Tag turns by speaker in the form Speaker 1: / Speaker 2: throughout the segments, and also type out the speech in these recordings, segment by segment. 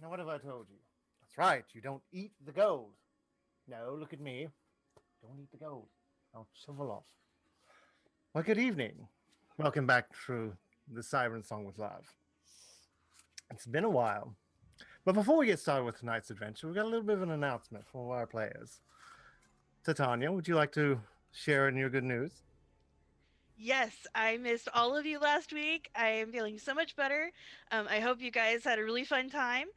Speaker 1: Now, what have I told you? That's right. You don't eat the gold. No, look at me. Don't eat the gold. I'll shovel off. Well, good evening. Welcome back to the Siren Song with Love. It's been a while. But before we get started with tonight's adventure, we've got a little bit of an announcement for our players. Titania, would you like to share in your good news?
Speaker 2: Yes, I missed all of you last week. I am feeling so much better. I hope you guys had a really fun time.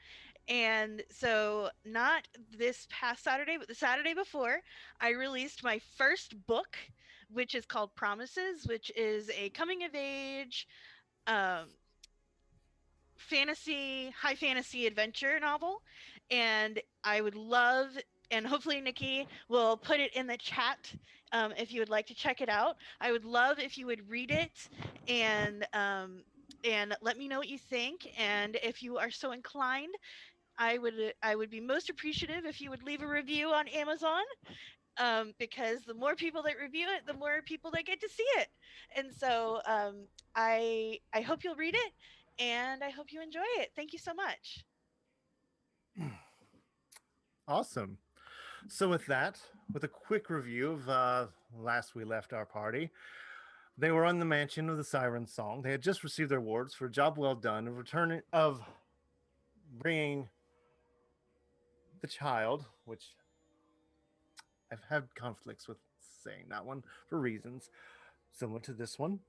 Speaker 2: And so, not this past Saturday, but the Saturday before, I released my first book, which is called Promises, which is a coming of age um, high fantasy adventure novel. And I would love, and hopefully Nikki will put it in the chat if you would like to check it out. I would love if you would read it and let me know what you think. And if you are so inclined, I would be most appreciative if you would leave a review on Amazon, because the more people that review it, the more people that get to see it. And so I hope you'll read it, and I hope you enjoy it. Thank you so much.
Speaker 1: Awesome. So, with that, with a quick review of last we left our party, they were on the mansion of the Siren Song. They had just received their awards for a job well done of returning of bringing the child, which I've had conflicts with saying that one for reasons similar to this one,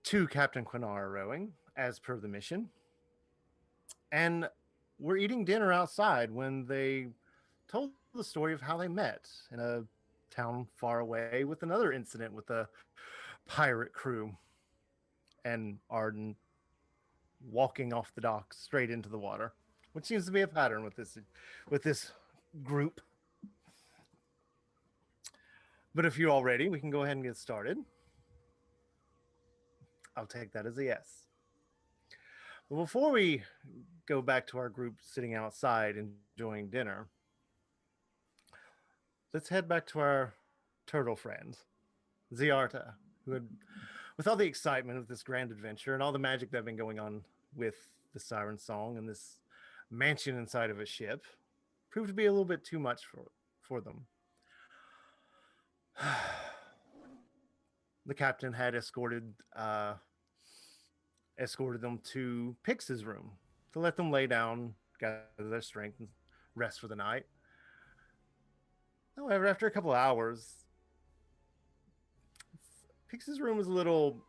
Speaker 1: to Captain Quinara rowing as per the mission. And we're eating dinner outside when they told the story of how they met in a town far away with another incident with a pirate crew and Arden walking off the dock straight into the water, which seems to be a pattern with this group. But if you're all ready, we can go ahead and get started. I'll take that as a yes. But before we go back to our group sitting outside enjoying dinner, let's head back to our turtle friend, Ziarta, who had, with all the excitement of this grand adventure and all the magic that had been going on with the Siren Song and this mansion inside of a ship, proved to be a little bit too much for them. The captain had escorted them to Pix's room to let them lay down, gather their strength, and rest for the night. However, after a couple of hours, Pix's room was a little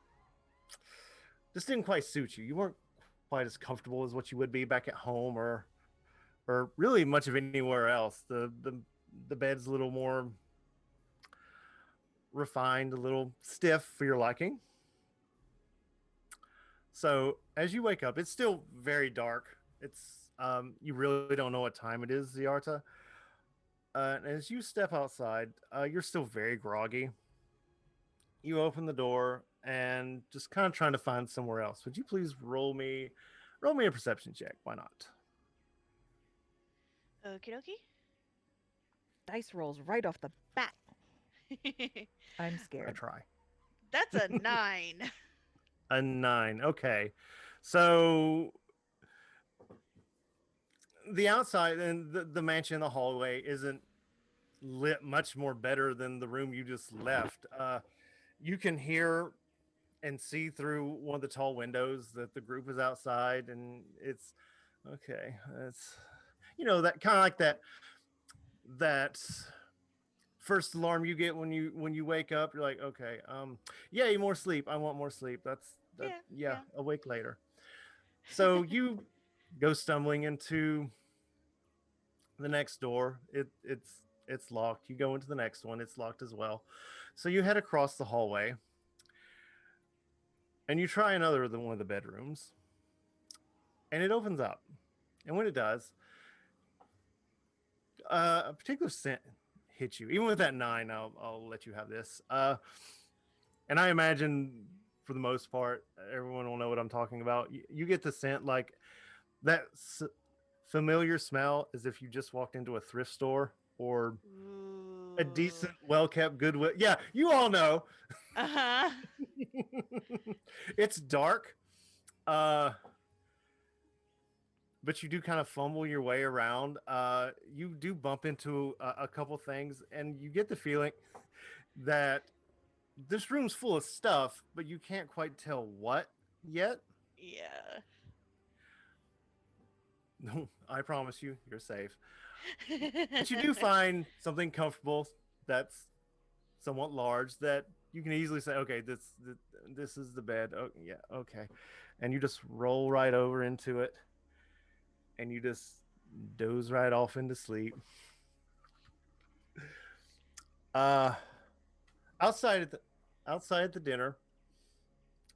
Speaker 1: just didn't quite suit you. You weren't quite as comfortable as what you would be back at home or really much of anywhere else. The bed's a little more refined, a little stiff for your liking. So as you wake up, it's still very dark. It's you really don't know what time it is, Ziarta. And as you step outside, you're still very groggy. You open the door and just kind of trying to find somewhere else. Would you please roll me a perception check? Why not?
Speaker 2: Okie dokie.
Speaker 3: Dice rolls right off the bat. I'm
Speaker 1: I
Speaker 3: scared.
Speaker 1: try.
Speaker 2: That's a 9.
Speaker 1: A 9. Okay. So the outside and the mansion, the hallway isn't lit much more better than the room you just left. You can hear and see through one of the tall windows that the group is outside, and it's okay. It's that kind of like that first alarm you get when you wake up. You're like, okay, yeah, more sleep. I want more sleep. That
Speaker 2: Yeah,
Speaker 1: yeah,
Speaker 2: yeah.
Speaker 1: awake later. So you go stumbling into the next door. It's locked. You go into the next one. It's locked as well. So you head across the hallway and you try another of one of the bedrooms, and it opens up. And when it does, a particular scent hits you. Even with that 9, I'll let you have this. And I imagine for the most part, everyone will know what I'm talking about. You get the scent like that familiar smell as if you just walked into a thrift store or a
Speaker 2: Ooh.
Speaker 1: decent, well kept Goodwill. Yeah, you all know.
Speaker 2: Uh-huh.
Speaker 1: It's dark. Uh, but you do kind of fumble your way around. You do bump into a couple things, and you get the feeling that this room's full of stuff, but you can't quite tell what yet.
Speaker 2: Yeah.
Speaker 1: No, I promise you, you're safe. But you do find something comfortable that's somewhat large that you can easily say, okay, this is the bed. Oh yeah, okay, and you just roll right over into it, and you just doze right off into sleep. Uh, outside of the outside of the dinner,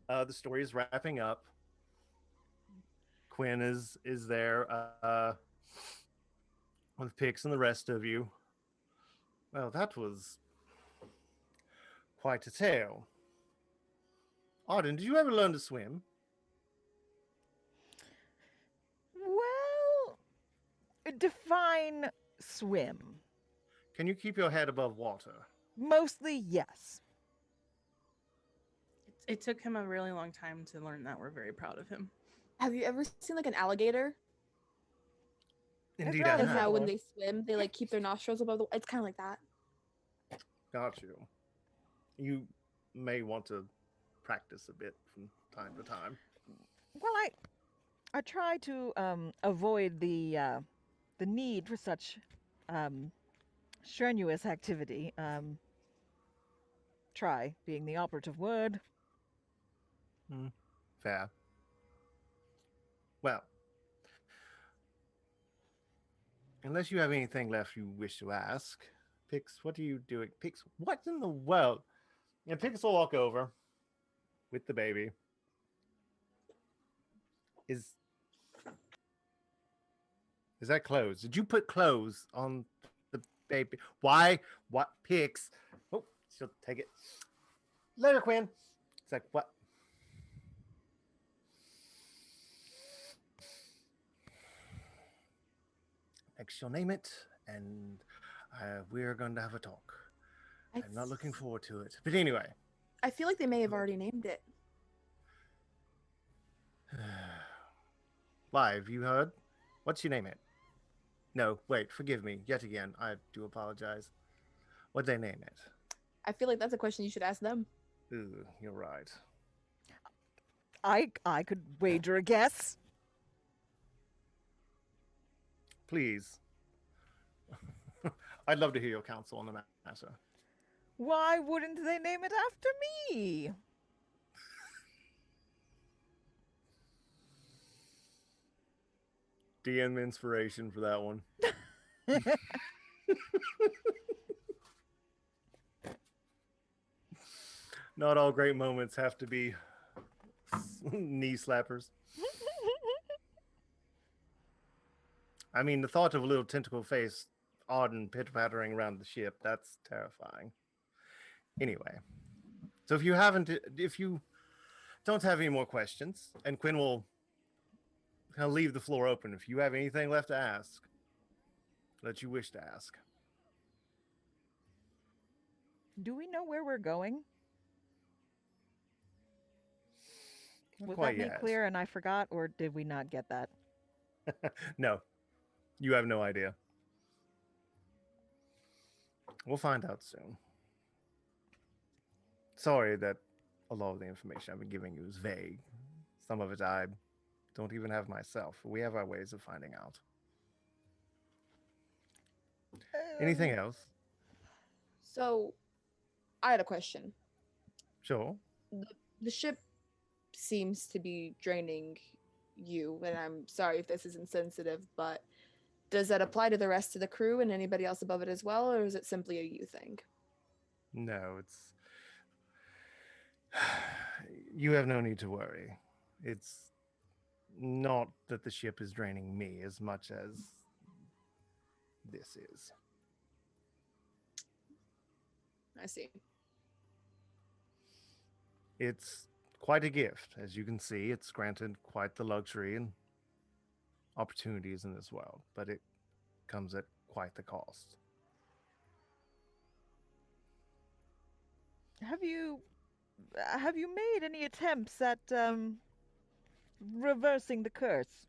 Speaker 1: the story is wrapping up. Quinn is there with Pix and the rest of you. Well, that was quite a tale. Arden, did you ever learn to swim?
Speaker 3: Well, define swim.
Speaker 1: Can you keep your head above water?
Speaker 3: Mostly, yes.
Speaker 4: It took him a really long time to learn that. We're very proud of him.
Speaker 5: Have you ever seen like an alligator?
Speaker 1: Indeed,
Speaker 3: not
Speaker 1: I
Speaker 3: a
Speaker 5: And how
Speaker 1: have.
Speaker 5: when they swim, they like keep their nostrils above the. It's kind of like that.
Speaker 1: Got you. You may want to practice a bit from time to time.
Speaker 3: Well, I try to avoid the need for such strenuous activity. Try being the operative word.
Speaker 1: Fair. Well, unless you have anything left you wish to ask, Pix, what are you doing? Pix, what in the world? And Pix will walk over with the baby. Is that clothes? Did you put clothes on the baby? Why? What? Pix? Oh, she'll take it. Later, Quinn. It's like, what? Next, she'll name it, and we're going to have a talk. I'm not looking forward to it. But anyway.
Speaker 5: I feel like they may have already named it.
Speaker 1: Live, you heard? What's your name it? No, wait, forgive me. Yet again, I do apologize. What'd they name it?
Speaker 5: I feel like that's a question you should ask them.
Speaker 1: Ooh, you're right.
Speaker 3: I could wager a guess.
Speaker 1: Please. I'd love to hear your counsel on the matter.
Speaker 3: Why wouldn't they name it after me?
Speaker 1: DM inspiration for that one. Not all great moments have to be knee slappers. I mean, the thought of a little tentacle face odd and pitter-pattering around the ship, that's terrifying. Anyway, so if you don't have any more questions, and Quinn will kind of leave the floor open if you have anything left to ask that you wish to ask.
Speaker 3: Do we know where we're going?
Speaker 1: Not
Speaker 3: Was
Speaker 1: quite
Speaker 3: that made
Speaker 1: yet.
Speaker 3: clear and I forgot, or did we not get that?
Speaker 1: No, you have no idea. We'll find out soon. Sorry that a lot of the information I've been giving you is vague. Some of it I don't even have myself. We have our ways of finding out. Anything else?
Speaker 5: So, I had a question.
Speaker 1: Sure.
Speaker 5: The ship seems to be draining you, and I'm sorry if this is insensitive, but does that apply to the rest of the crew and anybody else above it as well, or is it simply a you thing?
Speaker 1: No, it's. You have no need to worry. It's not that the ship is draining me as much as this is.
Speaker 5: I see.
Speaker 1: It's quite a gift. As you can see, it's granted quite the luxury and opportunities in this world, but it comes at quite the cost.
Speaker 3: Have you made any attempts at reversing the curse?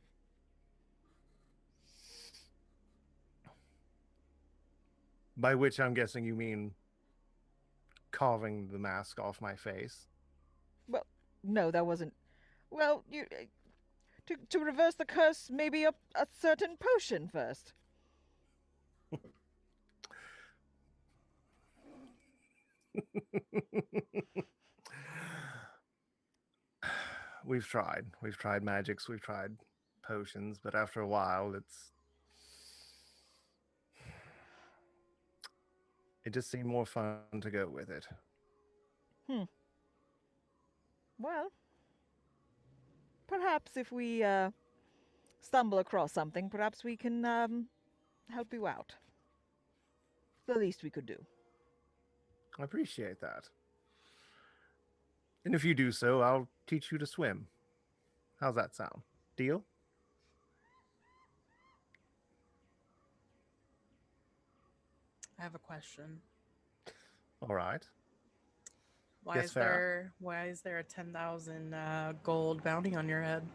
Speaker 1: By which I'm guessing you mean carving the mask off my face.
Speaker 3: Well, no, that wasn't. Well, you to reverse the curse, maybe a certain potion first. We've tried magics, we've tried potions, but after a while it just seemed more fun to go with it. Hmm. Well, perhaps if we stumble across something, perhaps we can help you out. The least we could do.
Speaker 1: I appreciate that. And if you do so, I'll teach you to swim. How's that sound? Deal?
Speaker 4: I have a question.
Speaker 1: All right.
Speaker 4: Why
Speaker 1: Yes,
Speaker 4: is
Speaker 1: Farah?
Speaker 4: there a 10,000 gold bounty on your head?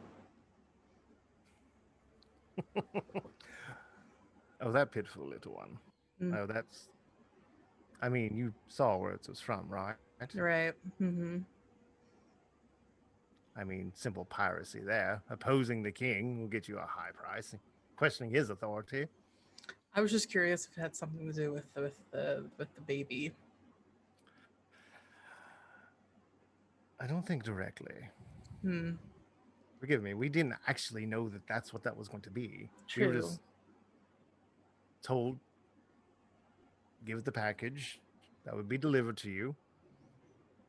Speaker 1: Oh, that pitiful little one.
Speaker 4: Mm.
Speaker 1: Oh, that's. I mean, you saw where it was from, right?
Speaker 4: Right. Mm-hmm.
Speaker 1: I mean, simple piracy there. Opposing the king will get you a high price. Questioning his authority.
Speaker 4: I was just curious if it had something to do with the baby.
Speaker 1: I don't think directly.
Speaker 4: Hmm.
Speaker 1: Forgive me. We didn't actually know that that's what that was going to be. We were
Speaker 4: True.
Speaker 1: just told, give the package that would be delivered to you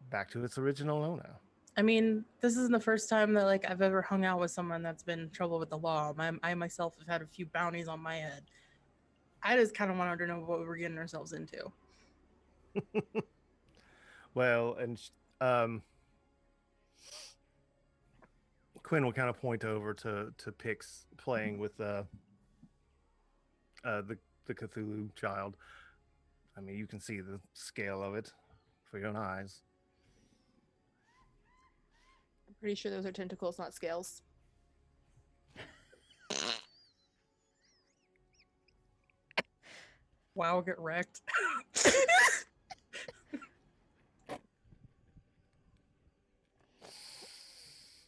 Speaker 1: back to its original owner.
Speaker 4: I mean, this isn't the first time that like I've ever hung out with someone that's been in trouble with the law. I myself have had a few bounties on my head. I just kind of wanted to know what we were getting ourselves into.
Speaker 1: Well, and Quinn will kind of point over to Pix playing with the Cthulhu child. I mean, you can see the scale of it for your own eyes.
Speaker 5: I'm pretty sure those are tentacles, not scales.
Speaker 4: Wow, get wrecked.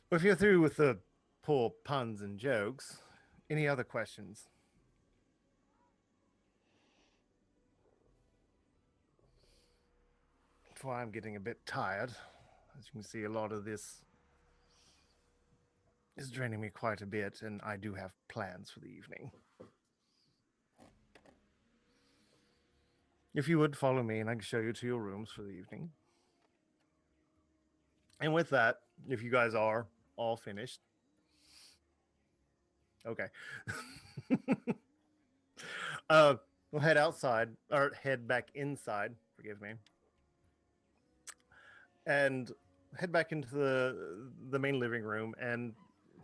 Speaker 1: Well, if you're through with the poor puns and jokes, any other questions? For I'm getting a bit tired. As you can see, a lot of this is draining me quite a bit, and I do have plans for the evening. If you would follow me, and I can show you to your rooms for the evening. And with that, if you guys are all finished, okay. We'll head outside, or head back inside, forgive me, and head back into the main living room, and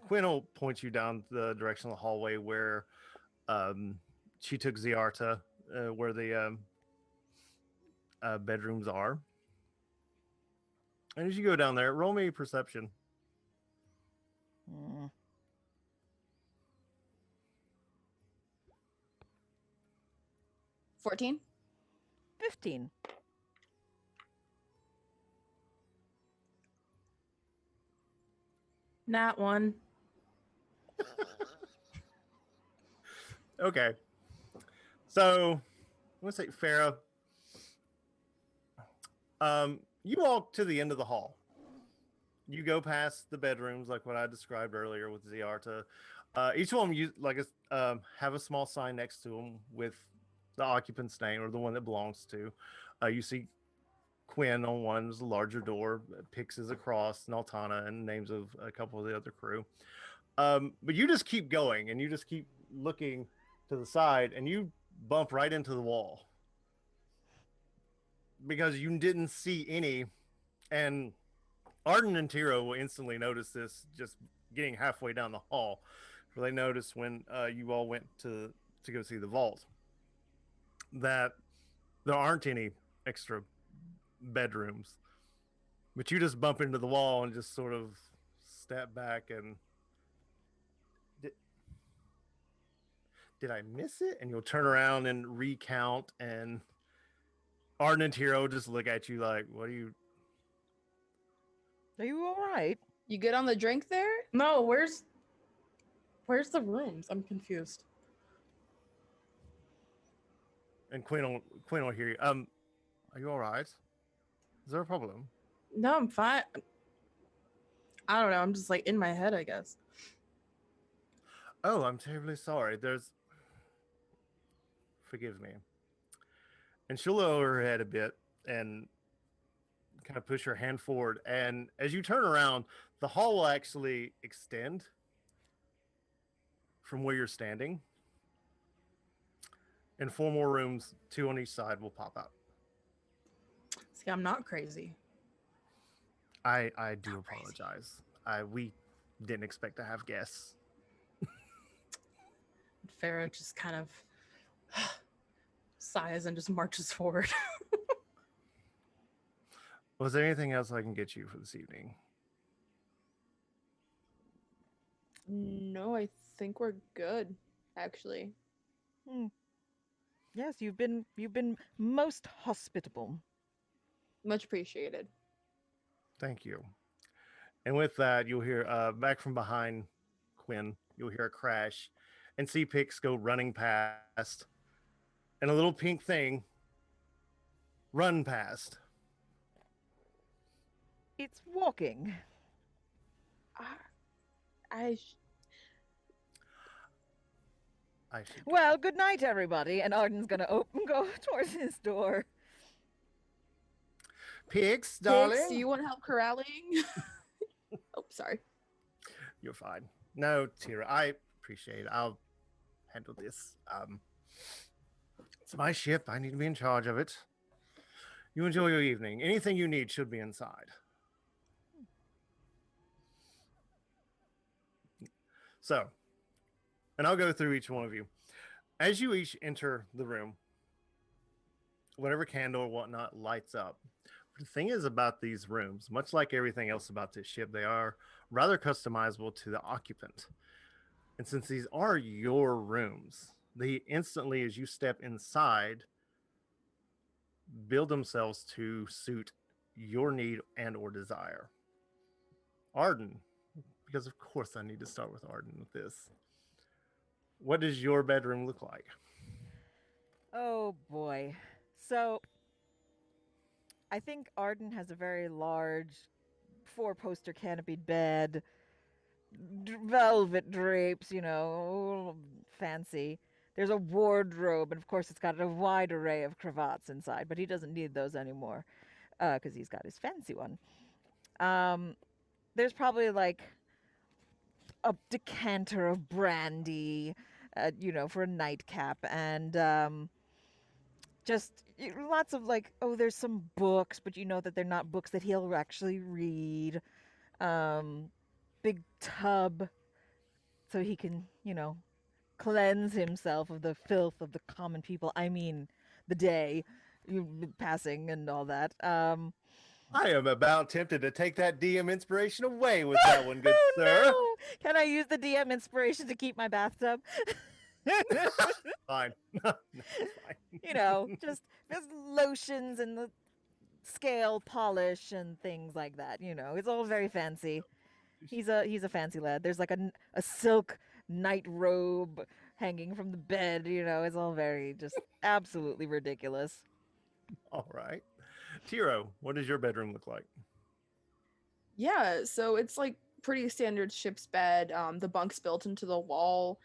Speaker 1: Quinn will point you down the direction of the hallway where she took Ziarta, where the bedrooms are. And as you go down there, roll me perception.
Speaker 3: Hmm.
Speaker 5: 14?
Speaker 3: 15.
Speaker 4: Nat one.
Speaker 1: Okay. So, I'm going to say, Farah, you walk to the end of the hall. You go past the bedrooms, like what I described earlier with Ziarta. Each one you have a small sign next to them with the occupant's name or the one that belongs to. You see Quinn on one, there's a larger door. Pix is across, and Altana, and names of a couple of the other crew. But you just keep going, and you just keep looking to the side, and you bump right into the wall because you didn't see any. And Arden and Tiro will instantly notice this just getting halfway down the hall, for they noticed when you all went to go see the vault that there aren't any extra bedrooms, but you just bump into the wall and just sort of step back, and did I miss it? And you'll turn around and recount, and Arden and Tiro just look at you like, what are you?
Speaker 3: Are you all right?
Speaker 5: You good on the drink there?
Speaker 4: No, where's the rooms? I'm confused.
Speaker 1: And Quinn will hear you. Are you all right? Is there a problem?
Speaker 4: No, I'm fine. I don't know. I'm just like in my head, I guess.
Speaker 1: Oh, I'm terribly sorry. Forgive me. And she'll lower her head a bit and kind of push her hand forward. And as you turn around, the hall will actually extend from where you're standing. And 4 more rooms, 2 on each side, will pop out.
Speaker 4: See, I'm not crazy.
Speaker 1: I do
Speaker 4: Not crazy.
Speaker 1: apologize. We didn't expect to have guests.
Speaker 4: Farah just kind of sighs and just marches forward.
Speaker 1: Was there anything else I can get you for this evening?
Speaker 5: No, I think we're good, actually.
Speaker 3: Yes, you've been most hospitable.
Speaker 5: Much appreciated.
Speaker 1: Thank you. And with that, you'll hear back from behind Quinn, you'll hear a crash and see Pix go running past and a little pink thing run past.
Speaker 3: It's walking.
Speaker 5: I
Speaker 1: I should go.
Speaker 3: Well, good night, everybody. And Arden's gonna go towards his door.
Speaker 1: Pix, darling.
Speaker 5: Pix, do you want help corralling? Oh, sorry.
Speaker 1: You're fine. No, Tira, I appreciate it. I'll handle this. It's my ship. I need to be in charge of it. You enjoy your evening. Anything you need should be inside. So, and I'll go through each one of you. As you each enter the room, whatever candle or whatnot lights up. The thing is about these rooms, much like everything else about this ship, they are rather customizable to the occupant. And since these are your rooms, they instantly, as you step inside, build themselves to suit your need and or desire. Arden, because of course I need to start with Arden with this. What does your bedroom look like?
Speaker 3: Oh boy. So I think Arden has a very large 4-poster canopied bed, velvet drapes, fancy. There's a wardrobe, and of course it's got a wide array of cravats inside, but he doesn't need those anymore because he's got his fancy one. There's probably like a decanter of brandy, for a nightcap, and just lots of there's some books, but you know that they're not books that he'll actually read. Big tub so he can, cleanse himself of the filth of the common people. I mean, the day passing and all that.
Speaker 1: I am about tempted to take that DM inspiration away with that one, good
Speaker 3: Oh,
Speaker 1: sir.
Speaker 3: no! Can I use the DM inspiration to keep my bathtub?
Speaker 1: Fine. No, it's fine.
Speaker 3: Just lotions and the scale polish and things like that. It's all very fancy. He's a fancy lad. There's like a silk night robe hanging from the bed. It's all very just absolutely ridiculous.
Speaker 1: All right. Tiro, what does your bedroom look like?
Speaker 5: Yeah, so it's like pretty standard ship's bed. The bunk's built into the wall.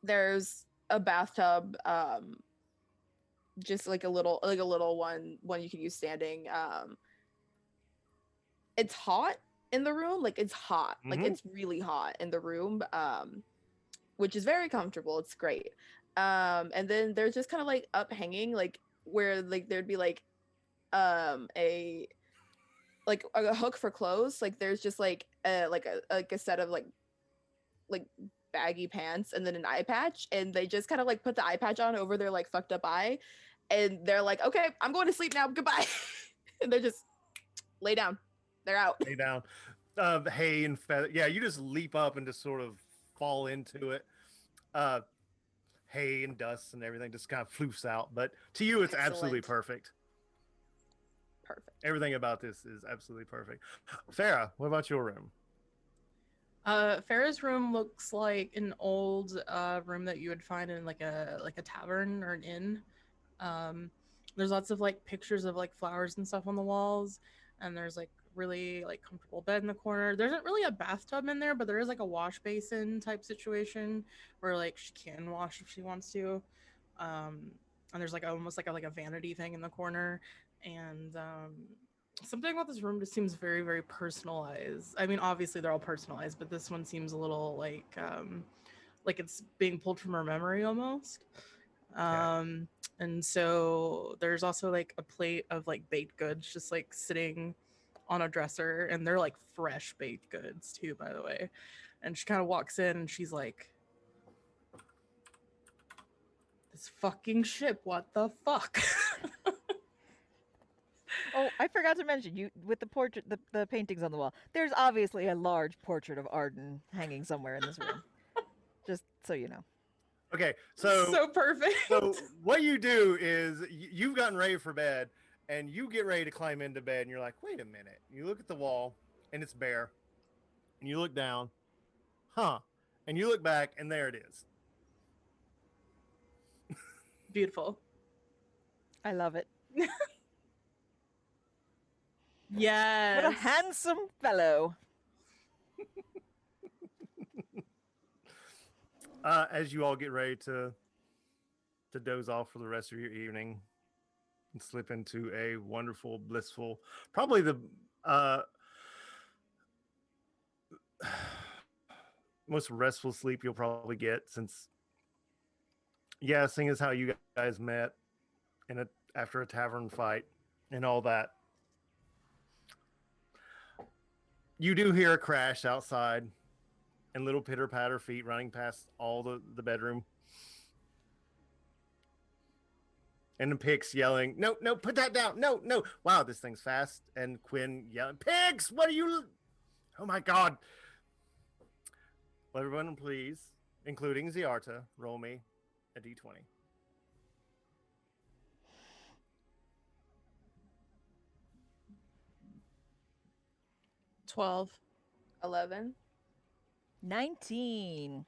Speaker 5: There's a bathtub, just like a little one you can use standing. It's hot in the room, like it's hot, like
Speaker 1: Mhm.
Speaker 5: it's really hot in the room, which is very comfortable. It's great. And then there's just kind of like up hanging, like where like there'd be like a hook for clothes. Like there's just like a set of like baggy pants and then an eye patch, and they just kind of like put the eye patch on over their like fucked up eye, and they're like, okay, I'm going to sleep now, goodbye. And they're just lay down, they're out.
Speaker 1: Lay down. Hay and feather. Yeah, you just leap up and just sort of fall into it. Uh, hay and dust and everything just kind of floofs out. But to you, it's absolutely
Speaker 5: Excellent.
Speaker 1: perfect.
Speaker 5: Perfect.
Speaker 1: Everything about this is absolutely perfect. Farah, what about your room?
Speaker 4: Farrah's room looks like an old room that you would find in like a tavern or an inn. Um, there's lots of like pictures of like flowers and stuff on the walls, and there's like really like comfortable bed in the corner. There isn't really a bathtub in there, but there is like a wash basin type situation where like she can wash if she wants to. Um, and there's like almost like a vanity thing in the corner, and something about this room just seems very very personalized. I mean, obviously they're all personalized, but this one seems a little like it's being pulled from her memory almost. Um, and so there's also like a plate of like baked goods just like sitting on a dresser, and they're like fresh baked goods too, by the way. And she kind of walks in and she's like, this fucking ship, what the fuck?
Speaker 3: Oh, I forgot to mention you with the portrait, the paintings on the wall. There's obviously a large portrait of Arden hanging somewhere in this room. Just so you know.
Speaker 1: Okay, so
Speaker 4: So perfect.
Speaker 1: so what you do is you've gotten ready for bed, and you get ready to climb into bed, and you're like, wait a minute. You look at the wall, and it's bare, and you look down, huh? And you look back, and there it is.
Speaker 4: Beautiful.
Speaker 3: I love it.
Speaker 4: Yes.
Speaker 3: What a handsome fellow.
Speaker 1: As you all get ready to doze off for the rest of your evening and slip into a wonderful, blissful, probably the most restful sleep you'll probably get, since seeing as how you guys met after a tavern fight and all that. You do hear a crash outside and little pitter patter feet running past all the bedroom. And the pigs yelling, no, no, put that down. No, no. Wow, this thing's fast. And Quinn yelling, pigs, what are you? Oh my God. Well, everyone, please, including Ziarta, roll me a d20.
Speaker 4: 12.
Speaker 5: 11.
Speaker 3: 19.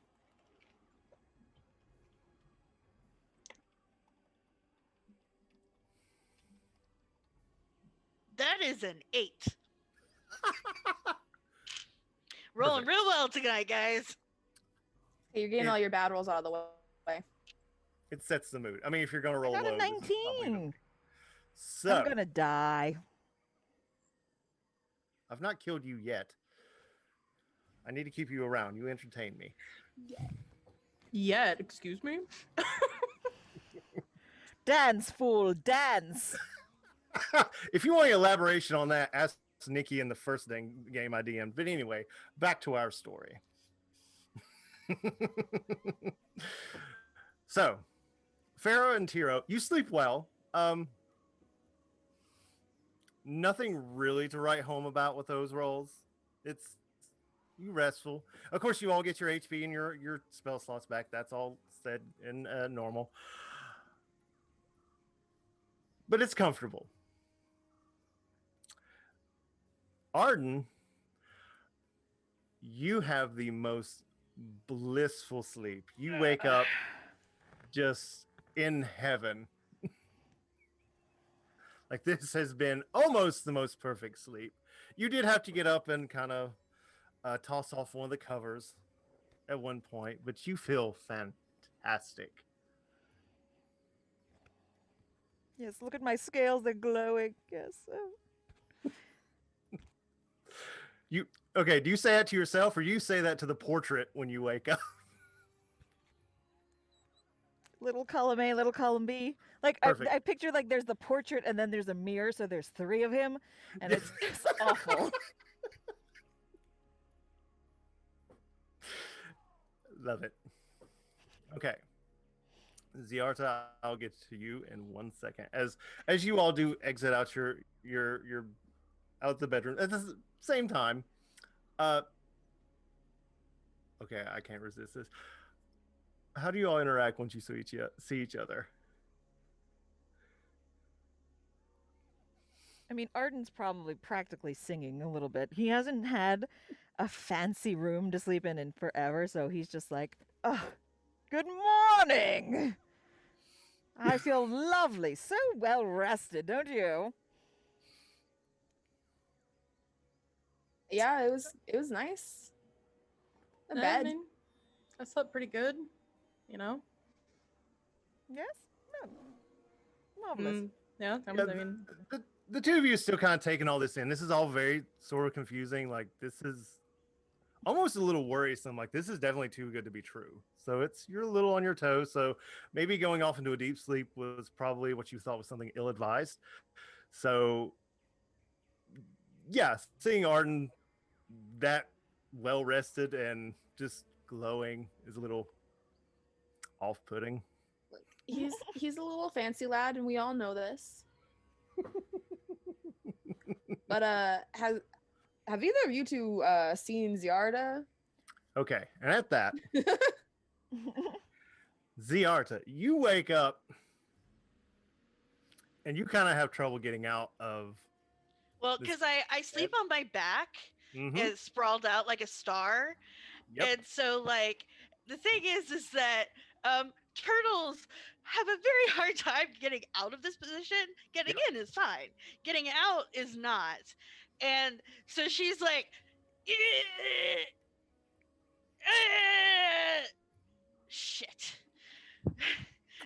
Speaker 2: That is an 8. Rolling
Speaker 1: Perfect.
Speaker 2: real well tonight, guys.
Speaker 5: Hey, you're getting
Speaker 1: It-
Speaker 5: all your bad rolls out of the way.
Speaker 1: It sets the mood. I mean, if you're going to
Speaker 3: I
Speaker 1: roll
Speaker 3: got
Speaker 1: low,
Speaker 3: a
Speaker 1: this is probably the
Speaker 3: 19.
Speaker 1: way. So,
Speaker 3: I'm gonna die.
Speaker 1: I've not killed you yet. I need to keep you around. You entertain me.
Speaker 4: Yet, excuse me.
Speaker 3: Dance, fool, dance.
Speaker 1: If you want any elaboration on that, ask Nikki in the first game I DM'd. But anyway, back to our story. So, Pharaoh and Tiro, you sleep well. Nothing really to write home about with those rolls. It's you restful. Of course, you all get your HP and your spell slots back. That's all said in normal. But it's comfortable. Arden, you have the most blissful sleep. You wake up just in heaven. Like, this has been almost the most perfect sleep. You did have to get up and kind of toss off one of the covers at one point, but you feel fantastic.
Speaker 3: Yes, look at my scales, they're glowing. Yes.
Speaker 1: Okay, do you say that to yourself, or do you say that to the portrait when you wake up?
Speaker 3: Little column A, little column B. Like
Speaker 1: Perfect.
Speaker 3: I picture like there's the portrait and then there's a mirror, so there's 3 of him, and it's awful.
Speaker 1: Love it. Okay. Ziarta, I'll get to you in 1 second. As you all do exit out your out the bedroom at the same time. Okay, Okay, I can't resist this. How do you all interact once you see each other?
Speaker 3: I mean, Arden's probably practically singing a little bit. He hasn't had a fancy room to sleep in forever, so he's just like, oh, good morning. I feel lovely, so well rested, don't you?
Speaker 5: Yeah, it was nice. Not
Speaker 4: I
Speaker 5: bad.
Speaker 4: mean, I slept pretty good, you know.
Speaker 3: Yes? No. Marvelous.
Speaker 4: Yeah,
Speaker 1: Yeah,
Speaker 4: I mean,
Speaker 1: the two of you are still kind of taking all this in. This is all very sort of confusing. Like this is almost a little worrisome. Like this is definitely too good to be true. So you're a little on your toes. So maybe going off into a deep sleep was probably what you thought was something ill-advised. So yeah, seeing Arden that well rested and just glowing is a little off-putting.
Speaker 5: He's a little fancy lad, and we all know this. But have either of you two seen Ziarda?
Speaker 1: Okay, and at that, Ziarta, you wake up and you kind of have trouble getting out of.
Speaker 2: Well,
Speaker 1: This
Speaker 2: because I sleep on my back
Speaker 1: Mhm.
Speaker 2: and sprawled out like a star.
Speaker 1: Yep.
Speaker 2: And so like the thing is that turtles have a very hard time getting out of this position. Getting
Speaker 1: Yep.
Speaker 2: in is fine. Getting out is not. And so she's like shit.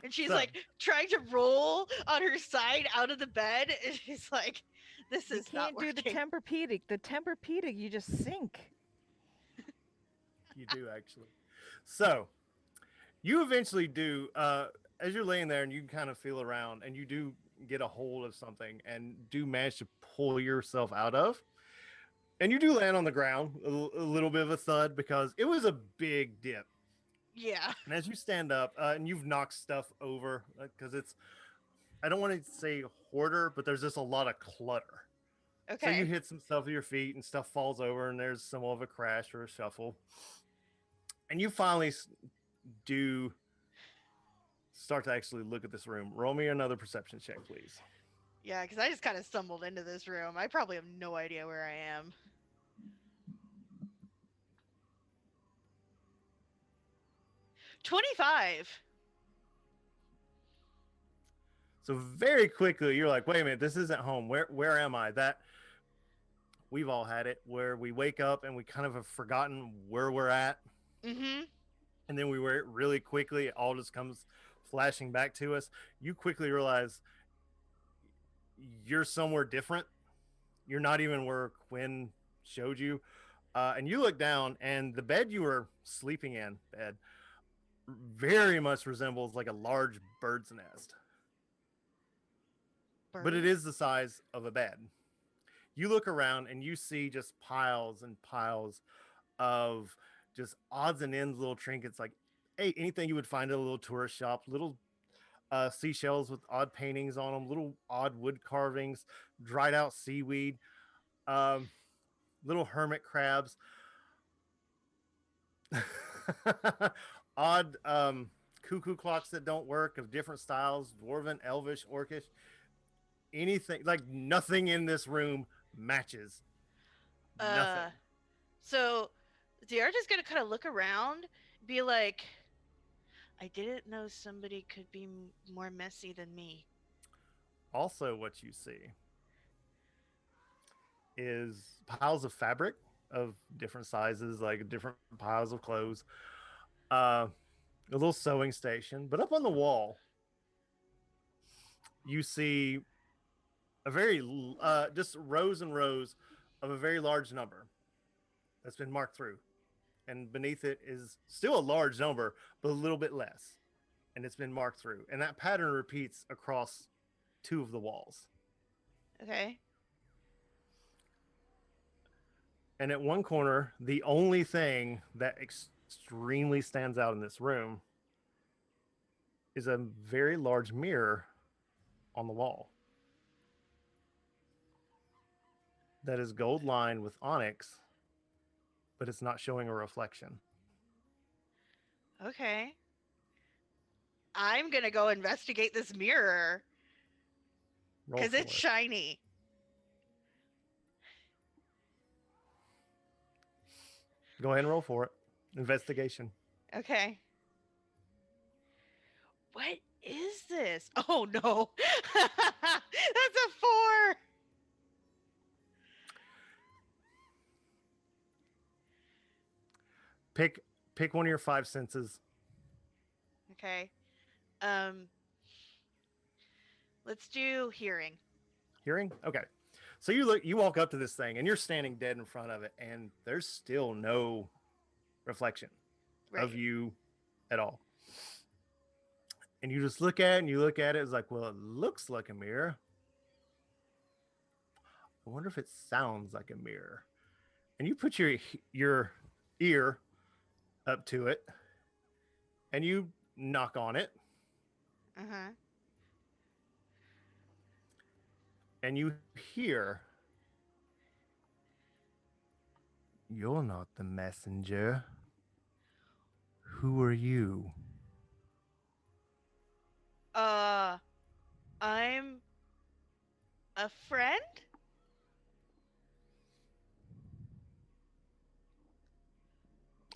Speaker 2: And she's
Speaker 1: So-
Speaker 2: like trying to roll on her side out of the bed. And she's like, this
Speaker 3: You
Speaker 2: is not
Speaker 3: can't do the
Speaker 2: working.
Speaker 3: Tempur-Pedic. The Tempur-Pedic, you just sink.
Speaker 1: You do actually. So you eventually do, as you're laying there and you kind of feel around and you do get a hold of something and do manage to pull yourself out of. And you do land on the ground, a little bit of a thud because it was a big dip.
Speaker 2: Yeah.
Speaker 1: And as you stand up, and you've knocked stuff over because I don't want to say hoarder, but there's just a lot of clutter.
Speaker 2: Okay.
Speaker 1: So you hit some stuff with your feet and stuff falls over and there's some of a crash or a shuffle. And you finally do start to actually look at this room. Roll me another perception check, please.
Speaker 2: Yeah, because I just kind of stumbled into this room. I probably have no idea where I am. $25.
Speaker 1: So very quickly, you're like, wait a minute, this isn't home. Where am I? That we've all had it where we wake up and we kind of have forgotten where we're at.
Speaker 2: Mm-hmm.
Speaker 1: And then we were really quickly, it all just comes flashing back to us. You quickly realize you're somewhere different. You're not even where Quinn showed you. And you look down and the bed you were sleeping in, bed, very much resembles like a large bird's nest. But it is the size of a bed. You look around and you see just piles and piles of just odds and ends, little trinkets, like hey, anything you would find at a little tourist shop, little seashells with odd paintings on them, little odd wood carvings, dried out seaweed, um, little hermit crabs, odd cuckoo clocks that don't work of different styles, dwarven, elvish, orcish, anything, like nothing in this room matches. Nothing.
Speaker 2: So the artist is gonna kind of look around, be like, I didn't know somebody could be more messy than me.
Speaker 1: Also, what you see is piles of fabric of different sizes, like different piles of clothes, a little sewing station. But up on the wall, you see a very just rows and rows of a very large number that's been marked through, and beneath it is still a large number, but a little bit less, and it's been marked through, and that pattern repeats across two of the walls.
Speaker 2: Okay.
Speaker 1: And at one corner, the only thing that extremely stands out in this room is a very large mirror on the wall that is gold lined with onyx, but it's not showing a reflection.
Speaker 2: Okay. I'm gonna go investigate this mirror
Speaker 1: Roll
Speaker 2: because
Speaker 1: for
Speaker 2: it's
Speaker 1: it.
Speaker 2: shiny.
Speaker 1: Go ahead and roll for it. Investigation.
Speaker 2: Okay. What is this? Oh no. That's a 4.
Speaker 1: Pick pick one of your five senses.
Speaker 2: Okay. Um let's do hearing.
Speaker 1: Hearing? Okay. So you walk up to this thing and you're standing dead in front of it, and there's still no reflection of
Speaker 2: Right.
Speaker 1: you at all. And you just look at it and you look at it, it's like, well, it looks like a mirror. I wonder if it sounds like a mirror. And you put your ear up to it and you knock on it
Speaker 2: Uh-huh.
Speaker 1: and you hear, "You're not the messenger. Who are you?"
Speaker 2: Uh I'm a friend?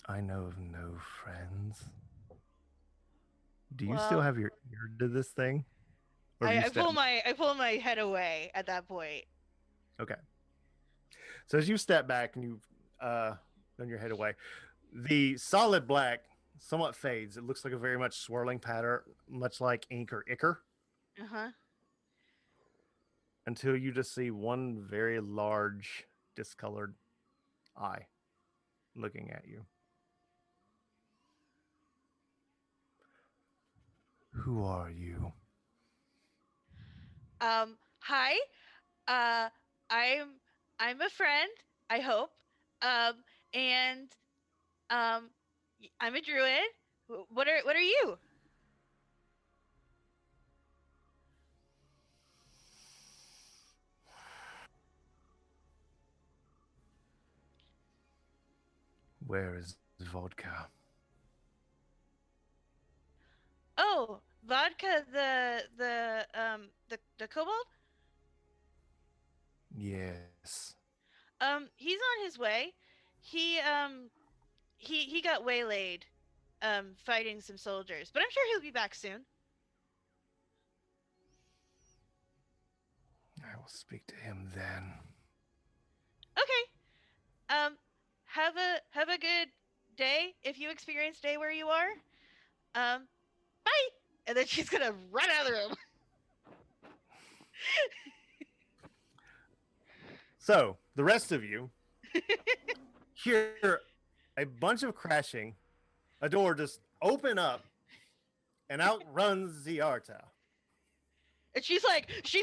Speaker 1: "I know of no friends." Do you still
Speaker 2: Well,
Speaker 1: have your ear to this thing? Or have you stepped?
Speaker 2: I pull my head away at that point.
Speaker 1: Okay. So as you step back and you turn your head away, the solid black somewhat fades. It looks like a very much swirling pattern, much like ink or ichor,
Speaker 2: Uh-huh.
Speaker 1: until you just see one very large, discolored eye looking at you. "Who are you?"
Speaker 2: Hi. Uh I'm I'm a friend, I hope. Um and I'm a druid. What are you?
Speaker 1: "Where is vodka?"
Speaker 2: Oh, vodka the kobold?
Speaker 1: "Yes."
Speaker 2: He's on his way. He he got waylaid fighting some soldiers, but I'm sure he'll be back soon.
Speaker 1: "I will speak to him then."
Speaker 2: Okay. Have a good day if you experience day where you are. Um bye. And then she's going to run out of the room.
Speaker 1: So the rest of you hear a bunch of crashing, a door just open up, and out runs Ziarta.
Speaker 2: And she's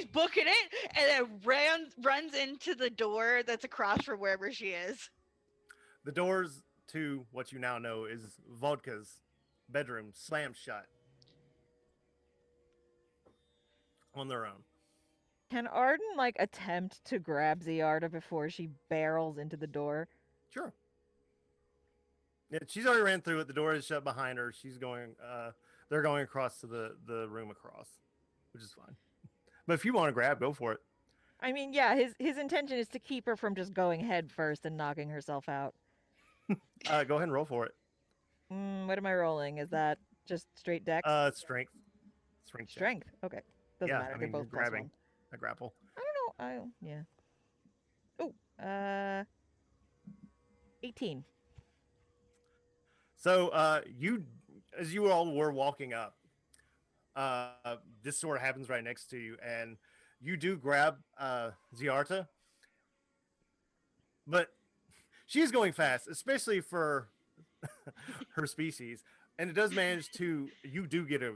Speaker 2: booking it and then runs into the door that's across from wherever she is.
Speaker 1: The doors to what you now know is Vodka's bedroom slam shut on their own.
Speaker 3: Can Arden like attempt to grab Ziarda before she barrels into the door?
Speaker 1: Sure. Yeah, she's already ran through it. The door is shut behind her. She's going. They're going across to the room across, which is fine. But if you want to grab, go for it.
Speaker 3: I mean, yeah, his intention is to keep her from just going head first and knocking herself out.
Speaker 1: Go ahead and roll for it.
Speaker 3: What am I rolling? Is that just straight dex?
Speaker 1: Strength. Strength check.
Speaker 3: Strength. Okay. Doesn't
Speaker 1: Yeah,
Speaker 3: matter.
Speaker 1: I
Speaker 3: They're
Speaker 1: mean you're
Speaker 3: both plus
Speaker 1: grabbing
Speaker 3: one.
Speaker 1: a grapple.
Speaker 3: I don't know. Yeah. Oh, 18.
Speaker 1: So you, as you all were walking up, this sort of happens right next to you, and you do grab Ziarta, but she's going fast, especially for her species, and it does manage to. You do get a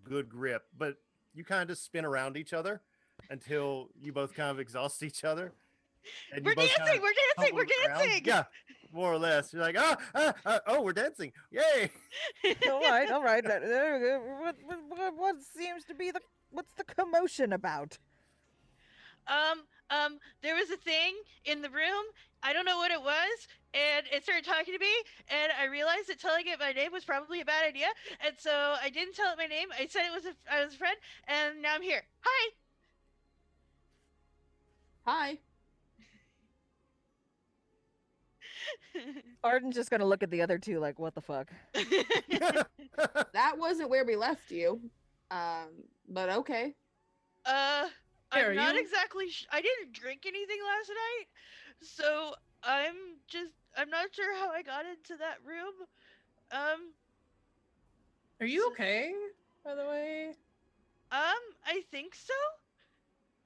Speaker 1: good grip, but you kind of just spin around each other until you both kind of exhaust each other, and you
Speaker 2: We're
Speaker 1: both kind
Speaker 2: dancing.
Speaker 1: of
Speaker 2: We're dancing.
Speaker 1: tumble
Speaker 2: We're
Speaker 1: around.
Speaker 2: dancing.
Speaker 1: Yeah, more or less. You're like, oh, we're dancing, yay!
Speaker 3: All right, all right. There we go. What seems to be what's the commotion about?
Speaker 2: There was a thing in the room. I don't know what it was, and it started talking to me, and I realized that telling it my name was probably a bad idea, and so I didn't tell it my name. I said I was a friend, and now I'm here. Hi.
Speaker 5: Hi.
Speaker 3: Arden's just gonna look at the other two like, what the fuck?
Speaker 5: That wasn't where we left you. But okay.
Speaker 4: Hey, are
Speaker 2: I'm not
Speaker 4: you-
Speaker 2: exactly. I didn't drink anything last night, so I'm not sure how I got into that room. Um,
Speaker 4: Are you okay? By the way.
Speaker 2: I think so.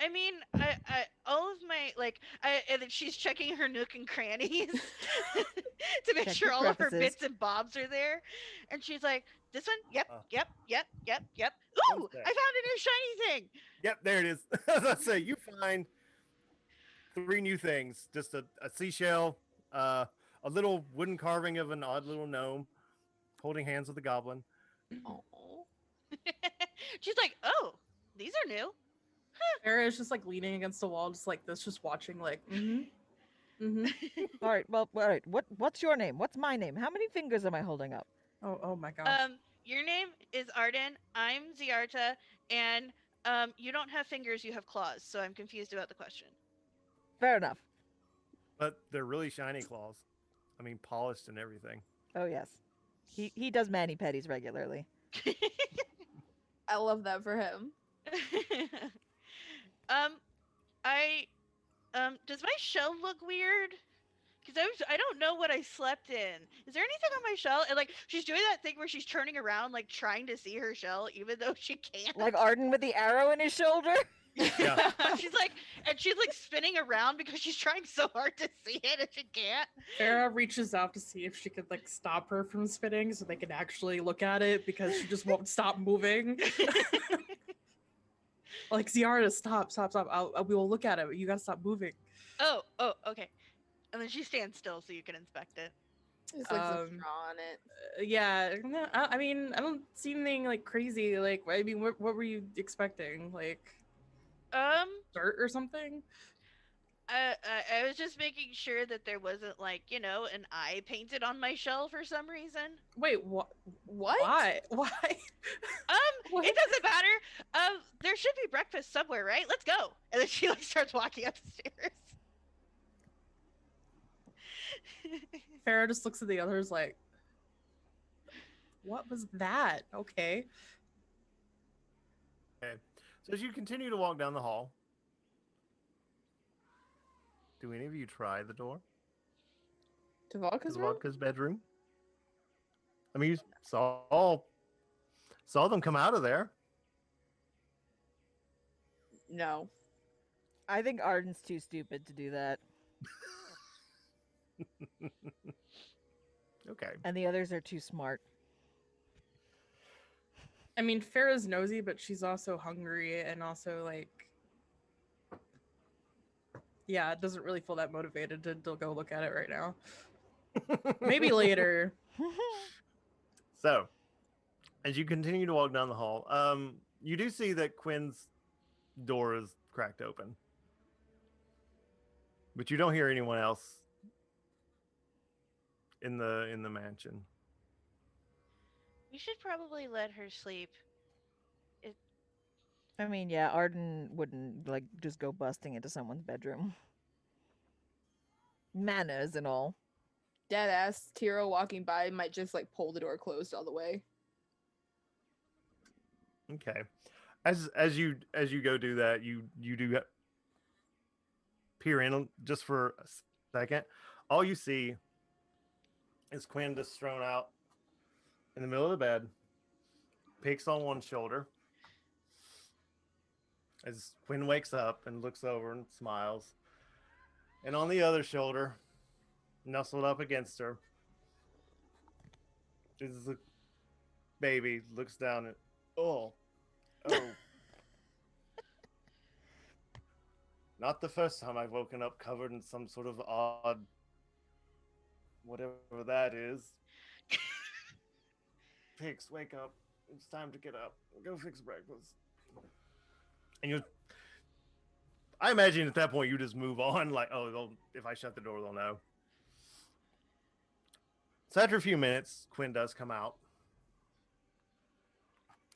Speaker 2: I mean, all of my and then she's checking her nook and crannies to make
Speaker 3: Check
Speaker 2: sure
Speaker 3: your
Speaker 2: all of her
Speaker 3: crevices.
Speaker 2: bits and bobs are there, and she's like, "This one, yep,
Speaker 1: Uh.
Speaker 2: yep, yep, yep, yep. Ooh,
Speaker 1: What's that?
Speaker 2: I found a new shiny thing."
Speaker 1: Yep, there it is. As I say, you find 3 new things: just a seashell, a little wooden carving of an odd little gnome holding hands with a goblin.
Speaker 5: Oh.
Speaker 2: She's like, "Oh, these are new."
Speaker 4: Farah is just like leaning against the wall, just like this, just watching, like,
Speaker 3: All right, well, all right. What's your name? What's my name? How many fingers am I holding up?
Speaker 4: Oh my gosh.
Speaker 2: Your name is Arden. I'm Ziarta, and you don't have fingers, you have claws. So I'm confused about the question.
Speaker 3: Fair enough.
Speaker 1: But they're really shiny claws. I mean, polished and everything.
Speaker 3: Oh yes, he does mani pedis regularly.
Speaker 5: I love that for him.
Speaker 2: um, I does my shell look weird? Because I don't know what I slept in. Is there anything on my shell? And like she's doing that thing where she's turning around, like trying to see her shell, even though she can't.
Speaker 3: Like Arden with the arrow in his shoulder.
Speaker 1: Yeah.
Speaker 2: she's like spinning around because she's trying so hard to see it and she can't.
Speaker 4: Farah reaches out to see if she could like stop her from spitting so they can actually look at it because she just won't stop moving. Like, Ziarda, stop. We will look at it. You gotta stop moving.
Speaker 2: Oh, okay. And then she stands still so you can inspect it.
Speaker 5: It's like some
Speaker 4: Um,
Speaker 5: straw on it.
Speaker 4: Yeah, no, I mean, I don't see anything like crazy. Like, I mean, what were you expecting? Like, dirt or something?
Speaker 2: I was just making sure that there wasn't like, an eye painted on my shell for some reason.
Speaker 4: Wait, what?
Speaker 5: What?
Speaker 4: Why? Why? What?
Speaker 2: It doesn't matter. There should be breakfast somewhere, right? Let's go. And then she like starts walking up the stairs.
Speaker 4: Farah just looks at the others like, what was that? Okay.
Speaker 1: Okay. So as you continue to walk down the hall, do any of you try the door
Speaker 5: To
Speaker 1: to
Speaker 5: Vodka's
Speaker 1: the
Speaker 5: room?
Speaker 1: vodka's bedroom? I mean, you saw them come out of there.
Speaker 5: No.
Speaker 3: I think Arden's too stupid to do that,
Speaker 1: Okay.
Speaker 3: and the others are too smart.
Speaker 4: I mean, Farah's nosy, but she's also hungry and also like, yeah, doesn't really feel that motivated to go look at it right now. Maybe later.
Speaker 1: So, as you continue to walk down the hall, you do see that Quinn's door is cracked open, but you don't hear anyone else in the mansion.
Speaker 2: We should probably let her sleep.
Speaker 3: I mean, yeah, Arden wouldn't like just go busting into someone's bedroom. Manners and all.
Speaker 5: Dead ass Tiro walking by might just like pull the door closed all the way.
Speaker 1: Okay. As you go do that, you do peer in just for a second. All you see is Quinn just thrown out in the middle of the bed, peeks on one shoulder. As Quinn wakes up and looks over and smiles, and on the other shoulder, nestled up against her, is the baby. Looks down and oh. Not the first time I've woken up covered in some sort of odd, whatever that is. Pigs, wake up. It's time to get up. Go fix breakfast. And you I imagine at that point you just move on, like, oh, if I shut the door, they'll know. So after a few minutes, Quinn does come out.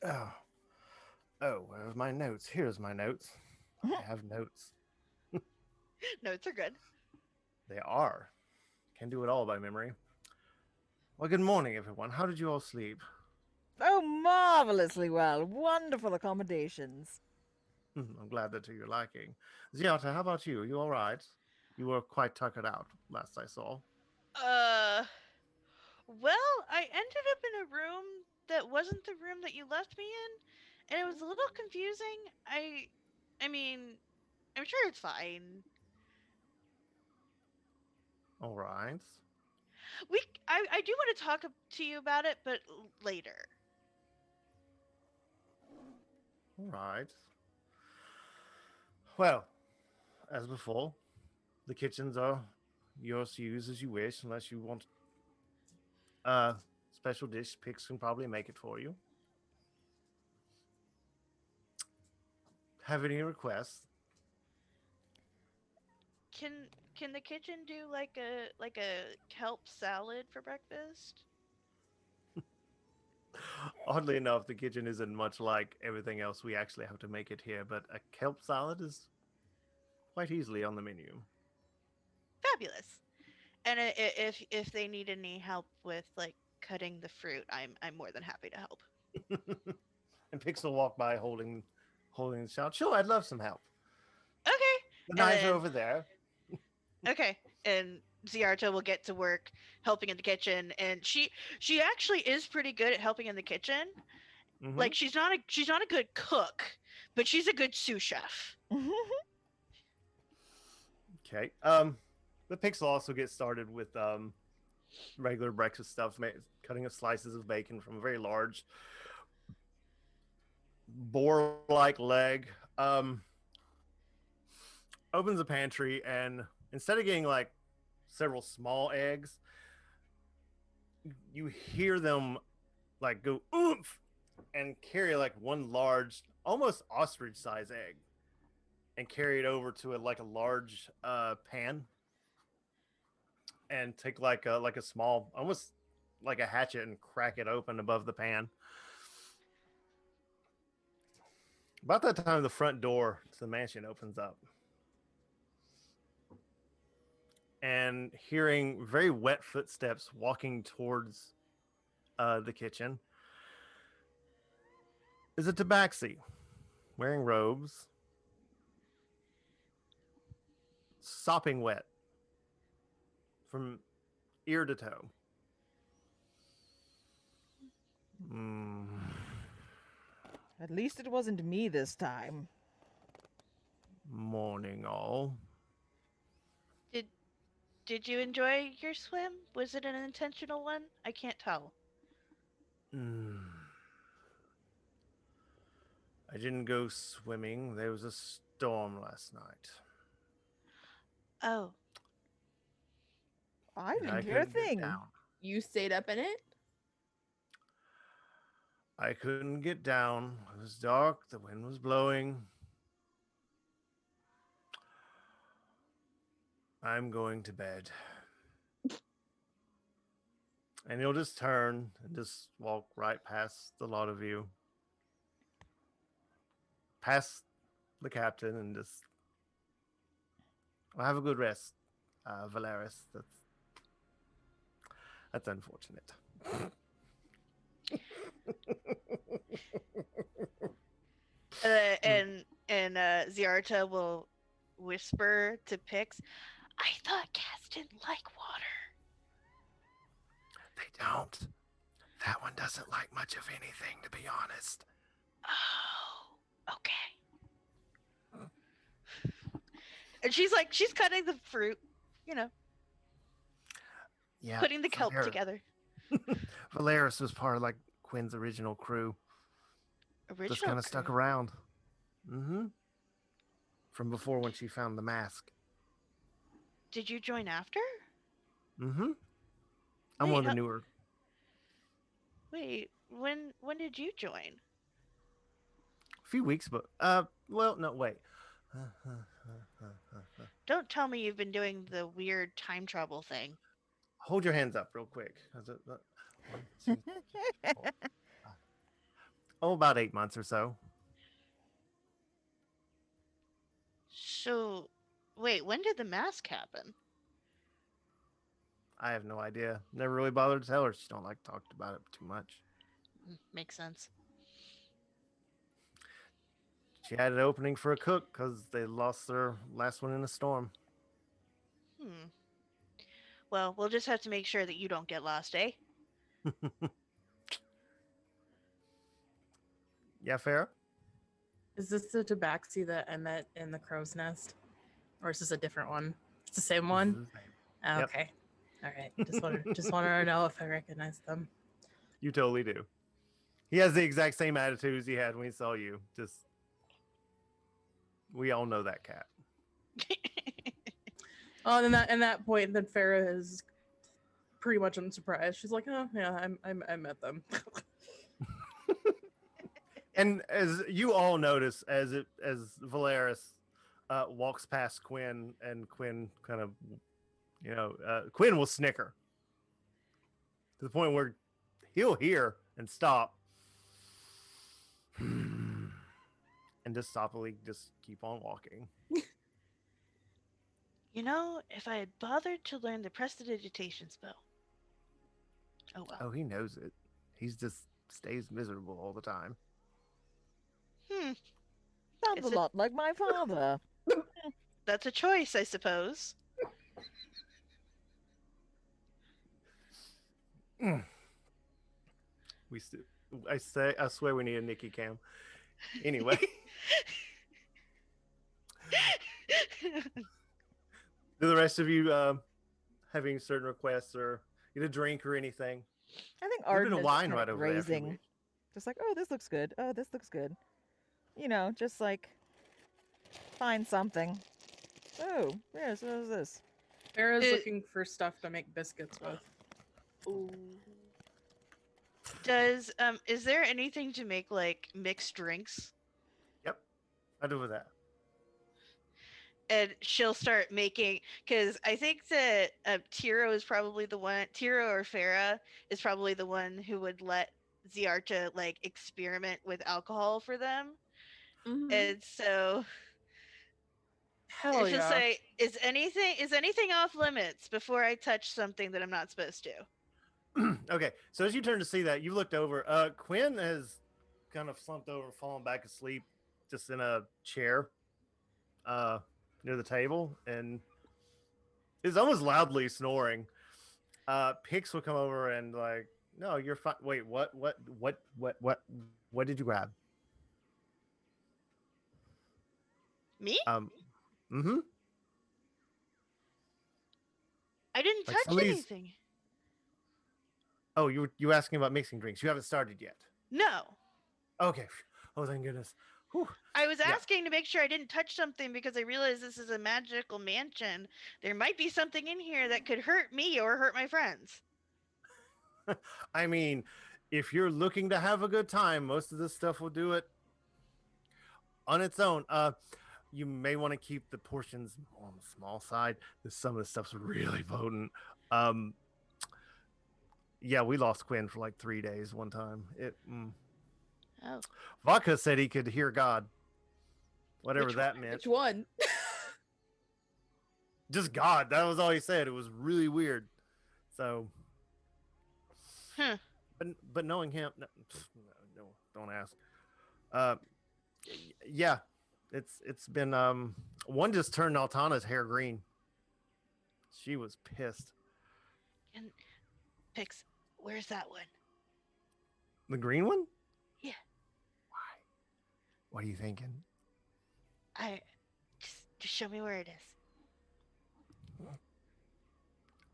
Speaker 1: Oh, where's my notes? Here's my notes. I have notes.
Speaker 2: Notes are good.
Speaker 1: They are. Can do it all by memory. Well, good morning, everyone. How did you all sleep?
Speaker 3: Oh, marvelously well. Wonderful accommodations.
Speaker 1: I'm glad they're to your liking. Ziata, how about you? Are you all right? You were quite tuckered out last I saw.
Speaker 2: Uh, well, I ended up in a room that wasn't the room that you left me in, and it was a little confusing. I mean, I'm sure it's fine.
Speaker 1: All right.
Speaker 2: I do want to talk to you about it, but later.
Speaker 1: All right. Well, as before, the kitchens are yours to use as you wish, unless you want special dish. Pix can probably make it for you. Have any requests?
Speaker 2: Can the kitchen do like a kelp salad for breakfast?
Speaker 1: Oddly enough, the kitchen isn't much like everything else we actually have to make it here, but a kelp salad is quite easily on the menu.
Speaker 2: Fabulous. And if they need any help with like cutting the fruit, I'm more than happy to help.
Speaker 1: And Pix will walk by holding the shout. Sure, I'd love some help.
Speaker 2: Okay.
Speaker 1: The
Speaker 2: And
Speaker 1: knives are
Speaker 2: then
Speaker 1: over there.
Speaker 2: okay, and Ziarta will get to work helping in the kitchen, and she actually is pretty good at helping in the kitchen.
Speaker 1: Mm-hmm.
Speaker 2: Like she's not a good cook, but she's a good sous chef.
Speaker 1: Okay. The Pix will also get started with regular breakfast stuff, cutting up slices of bacon from a very large boar-like leg. Opens the pantry, and instead of getting like several small eggs, you hear them like go oomph and carry like one large, almost ostrich-size egg, and carry it over to a large pan, and take like a small, almost like a hatchet, and crack it open above the pan. About that time, the front door to the mansion opens up, and hearing very wet footsteps walking towards the kitchen is a tabaxi wearing robes, sopping wet from ear to toe. Mm.
Speaker 3: At least it wasn't me this time.
Speaker 1: Morning, all.
Speaker 2: Did did you enjoy your swim? Was it an intentional one? I can't tell.
Speaker 1: Mm. I didn't go swimming. There was a storm last night.
Speaker 2: Oh,
Speaker 3: I
Speaker 1: And I
Speaker 3: didn't hear a
Speaker 1: couldn't get
Speaker 3: thing.
Speaker 1: down.
Speaker 5: You stayed up in it?
Speaker 1: I couldn't get down. It was dark. The wind was blowing. I'm going to bed. And he'll just turn and just walk right past the lot of you, past the captain, and just, well, have a good rest, Valeris. That's unfortunate.
Speaker 2: and Ziarta will whisper to Pix, I thought cats didn't like water.
Speaker 1: They don't. That one doesn't like much of anything, to be honest.
Speaker 2: Oh, okay. And she's cutting the fruit, you know,
Speaker 1: Yeah.
Speaker 2: putting the kelp together.
Speaker 1: Valeris was part of like Quinn's original crew.
Speaker 2: Original
Speaker 1: Just kind of stuck
Speaker 2: crew.
Speaker 1: around. Mm-hmm. From before when she found the mask.
Speaker 2: Did you join after?
Speaker 1: Mm-hmm. I'm
Speaker 2: Wait,
Speaker 1: one of the newer.
Speaker 2: Wait, when did you join?
Speaker 1: A few weeks, but well, no, wait.
Speaker 2: Don't tell me you've been doing the weird time travel thing.
Speaker 1: Hold your hands up real quick. One, two, 4, 5. Oh, about 8 months or so.
Speaker 2: So, wait, when did the mask happen?
Speaker 1: I have no idea. Never really bothered to tell her. She don't like talked about it too much.
Speaker 2: Makes sense.
Speaker 1: She had an opening for a cook because they lost their last one in a storm.
Speaker 2: Hmm. Well, we'll just have to make sure that you don't get lost, eh?
Speaker 1: Yeah, Farah?
Speaker 4: Is this the tabaxi that I met in the crow's nest? Or is this a different one? It's the same one? Oh,
Speaker 1: Yep.
Speaker 4: okay. All right. Just wanted to know if I recognize them.
Speaker 1: You totally do. He has the exact same attitude as he had when he saw you. Just, we all know that cat.
Speaker 4: Oh, and then that point, then Farah is pretty much unsurprised. She's like, "Oh, yeah, I met them."
Speaker 1: And as you all notice, as Valeris walks past Quinn, and Quinn kind of, Quinn will snicker to the point where he'll hear and stop, and just softly just keep on walking.
Speaker 2: You know, if I had bothered to learn the prestidigitation spell. Oh well.
Speaker 1: Oh, he knows it. He's just stays miserable all the time.
Speaker 2: Hmm.
Speaker 3: Sounds
Speaker 2: Is
Speaker 3: a
Speaker 2: it-
Speaker 3: lot like my father.
Speaker 2: That's a choice, I suppose.
Speaker 1: We st- I swear we need a Nikki cam. Anyway, do the rest of you having certain requests or get a drink or anything?
Speaker 3: I think
Speaker 1: There's been
Speaker 3: Arden
Speaker 1: a
Speaker 3: is
Speaker 1: wine
Speaker 3: kind
Speaker 1: right
Speaker 3: of
Speaker 1: over there if you
Speaker 3: grazing.
Speaker 1: wish.
Speaker 3: Just like, oh, this looks good. Oh, this looks good. You know, just like find something. Oh, yes, what is this?
Speaker 4: Farah's
Speaker 2: It-
Speaker 4: looking for stuff to make biscuits with.
Speaker 2: Ooh. Does is there anything to make like mixed drinks?
Speaker 1: Yep, I do with that.
Speaker 2: And she'll start making, because I think that Tiro is probably the one. Tiro or Farah is probably the one who would let Ziarta like experiment with alcohol for them.
Speaker 5: Mhm.
Speaker 2: And so
Speaker 4: Hell
Speaker 2: she'll
Speaker 4: yeah.
Speaker 2: say, "Is anything off limits before I touch something that I'm not supposed to?"
Speaker 1: Okay, so as you turn to see that, you looked over. Quinn has kind of slumped over, fallen back asleep, just in a chair uh, near the table, and is almost loudly snoring. Pix will come over and like, no, you're fine. Wait, what did you grab?
Speaker 2: Me?
Speaker 1: Mm-hmm.
Speaker 2: I didn't
Speaker 1: Like
Speaker 2: touch
Speaker 1: somebody's.
Speaker 2: anything.
Speaker 1: Oh, you asking about mixing drinks? You haven't started yet.
Speaker 2: No.
Speaker 1: Okay. Oh, thank goodness. Whew.
Speaker 2: I was
Speaker 1: Yeah.
Speaker 2: asking to make sure I didn't touch something because I realized this is a magical mansion. There might be something in here that could hurt me or hurt my friends.
Speaker 1: I mean, if you're looking to have a good time, most of this stuff will do it on its own. You may want to keep the portions on the small side. Some of the stuff's really potent. Yeah, we lost Quinn for like 3 days one time.
Speaker 2: Oh.
Speaker 1: Vodka said he could hear God, whatever that meant.
Speaker 5: Which one?
Speaker 1: Just God. That was all he said. It was really weird. So, but knowing him, no, don't ask. Yeah, it's been one just turned Altana's hair green. She was pissed.
Speaker 2: And Pix, where's that one?
Speaker 1: The green one?
Speaker 2: Yeah.
Speaker 1: Why? What are you thinking?
Speaker 2: I just show me where it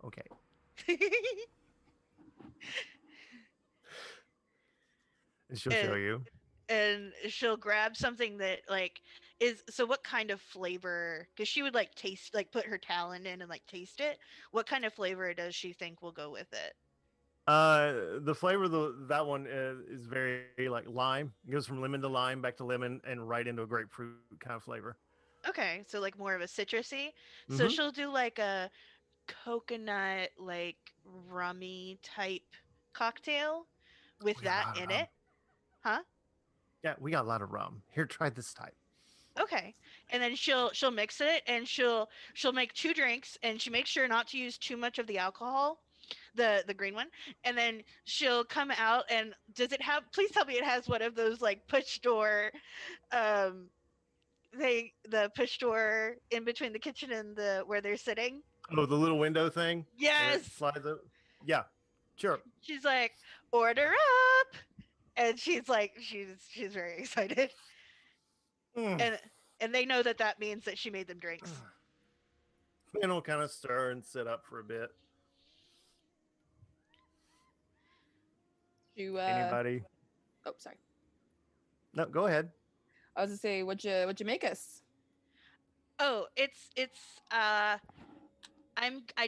Speaker 1: Okay.
Speaker 2: is.
Speaker 1: And she'll show you.
Speaker 2: And she'll grab something that like is, so what kind of flavor, because she would like taste, like put her talent in and like taste it, what kind of flavor does she think will go with it?
Speaker 1: The flavor of that one is very like lime. It goes from lemon to lime, back to lemon, and right into a grapefruit kind of flavor.
Speaker 2: Okay, so like more of a citrusy. So
Speaker 1: Mm-hmm.
Speaker 2: she'll do like a coconut, like rummy type cocktail with
Speaker 1: We got a
Speaker 2: that
Speaker 1: lot of
Speaker 2: in
Speaker 1: rum.
Speaker 2: it. Huh?
Speaker 1: Yeah, we got a lot of rum. Here, try this type.
Speaker 2: Okay. And then she'll mix it and she'll make two drinks and she makes sure not to use too much of the alcohol, the green one. And then she'll come out and does it have please tell me it has one of those like push door um the push door in between the kitchen and the where they're sitting.
Speaker 1: Oh, the little window thing, and it
Speaker 2: Yes.
Speaker 1: slides up. Yeah, sure.
Speaker 2: She's like, "Order up." And she's like she's very excited.
Speaker 1: Mm.
Speaker 2: And they know that that means that she made them drinks.
Speaker 1: Then we'll kind of stir and sit up for a bit.
Speaker 5: You
Speaker 1: Anybody?
Speaker 5: oh sorry.
Speaker 1: No, go ahead.
Speaker 5: I was gonna say what'd you make us?
Speaker 2: Oh, it's I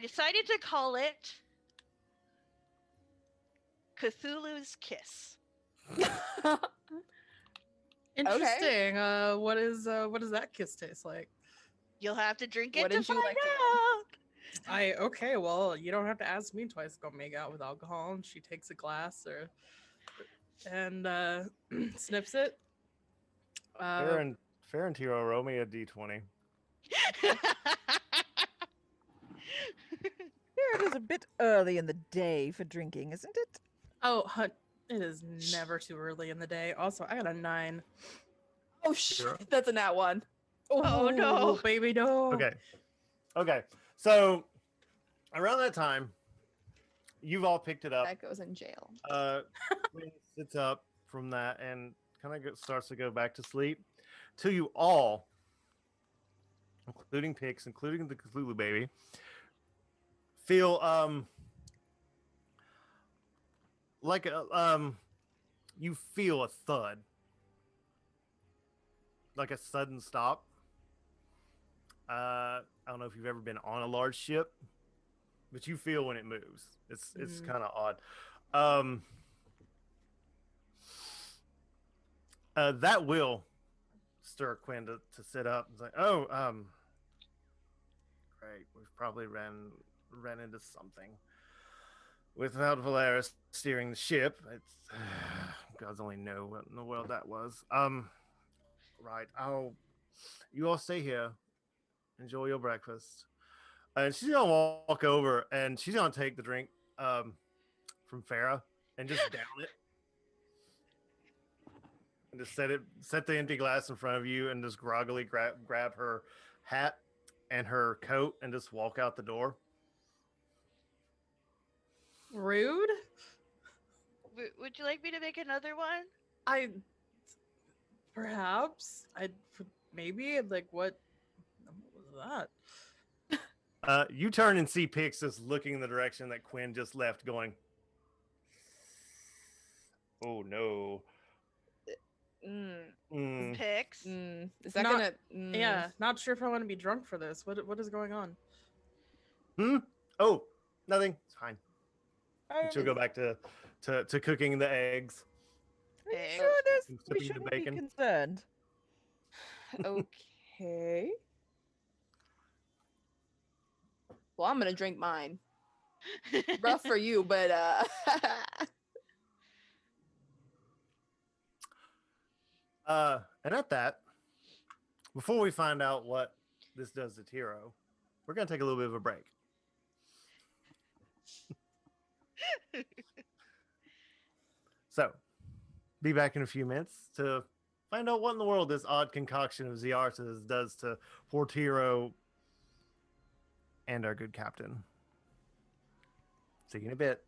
Speaker 2: decided to call it Cthulhu's Kiss.
Speaker 4: Interesting. What does that kiss taste like?
Speaker 2: You'll have to drink it to
Speaker 5: Wouldn't you
Speaker 2: find
Speaker 5: like to know?
Speaker 2: out.
Speaker 4: Okay, well, you don't have to ask me twice to go make out with alcohol. And she takes a glass and sniffs it.
Speaker 1: Ferentiro, roll me a d20.
Speaker 3: Here it is a bit early in the day for drinking, isn't it?
Speaker 4: Oh, it is never too early in the day. Also, I got a 9.
Speaker 5: Oh
Speaker 1: Sure.
Speaker 5: shit, that's a nat one.
Speaker 2: Oh, no.
Speaker 4: baby, no.
Speaker 1: Okay. So around that time, you've all picked it up.
Speaker 5: That goes in jail.
Speaker 1: Quinn sits up from that and kind of starts to go back to sleep. Till you all, including Pix, including the Cthulhu baby, feel like you feel a thud, like a sudden stop. I don't know if you've ever been on a large ship, but you feel when it moves. It's kind of odd. That will stir Quinn to sit up. It's like, oh, great. We've probably ran into something. Without Valaris steering the ship, it's gods only know what in the world that was. Right. You all stay here. Enjoy your breakfast. And she's gonna walk over and she's gonna take the drink from Farah and just down it. And just set the empty glass in front of you and just groggily grab her hat and her coat and just walk out the door.
Speaker 4: Rude.
Speaker 2: Would you like me to make another one?
Speaker 4: Perhaps maybe like what was that?
Speaker 1: You turn and see Pix just looking in the direction that Quinn just left, going, "Oh no."
Speaker 2: Pix.
Speaker 5: Is that
Speaker 4: Not-
Speaker 5: gonna?
Speaker 4: Yeah, not sure if I want to be drunk for this. What is going on?
Speaker 1: Oh, nothing. It's fine.
Speaker 3: Are
Speaker 1: And she'll go back to cooking the eggs.
Speaker 3: you
Speaker 2: Eggs.
Speaker 3: sure
Speaker 1: And
Speaker 3: we
Speaker 1: sipping the
Speaker 3: shouldn't be
Speaker 1: bacon.
Speaker 3: concerned?
Speaker 5: Okay. Well, I'm gonna drink mine. Rough for you, but
Speaker 1: And at that, before we find out what this does to Tiro, we're gonna take a little bit of a break. So, be back in a few minutes to find out what in the world this odd concoction of Ziartas does to Portiro and our good captain. See you in a bit.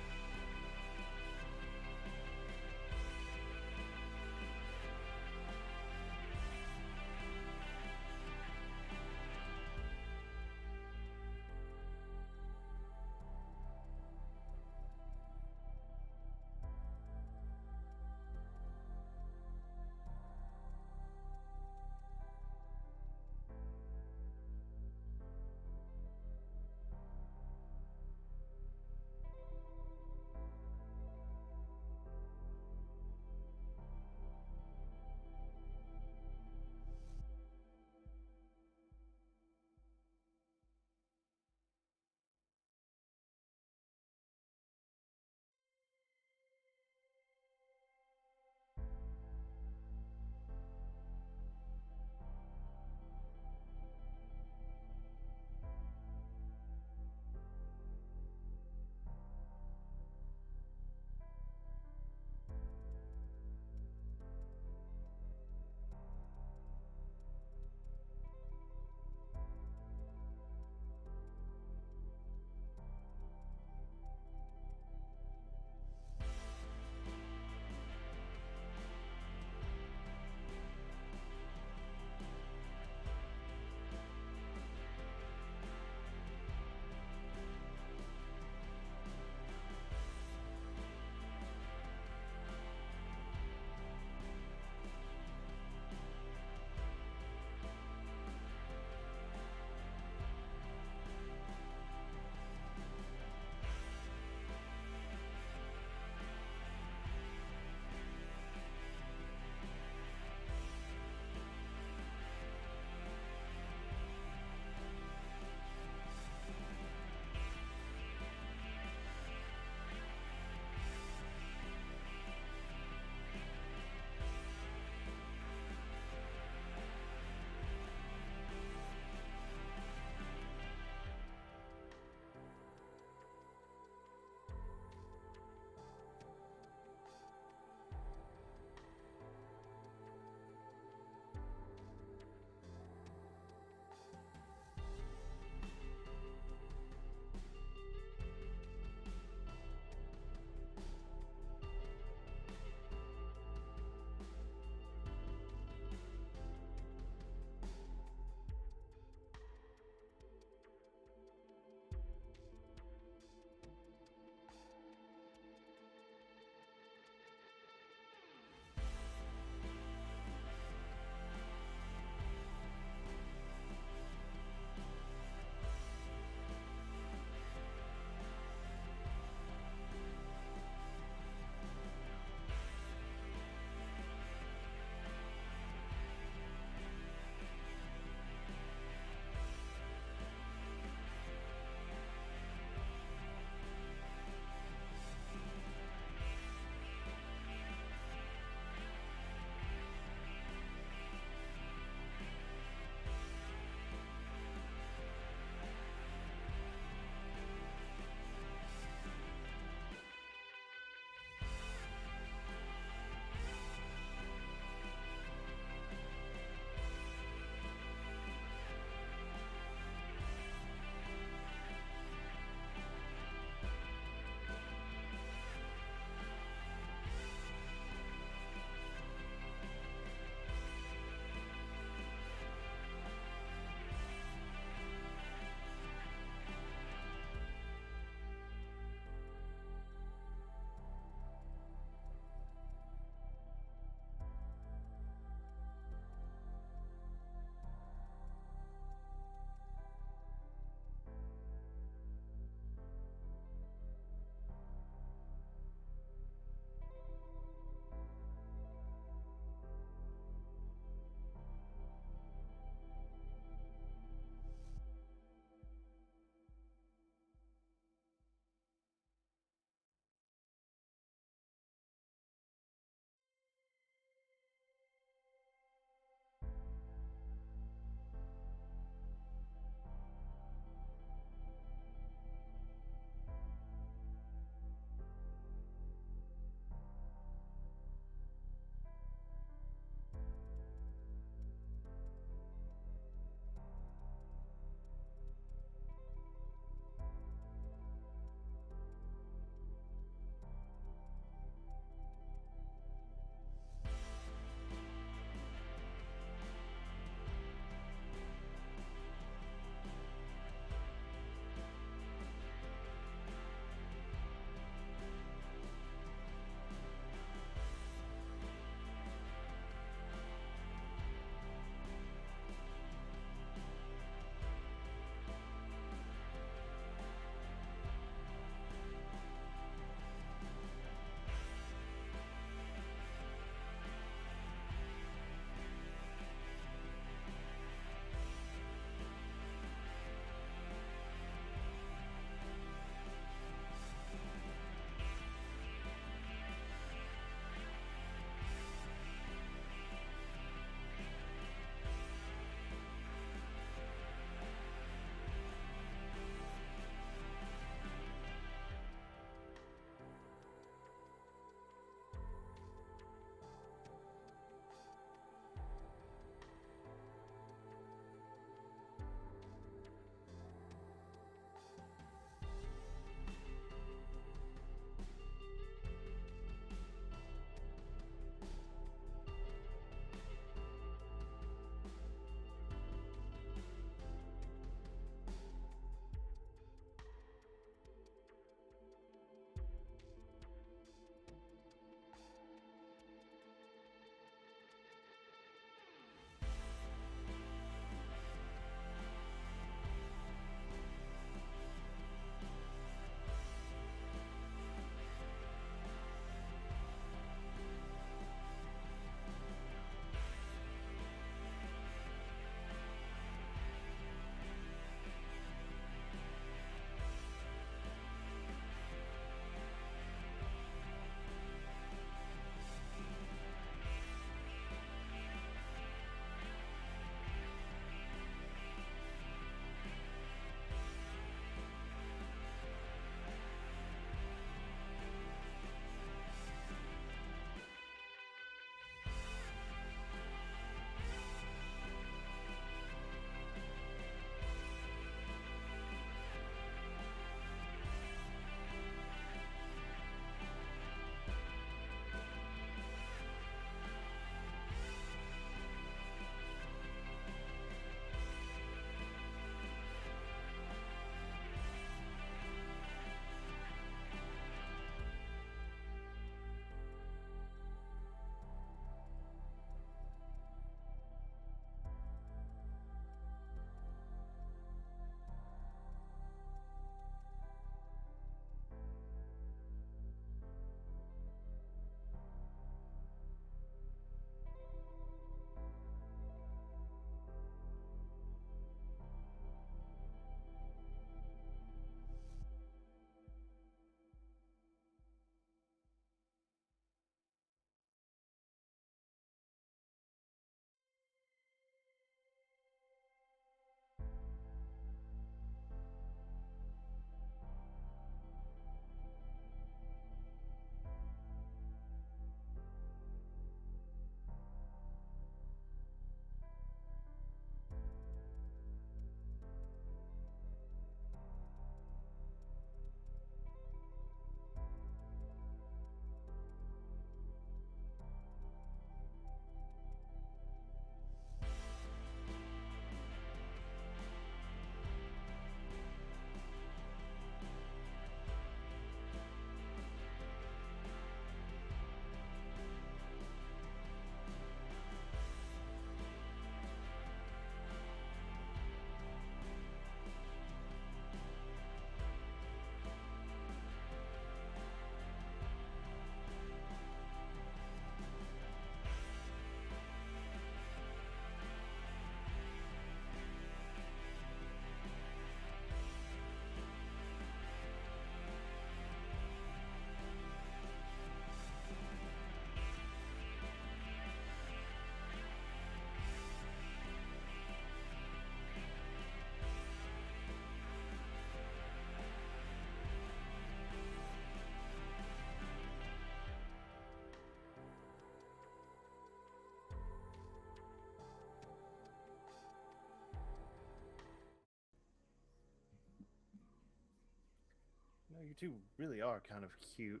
Speaker 1: You two really are kind of cute.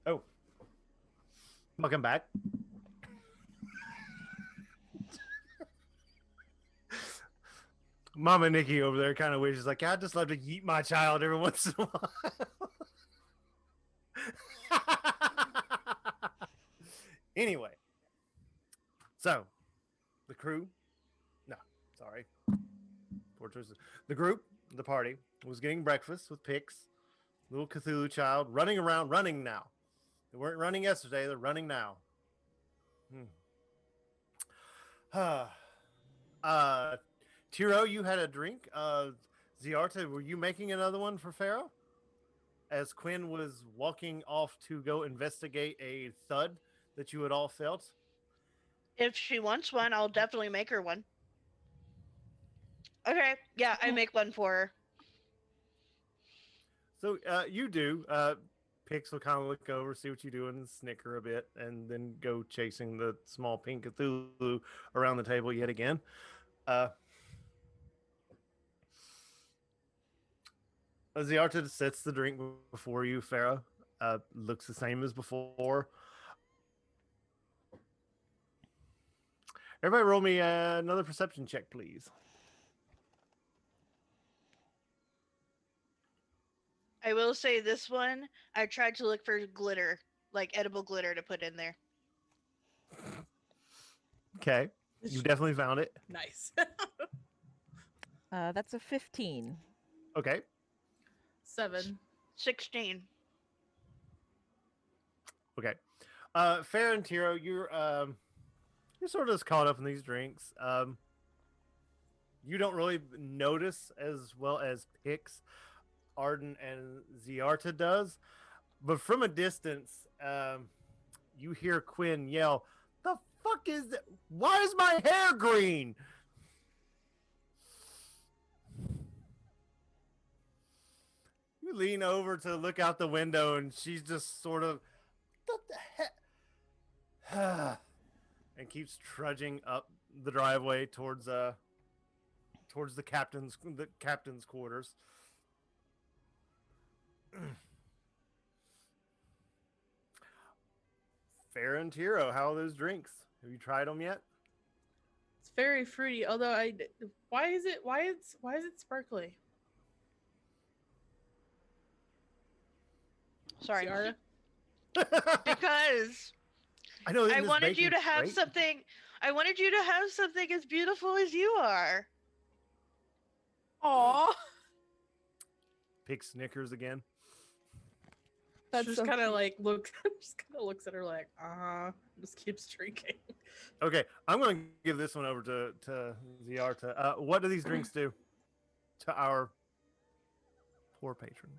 Speaker 1: Oh, welcome back. Mama Nikki over there kind of wishes like, I'd just love to yeet my child every once in a while. Anyway, so the crew, no, sorry, poor choices. The group, the party, was getting breakfast with Pix, little Cthulhu child, running around, running now. They weren't running yesterday, they're running now. Tiro, you had a drink. Ziarta, were you making another one for Pharaoh? As Quinn was walking off to go investigate a thud that you had all felt.
Speaker 2: If she wants one, I'll definitely make her one. Okay, yeah, I make one for her.
Speaker 1: So you do. Pix will kind of look over, see what you do, and snicker a bit, and then go chasing the small pink Cthulhu around the table yet again. Ziarta sets the drink before you, Farah. Looks the same as before. Everybody roll me another perception check, please.
Speaker 2: I will say this one, I tried to look for glitter, like edible glitter to put in there.
Speaker 1: Okay. You definitely found it.
Speaker 4: Nice.
Speaker 3: That's a 15.
Speaker 1: Okay.
Speaker 4: 7.
Speaker 2: 16.
Speaker 1: Okay. Farah and Tiro, you're sort of just caught up in these drinks. You don't really notice as well as Pix, Arden, and Ziarta does, but from a distance, you hear Quinn yell, "The fuck is that? Why is my hair green?" You lean over to look out the window, and she's just sort of, "What the heck?" and keeps trudging up the driveway towards the captain's quarters. Farah and Tiro, how are those drinks? Have you tried them yet?
Speaker 4: It's very fruity. Although why is it sparkly?
Speaker 2: Sorry.
Speaker 4: Ziara?
Speaker 2: Because
Speaker 1: I know.
Speaker 2: I wanted you to have something. I wanted you to have something as beautiful as you are.
Speaker 4: Aw.
Speaker 1: Pick Snickers again.
Speaker 5: That's
Speaker 4: She just
Speaker 5: so
Speaker 4: kind of
Speaker 5: cute.
Speaker 4: like looks at her like, just keeps drinking.
Speaker 1: Okay, I'm going to give this one over to Ziarta. What do these drinks do to our poor patron?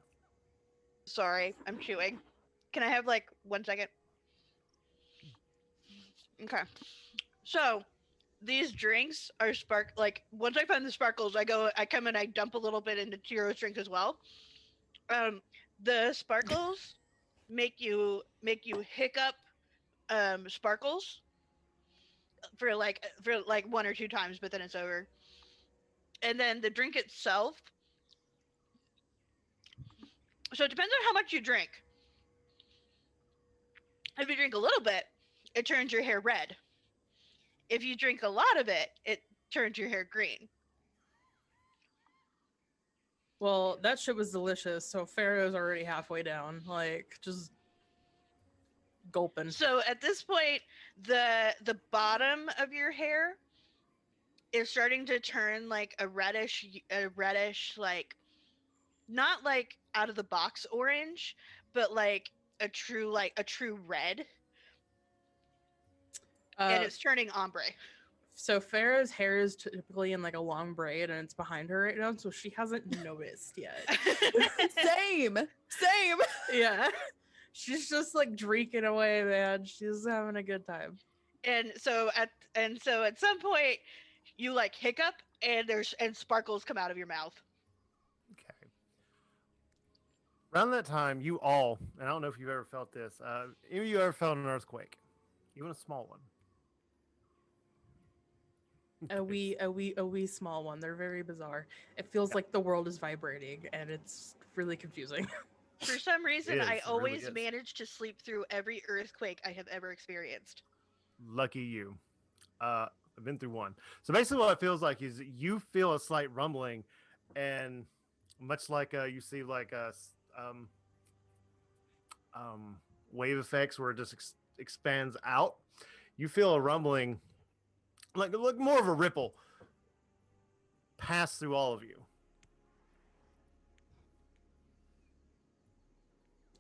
Speaker 2: Sorry, I'm chewing. Can I have like 1 second? Okay. So these drinks are once I find the sparkles, I come and I dump a little bit into Tiro's drink as well. The sparkles make you hiccup sparkles for like 1 or 2 times, but then it's over. And then the drink itself, so it depends on how much you drink. If you drink a little bit, it turns your hair red. If you drink a lot of it, it turns your hair green.
Speaker 4: Well, that shit was delicious. So Pharaoh's already halfway down, like just gulping.
Speaker 2: So at this point, the bottom of your hair is starting to turn like a reddish like, not like out of the box orange, but like a true red, and it's turning ombre.
Speaker 4: So Farah's hair is typically in like a long braid, and it's behind her right now, so she hasn't noticed yet.
Speaker 5: Same.
Speaker 4: Yeah, she's just like drinking away, man. She's having a good time.
Speaker 2: And so at some point, you like hiccup, and sparkles come out of your mouth.
Speaker 1: Okay. Around that time, you all, and I don't know if you've ever felt this, any of you ever felt an earthquake? Even a small one?
Speaker 4: A wee small one. They're very bizarre. It feels like the world is vibrating, and it's really confusing.
Speaker 2: For some reason,
Speaker 1: is,
Speaker 2: I
Speaker 1: it really
Speaker 2: always
Speaker 1: is.
Speaker 2: manage to sleep through every earthquake I have ever experienced.
Speaker 1: Lucky you. I've been through one. So basically, what it feels like is you feel a slight rumbling, and much like you see like um, wave effects where it just expands out, you feel a rumbling, like more of a ripple, pass through all of you.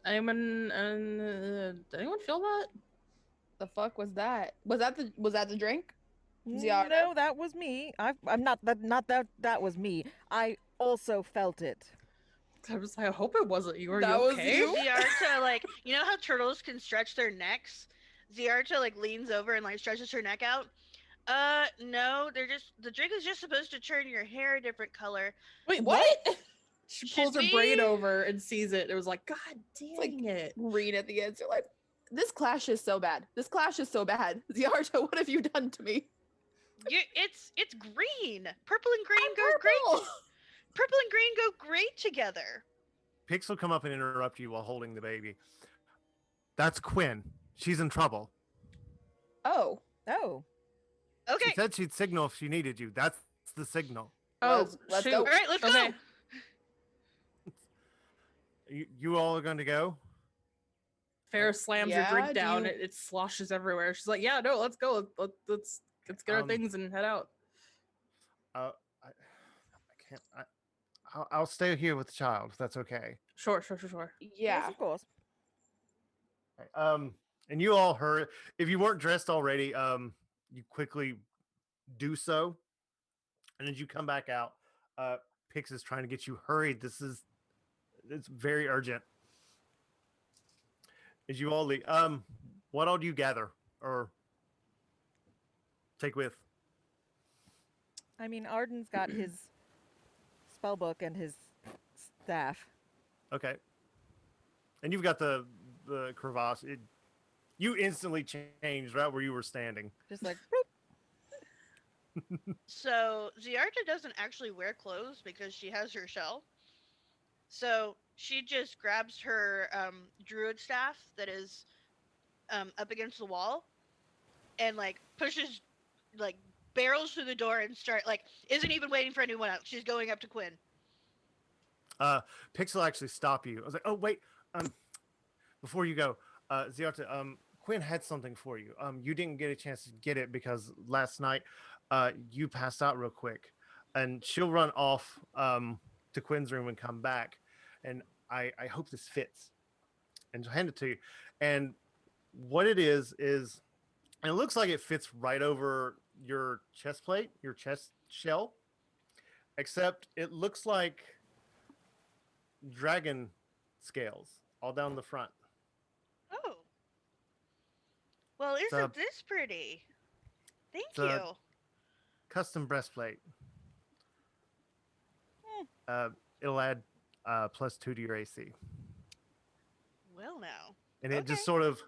Speaker 4: Anyone feel that?
Speaker 5: The fuck was that? Was that the drink? Ziarda?
Speaker 3: No, that was me. I'm not that was me. I also felt it.
Speaker 4: I was like, I hope it wasn't you. Are
Speaker 5: That
Speaker 4: you
Speaker 5: was
Speaker 4: okay?
Speaker 5: you?
Speaker 2: Ziarta, like, you know how turtles can stretch their necks? Ziarta, like, leans over and, like, stretches her neck out. No, the drink is just supposed to turn your hair a different color.
Speaker 4: Wait,
Speaker 5: What?
Speaker 4: what? She pulls her
Speaker 2: Should
Speaker 4: braid
Speaker 2: we?
Speaker 4: over and sees it. It was like, God
Speaker 5: like-
Speaker 4: dang it.
Speaker 5: Read at the end. You're like, this clash is so bad. This clash is so bad. Ziarta, what have you done to me?
Speaker 2: It's green. Purple and green
Speaker 5: I'm
Speaker 2: go great.
Speaker 5: purple.
Speaker 2: Purple and green go great together.
Speaker 1: Pix will come up and interrupt you while holding the baby. That's Quinn. She's in trouble.
Speaker 5: Oh.
Speaker 3: Oh,
Speaker 2: Okay.
Speaker 1: She said she'd signal if she needed you. That's the signal.
Speaker 4: Oh,
Speaker 5: Let's
Speaker 4: shoot.
Speaker 5: go.
Speaker 2: All right, let's
Speaker 4: Okay.
Speaker 2: go.
Speaker 1: You all are going to go?
Speaker 4: Farrah slams her
Speaker 5: Yeah,
Speaker 4: drink
Speaker 5: do
Speaker 4: down.
Speaker 5: you-
Speaker 4: It sloshes everywhere. She's like, "Yeah, no, let's go. Let's get our things and head out."
Speaker 1: I can't. I'll stay here with the child if that's okay.
Speaker 4: Sure.
Speaker 3: yes,
Speaker 5: Yeah.
Speaker 3: of course.
Speaker 1: And you all heard. If you weren't dressed already, you quickly do so, and as you come back out, Pix is trying to get you hurried. It's very urgent. As you all leave, what all do you gather or take with?
Speaker 3: I mean, Arden's got his spell book and his staff.
Speaker 1: Okay, and you've got the crevasse. You instantly changed right where you were standing.
Speaker 3: Just like,
Speaker 2: So Ziarta doesn't actually wear clothes because she has her shell. So she just grabs her druid staff that is up against the wall, and like pushes, like barrels through the door and isn't even waiting for anyone else. She's going up to Quinn.
Speaker 1: Pixel actually stop you. I was like, oh wait, before you go, Ziarta, Quinn had something for you. You didn't get a chance to get it because last night, you passed out real quick, and she'll run off to Quinn's room and come back, and I hope this fits, and she'll hand it to you, and what it is, and it looks like it fits right over your chest plate, your chest shell, except it looks like dragon scales all down the front.
Speaker 2: Oh. Well,
Speaker 1: a-
Speaker 2: isn't this pretty? Thank
Speaker 1: it's a-
Speaker 2: you.
Speaker 1: Custom breastplate. It'll add +2 to your AC,
Speaker 2: Well, now.
Speaker 1: and it just
Speaker 2: Okay.
Speaker 1: sort of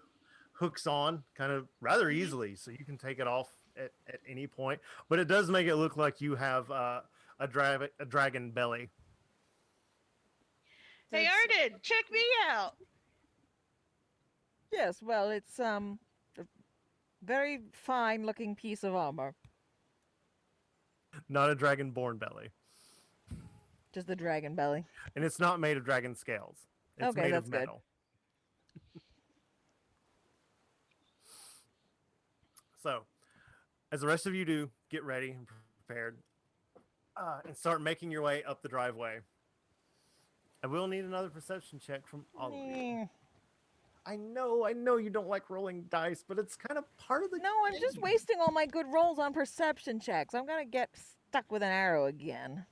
Speaker 1: hooks on kind of rather easily, so you can take it off at any point. But it does make it look like you have a dragon belly.
Speaker 2: Hey,
Speaker 5: That's-
Speaker 2: Arden, check me out.
Speaker 3: yes, well, it's a very fine looking piece of armor.
Speaker 1: Not a dragon-born belly,
Speaker 3: Just the dragon belly.
Speaker 1: and it's not made of dragon scales. It's
Speaker 3: Okay,
Speaker 1: made
Speaker 3: that's
Speaker 1: of
Speaker 3: good.
Speaker 1: metal. So, as the rest of you do, get ready and prepared, and start making your way up the driveway. I will need another perception check from all of you.
Speaker 3: Eh,
Speaker 1: I know you don't like rolling dice, but it's kind of part of the
Speaker 3: No, I'm just
Speaker 1: game.
Speaker 3: wasting all my good rolls on perception checks. I'm gonna get stuck with an arrow again.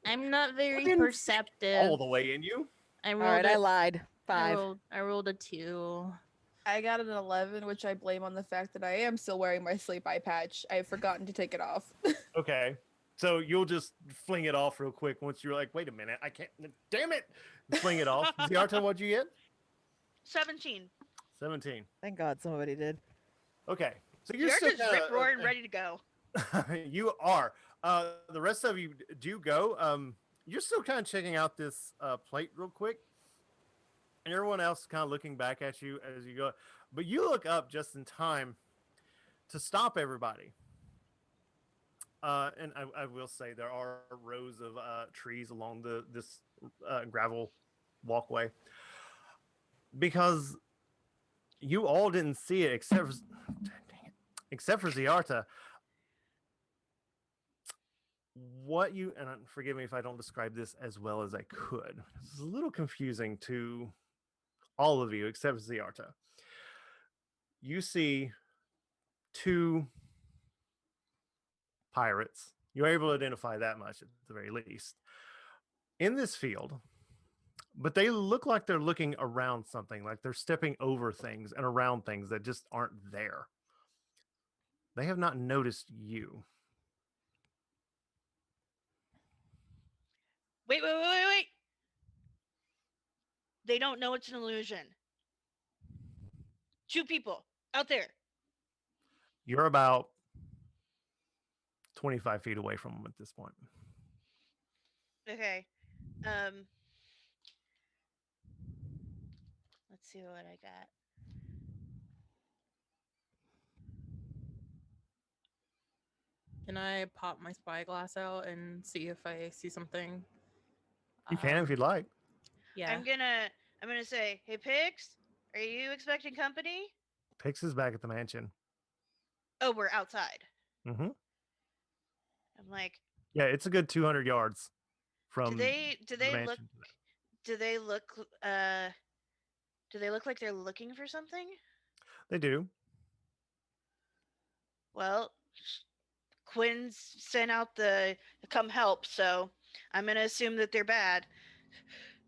Speaker 4: I'm not very
Speaker 1: didn't see
Speaker 4: perceptive.
Speaker 1: all the way in you.
Speaker 4: I
Speaker 3: All
Speaker 4: rolled.
Speaker 3: right, I lied.
Speaker 4: I
Speaker 3: 5.
Speaker 4: rolled a 2.
Speaker 5: I got an 11, which I blame on the fact that I am still wearing my sleep eye patch. I have forgotten to take it off.
Speaker 1: Okay. So you'll just fling it off real quick once you're like, wait a minute, I can't, damn it. Fling it off. Ziarta, what'd you get?
Speaker 2: 17.
Speaker 1: 17.
Speaker 3: Thank God somebody did.
Speaker 1: Okay. So you're
Speaker 2: You're
Speaker 1: still
Speaker 2: just rip roaring ready to go.
Speaker 1: you are. The rest of you do go. you're still kind of checking out this plate real quick, and everyone else kind of looking back at you as you go. But you look up just in time to stop everybody. And I will say there are rows of trees along this gravel walkway because you all didn't see it except for Ziarta. What you and forgive me if I don't describe this as well as I could. It's a little confusing to all of you except Ziarta. You see two pirates. You're able to identify that much at the very least in this field, but they look like they're looking around something, like they're stepping over things and around things that just aren't there. They have not noticed you.
Speaker 2: Wait. They don't know it's an illusion. Two people out there.
Speaker 1: You're about 25 feet away from them at this point.
Speaker 2: Okay. Let's see what I got.
Speaker 4: Can I pop my spyglass out and see if I see something?
Speaker 1: You can if you'd like.
Speaker 4: Yeah.
Speaker 2: I'm gonna say, hey Pix, are you expecting company?
Speaker 1: Pix is back at the mansion.
Speaker 2: Oh, we're outside.
Speaker 1: Mm-hmm.
Speaker 2: I'm like,
Speaker 1: Yeah, it's a good 200 yards from
Speaker 2: do they
Speaker 1: the
Speaker 2: look
Speaker 1: mansion to that.
Speaker 2: do they look like they're looking for something?
Speaker 1: They do.
Speaker 2: Well, Quinn's sent out the come help, so I'm gonna assume that they're bad.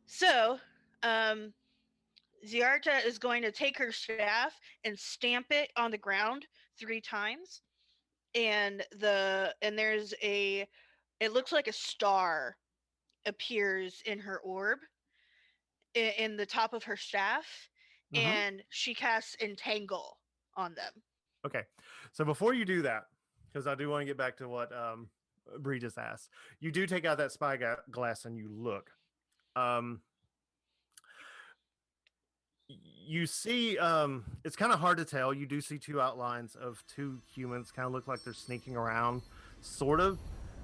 Speaker 2: So, Ziarta is going to take her staff and stamp it on the ground 3 times, and there's it looks like a star appears in her orb in the top of her staff, and she casts entangle on them.
Speaker 1: Okay. So before you do that, because I do want to get back to what Bree just asked, you do take out that glass and you look. You see, it's kind of hard to tell. You do see two outlines of two humans, kind of look like they're sneaking around, sort of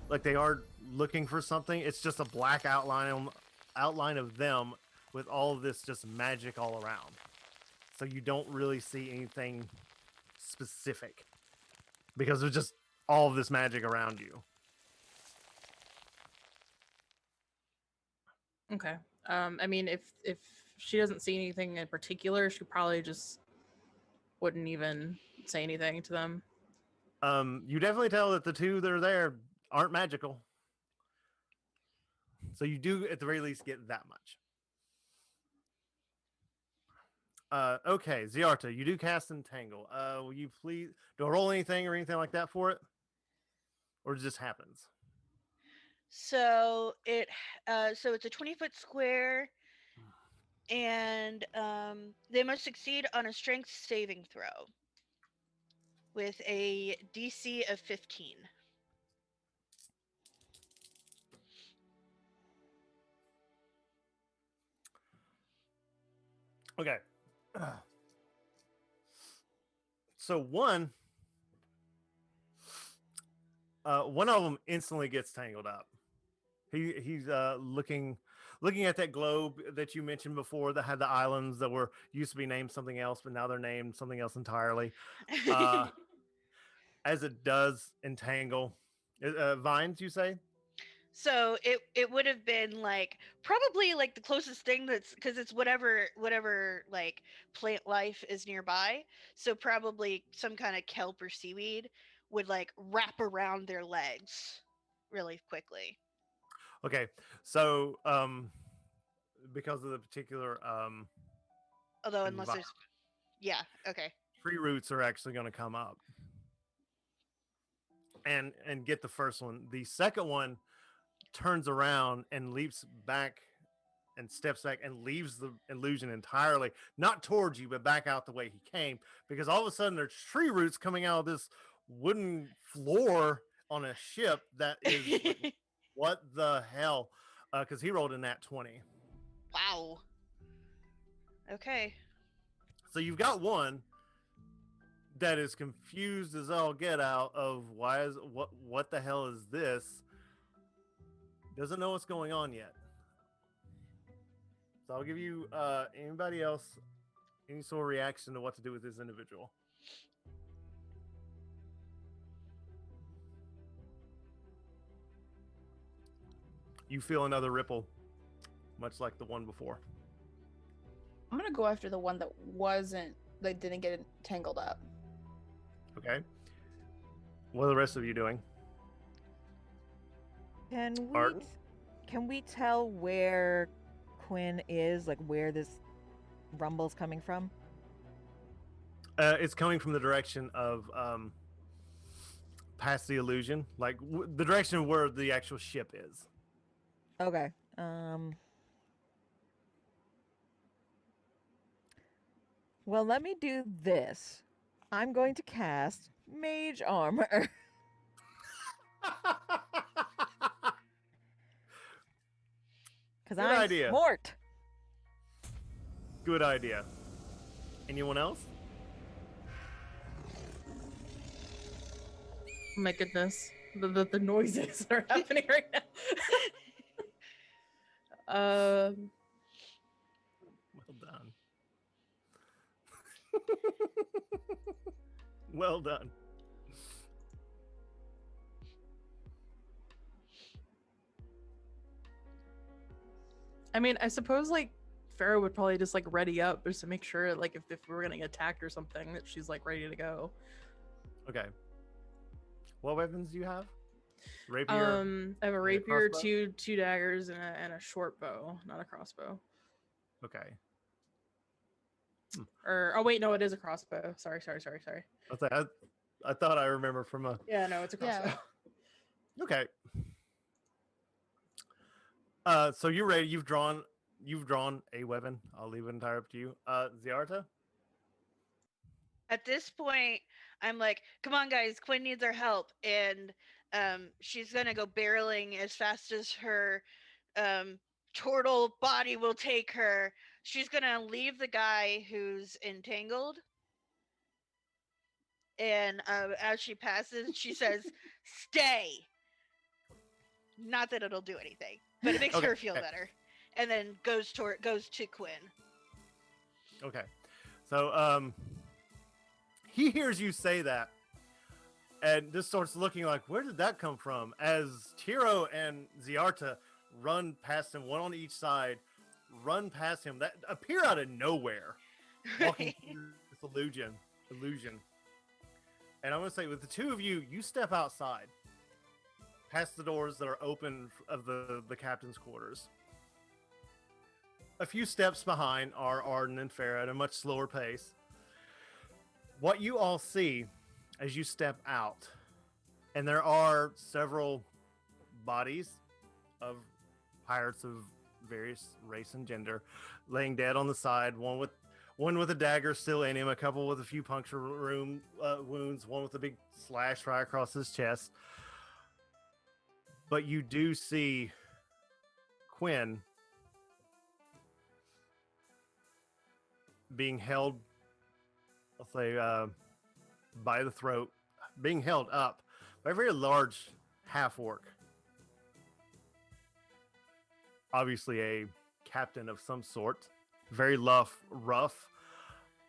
Speaker 1: like they are looking for something. It's just a black outline of them with all of this just magic all around. So you don't really see anything specific because there's just all of this magic around you.
Speaker 4: Okay. I mean, if she doesn't see anything in particular, she probably just wouldn't even say anything to them.
Speaker 1: You definitely tell that the two that are there aren't magical. So you do at the very least get that much. Okay, Ziarta, you do cast Entangle. Will you please do I roll anything or anything like that for it? Or it just happens?
Speaker 2: So it's a 20-foot square, and they must succeed on a strength saving throw with a DC of 15.
Speaker 1: Okay. So one of them instantly gets tangled up. He's looking at that globe that you mentioned before that had the islands that were used to be named something else, but now they're named something else entirely. As it does entangle vines, you say?
Speaker 2: So it would have been like probably like the closest thing that's because it's whatever like plant life is nearby. So probably some kind of kelp or seaweed would like wrap around their legs really quickly.
Speaker 1: Okay, so because of the particular
Speaker 2: Although unless
Speaker 1: envi-
Speaker 2: there's yeah, okay.
Speaker 1: tree roots are actually going to come up and get the first one. The second one turns around and leaps back and steps back and leaves the illusion entirely, not towards you, but back out the way he came, because all of a sudden there's tree roots coming out of this wooden floor on a ship that is like, what the hell? because he rolled a nat 20.
Speaker 2: Wow. Okay.
Speaker 1: So you've got one that is confused as all get out of what the hell is this? Doesn't know what's going on yet. So I'll give you anybody else any sort of reaction to what to do with this individual. You feel another ripple, much like the one before.
Speaker 5: I'm gonna go after the one that didn't get tangled up.
Speaker 1: Okay. What are the rest of you doing? Art?
Speaker 3: Can we tell where Quinn is, like where this rumble's coming from?
Speaker 1: It's coming from the direction of past the illusion, like the direction where the actual ship is.
Speaker 3: Okay. Well, let me do this. I'm going to cast Mage Armor. Because
Speaker 1: Good
Speaker 3: I'm
Speaker 1: idea.
Speaker 3: smart.
Speaker 1: Good idea. Anyone else?
Speaker 4: Oh my goodness, the noises are happening right now.
Speaker 1: Well done. Well done.
Speaker 4: I mean, I suppose like Farrah would probably just like ready up just to make sure like if we were getting attacked or something that she's like ready to go.
Speaker 1: Okay. What weapons do you have? Rapier.
Speaker 4: I have a
Speaker 1: a
Speaker 4: rapier,
Speaker 1: crossbow?
Speaker 4: two daggers, and a short bow, not a crossbow.
Speaker 1: Okay.
Speaker 4: Or oh wait, no, it is a crossbow. Sorry.
Speaker 1: I thought I remember from a.
Speaker 4: Yeah, no, it's a
Speaker 5: Yeah.
Speaker 4: crossbow.
Speaker 1: Okay. So you're ready. You've drawn a weapon. I'll leave it entirely up to you. Ziarta?
Speaker 2: At this point, I'm like, come on, guys, Quinn needs our help. And she's going to go barreling as fast as her turtle body will take her. She's going to leave the guy who's entangled. And as she passes, she says, stay. Not that it'll do anything, but it makes
Speaker 1: Okay.
Speaker 2: her feel better. And then goes to Quinn.
Speaker 1: Okay. So he hears you say that and just starts looking like, where did that come from? As Tiro and Ziarta run past him, one on each side, run past him, that appear out of nowhere, walking through this illusion. And I'm going to say, with the two of you, you step outside, past the doors that are open of the captain's quarters. A few steps behind are Arden and Farrah at a much slower pace. What you all see as you step out, and there are several bodies of pirates of various race and gender laying dead on the side, one with a dagger still in him, a couple with a few puncture wounds, one with a big slash right across his chest. But you do see Quinn being held, I'll say, by the throat, being held up by a very large half-orc. Obviously a captain of some sort. Very rough.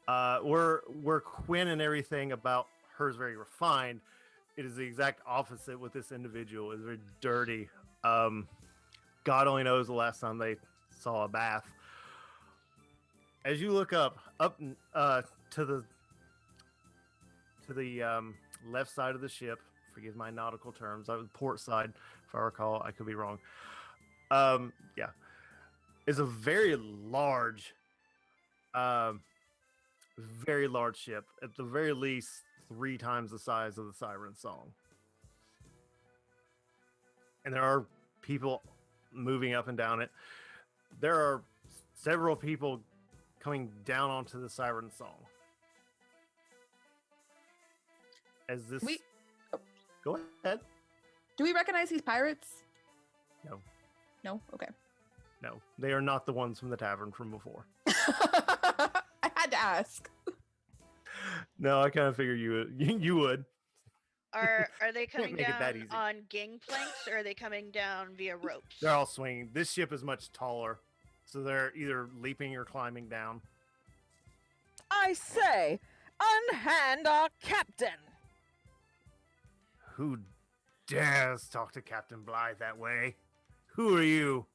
Speaker 1: Where Quinn and everything about her is very refined, it is the exact opposite with this individual. It's very dirty. God only knows the last time they saw a bath. As you look up to the left side of the ship, forgive my nautical terms, port side, if I recall, I could be wrong. Yeah, is a very large ship, at the very least 3 times the size of the Siren Song. And there are people moving up and down it. There are several people coming down onto the Siren Song. As this... Go ahead.
Speaker 5: Do we recognize these pirates?
Speaker 1: No.
Speaker 5: No? Okay.
Speaker 1: No, they are not the ones from the tavern from before.
Speaker 5: I had to ask.
Speaker 1: No, I kind of figured you would.
Speaker 2: Are they coming
Speaker 1: make it that
Speaker 2: down
Speaker 1: easy.
Speaker 2: on gangplanks or are they coming down via ropes?
Speaker 1: They're all swinging. This ship is much taller, so they're either leaping or climbing down.
Speaker 3: I say, unhand our captain.
Speaker 1: Who dares talk to Captain Blythe that way? Who are you?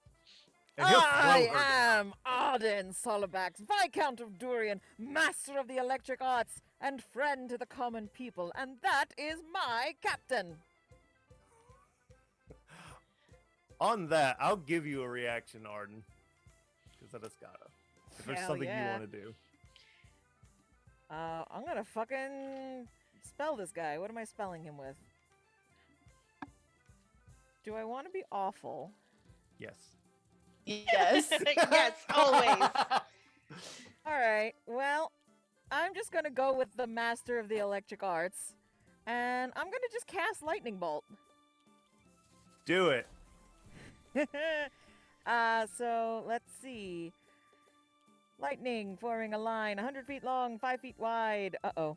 Speaker 1: And he'll
Speaker 3: I
Speaker 1: throw her down.
Speaker 3: am Arden Solobax, Viscount of Durian, master of the electric arts, and friend to the common people, and that is my captain.
Speaker 1: On that, I'll give you a reaction, Arden. Because I just gotta. If there's
Speaker 3: Hell
Speaker 1: something
Speaker 3: yeah.
Speaker 1: you want to do.
Speaker 3: I'm gonna fucking spell this guy. What am I spelling him with? Do I want to be awful?
Speaker 1: Yes.
Speaker 5: Yes.
Speaker 2: Yes, always.
Speaker 3: All right. Well, I'm just gonna go with the master of the electric arts, and I'm gonna just cast lightning bolt.
Speaker 1: Do it.
Speaker 3: So let's see. Lightning forming a line 100 feet long, 5 feet wide. Uh-oh.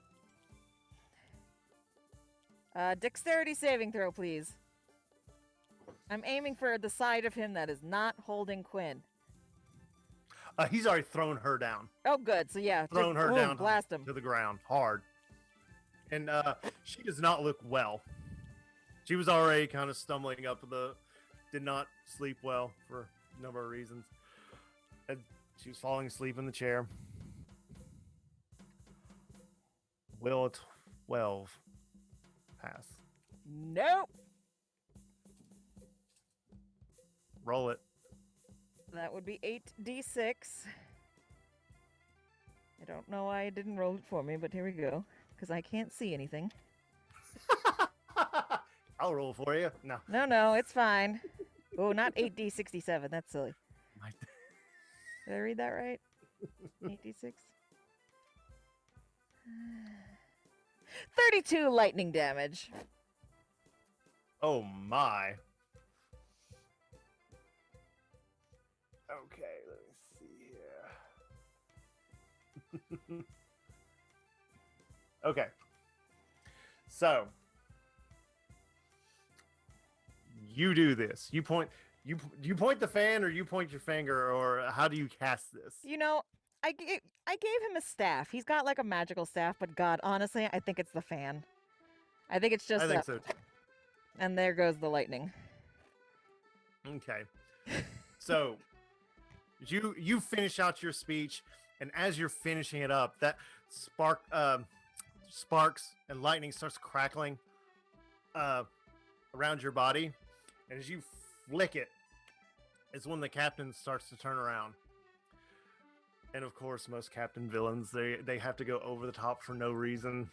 Speaker 3: Dexterity saving throw, please. I'm aiming for the side of him that is not holding Quinn.
Speaker 1: He's already thrown her down.
Speaker 3: Oh, good. So yeah,
Speaker 1: Thrown
Speaker 3: just,
Speaker 1: her
Speaker 3: boom,
Speaker 1: down
Speaker 3: blast him.
Speaker 1: to the ground hard. And she does not look well. She was already kind of stumbling up did not sleep well for a number of reasons. And she was falling asleep in the chair. Will a 12 pass?
Speaker 3: Nope.
Speaker 1: Roll it.
Speaker 3: That would be 8d6. I don't know why it didn't roll it for me, but here we go. Because I can't see anything.
Speaker 1: I'll roll for you. No.
Speaker 3: No, it's fine. Oh, not 8d67. That's silly.
Speaker 1: My-
Speaker 3: Did I read that right? 8d6? 32 lightning damage.
Speaker 1: Oh my. Okay, let me see here. Okay. So you do this. You point the fan or you point your finger or how do you cast this?
Speaker 3: You know, I gave him a staff. He's got like a magical staff, but God, honestly, I think it's the fan. I think it's just
Speaker 1: I think so too.
Speaker 3: And there goes the lightning.
Speaker 1: Okay. So you finish out your speech, and as you're finishing it up, that sparks and lightning starts crackling around your body, and as you flick it, is when the captain starts to turn around. And of course, most captain villains they have to go over the top for no reason.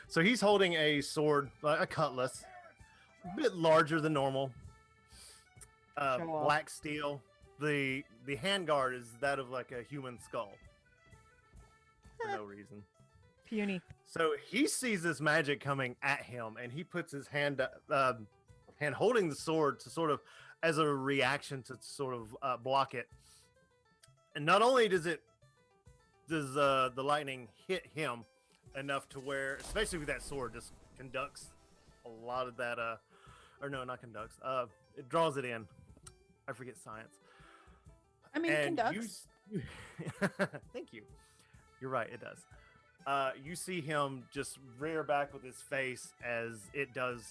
Speaker 1: So he's holding a sword, a cutlass, a bit larger than normal.
Speaker 3: Show off.
Speaker 1: Black steel. The handguard is that of like a human skull for no reason.
Speaker 3: Puny.
Speaker 1: So he sees this magic coming at him, and he puts his hand holding the sword to sort of as a reaction to sort of block it. And not only does the lightning hit him enough to where, especially with that sword, just conducts a lot of that. Or no, not conducts. It draws it in. I forget science.
Speaker 5: I mean,
Speaker 1: And
Speaker 5: conducts.
Speaker 1: Thank you. You're right. It does. You see him just rear back with his face as it does.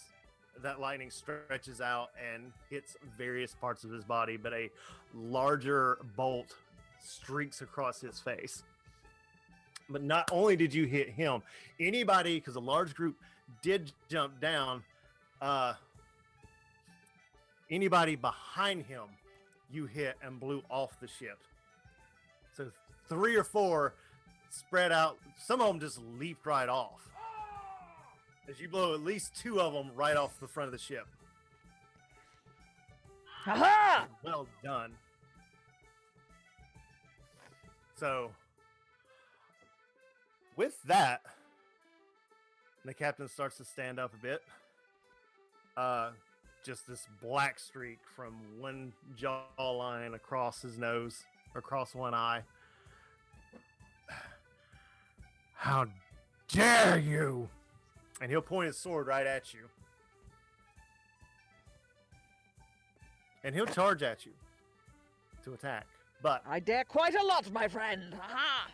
Speaker 1: That lightning stretches out and hits various parts of his body, but a larger bolt streaks across his face. But not only did you hit him, anybody, because a large group did jump down, anybody behind him you hit and blew off the ship. So 3 or 4 spread out. Some of them just leaped right off. As you blow at least 2 of them right off the front of the ship.
Speaker 3: Haha!
Speaker 1: Well done. So, with that, the captain starts to stand up a bit. just this black streak from one jawline across his nose, across one eye. How dare you! And he'll point his sword right at you. And he'll charge at you to attack. But
Speaker 3: I dare quite a lot, my friend. Aha!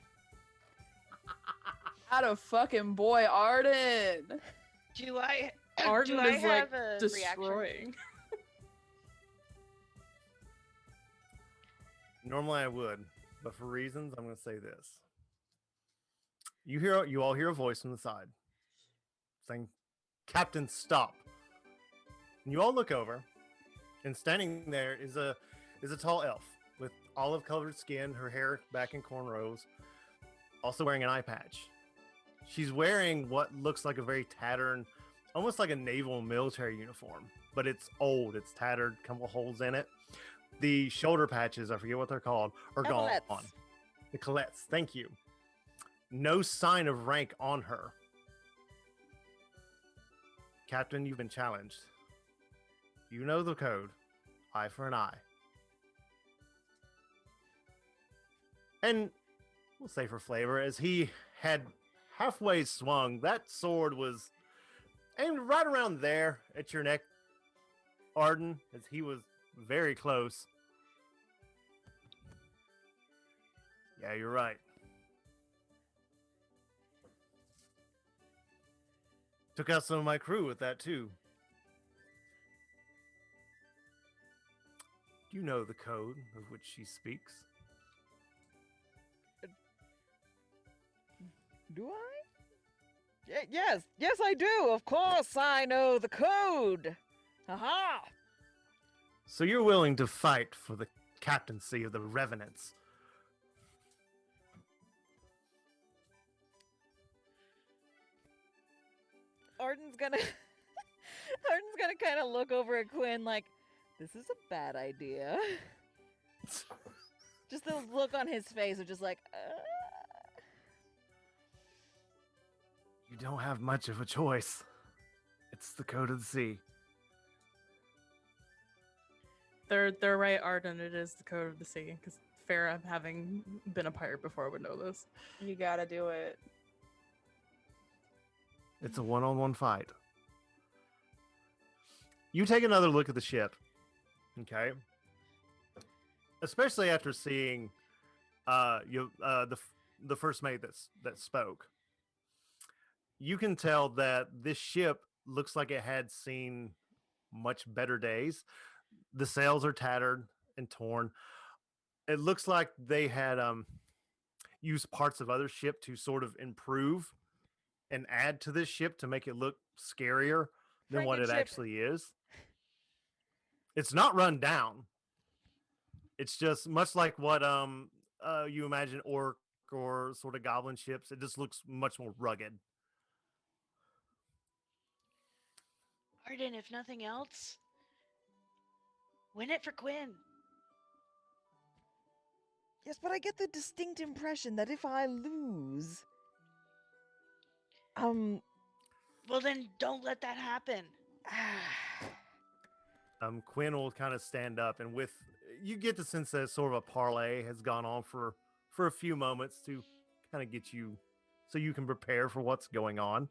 Speaker 5: Out of fucking boy, Arden.
Speaker 2: Do I
Speaker 4: Arden
Speaker 2: do I
Speaker 4: is
Speaker 2: have
Speaker 4: like
Speaker 2: a reaction?
Speaker 4: destroying.
Speaker 1: normally I would, but for reasons, I'm going to say this. You all hear a voice from the side saying, "Captain, stop!" And you all look over, and standing there is a tall elf with olive-colored skin, her hair back in cornrows, also wearing an eye patch. She's wearing what looks like a very tattered, almost like a naval military uniform, but it's old, it's tattered, couple holes in it. The shoulder patches, I forget what they're called, are gone.
Speaker 3: Epaulets.
Speaker 1: The colettes, thank you. No sign of rank on her. Captain, you've been challenged. You know the code. Eye for an eye. And we'll say for flavor, as he had halfway swung, that sword was aimed right around there at your neck, Arden, as he was very close. Yeah, you're right. Took out some of my crew with that too. Do you know the code of which she speaks?
Speaker 3: Do I? Yes, I do. Of course, I know the code. Aha!
Speaker 1: So you're willing to fight for the captaincy of the Revenants?
Speaker 3: Arden's gonna kind of look over at Quinn like, this is a bad idea. Just the look on his face of just like,
Speaker 1: You don't have much of a choice. It's the code of the sea.
Speaker 4: They're right, Arden. It is the code of the sea. Because Farah, having been a pirate before, would know this.
Speaker 5: You gotta do it.
Speaker 1: It's a one-on-one fight. You take another look at the ship, okay? Especially after seeing the first mate that spoke. You can tell that this ship looks like it had seen much better days. The sails are tattered and torn. It looks like they had used parts of other ship to sort of improve and add to this ship to make it look scarier than what it
Speaker 3: Friggin' ship.
Speaker 1: actually is. It's not run down. It's just much like what you imagine orc or sort of goblin ships. It just looks much more rugged.
Speaker 2: Arden, if nothing else, win it for Quinn.
Speaker 3: yes, but I get the distinct impression that if I lose,
Speaker 2: Well, then don't let that happen.
Speaker 1: Quinn will kind of stand up, and with you get the sense that sort of a parlay has gone on for a few moments to kind of get you so you can prepare for what's going on.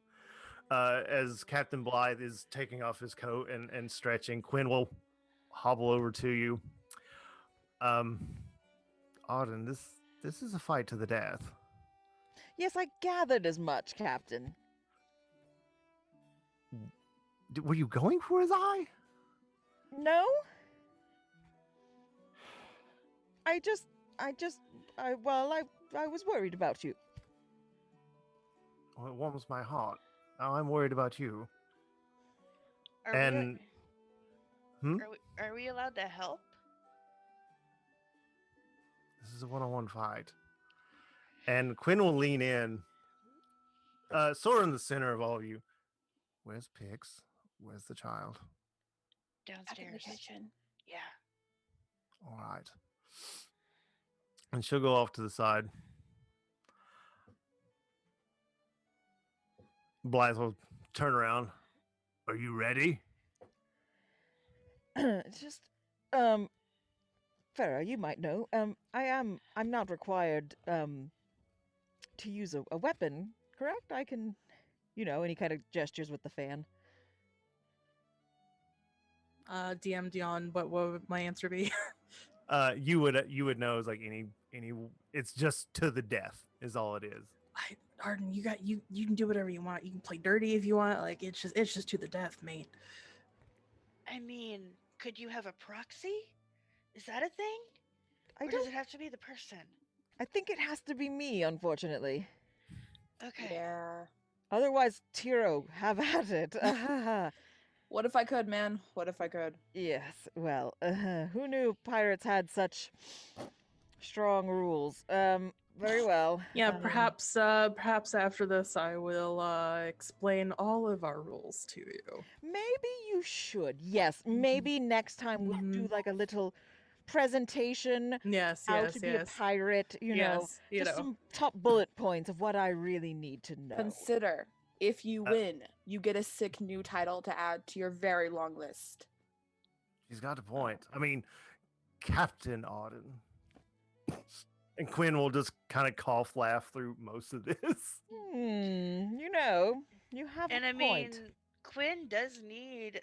Speaker 1: As Captain Blythe is taking off his coat and stretching, Quinn will hobble over to you. Auden, this is a fight to the death.
Speaker 3: yes, I gathered as much, Captain.
Speaker 1: Were you going for his eye?
Speaker 3: No? I was worried about you.
Speaker 1: Oh, it warms my heart. Now I'm worried about you.
Speaker 2: Are
Speaker 1: And
Speaker 2: are we allowed to help?
Speaker 1: this is a one-on-one fight. And Quinn will lean in, sort of in the center of all of you. Where's Pix? Where's the child?
Speaker 5: Up in the
Speaker 2: Downstairs.
Speaker 5: kitchen.
Speaker 2: Yeah.
Speaker 1: All right. And she'll go off to the side. Blythe will turn around. Are you ready?
Speaker 3: It's just, um, Farah, you might know, I'm not required, to use a weapon, correct? I can, and he kind of gestures with the fan.
Speaker 4: DM Dion, what would my answer be?
Speaker 1: You would know is like any. It's just to the death is all it is.
Speaker 4: Arden, you can do whatever you want. You can play dirty if you want. Like it's just to the death, mate.
Speaker 2: I mean, could you have a proxy? Is that a thing?
Speaker 3: I
Speaker 2: Or does
Speaker 3: don't.
Speaker 2: it have to be the person?
Speaker 3: I think it has to be me, unfortunately.
Speaker 2: Okay.
Speaker 5: Yeah.
Speaker 3: Otherwise, Tiro, have at it.
Speaker 5: What if I could, man? What if I could?
Speaker 3: Yes, well, who knew pirates had such strong rules? Very well.
Speaker 4: Yeah, perhaps after this, I will explain all of our rules to you.
Speaker 3: Maybe you should. Yes, maybe next time we'll do like a little presentation
Speaker 4: Yes,
Speaker 3: how
Speaker 4: yes,
Speaker 3: to be a
Speaker 4: yes.
Speaker 3: pirate,
Speaker 4: Yes,
Speaker 3: just some top bullet points of what I really need to know.
Speaker 5: Consider if you
Speaker 1: Uh,
Speaker 5: win, you get a sick new title to add to your very long list.
Speaker 1: She's got a point. I mean, Captain Auden. And Quinn will just kind of cough laugh through most of this.
Speaker 3: You have
Speaker 2: And
Speaker 3: a
Speaker 2: I
Speaker 3: point.
Speaker 2: mean, Quinn does need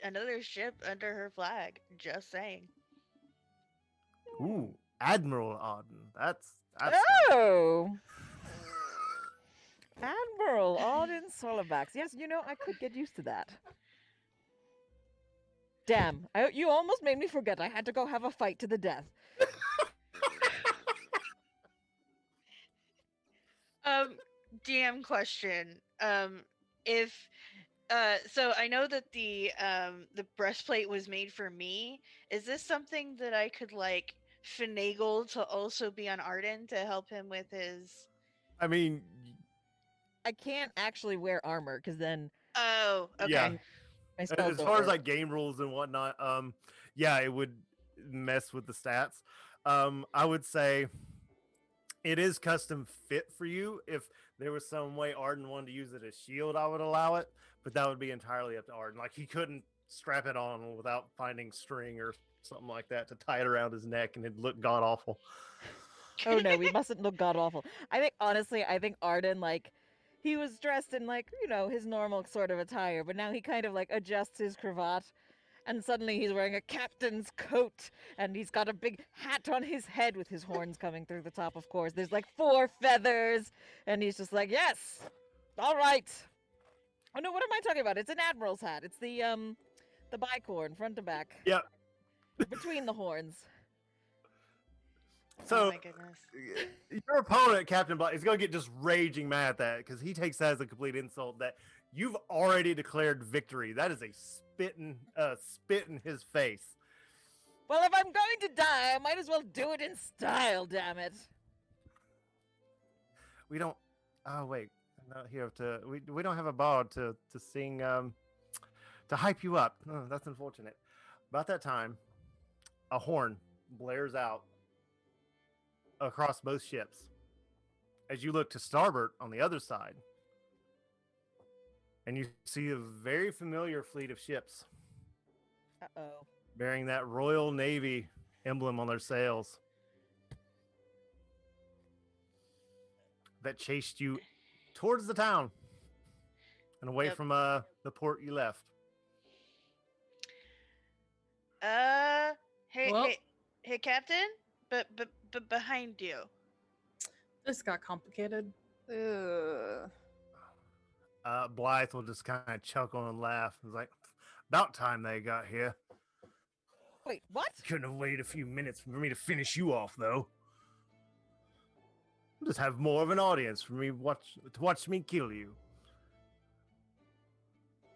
Speaker 2: another ship under her flag. Just saying.
Speaker 1: Ooh, Admiral Auden. That's
Speaker 3: Oh! Admiral Alden Solovax. Yes, I could get used to that. Damn, you almost made me forget I had to go have a fight to the death.
Speaker 2: DM question. If so I know that the breastplate was made for me. Is this something that I could like finagle to also be on Arden to help him with his
Speaker 1: I mean,
Speaker 3: I can't actually wear armor because then
Speaker 2: Oh, okay.
Speaker 1: yeah.
Speaker 3: my spells
Speaker 1: As
Speaker 3: don't
Speaker 1: far as
Speaker 3: work.
Speaker 1: like game rules and whatnot, yeah, it would mess with the stats. I would say it is custom fit for you. If there was some way Arden wanted to use it as shield, I would allow it, but that would be entirely up to Arden. Like he couldn't strap it on without finding string or something like that to tie it around his neck, and it'd look god awful.
Speaker 3: Oh no, we mustn't look god awful. Honestly, I think Arden, like, he was dressed in like, his normal sort of attire, but now he kind of like adjusts his cravat and suddenly he's wearing a captain's coat and he's got a big hat on his head with his horns coming through the top, of course. There's like 4 feathers and he's just like, "Yes. All right." Oh no, what am I talking about? It's an admiral's hat. It's the bicorn front to back.
Speaker 1: Yep.
Speaker 3: Between the horns.
Speaker 1: So
Speaker 2: Oh my goodness.
Speaker 1: your opponent, Captain Black, is going to get just raging mad at that because he takes that as a complete insult that you've already declared victory. That is a spit in his face.
Speaker 3: Well, if I'm going to die, I might as well do it in style, damn it.
Speaker 1: We don't. Oh wait, I'm not here to. We don't have a bard to sing to hype you up. Oh, that's unfortunate. About that time, a horn blares out across both ships. As you look to starboard on the other side, and you see a very familiar fleet of ships
Speaker 3: Uh-oh.
Speaker 1: bearing that Royal Navy emblem on their sails that chased you towards the town and away
Speaker 2: Yep.
Speaker 1: from the port you left.
Speaker 2: Hey,
Speaker 4: Well-
Speaker 2: hey, Captain. But behind you.
Speaker 4: This got complicated.
Speaker 5: Ugh.
Speaker 1: Blythe will just kind of chuckle and laugh. It's like, about time they got here.
Speaker 3: Wait, what?
Speaker 1: Couldn't have waited a few minutes for me to finish you off, though. Just have more of an audience for me to watch me kill you.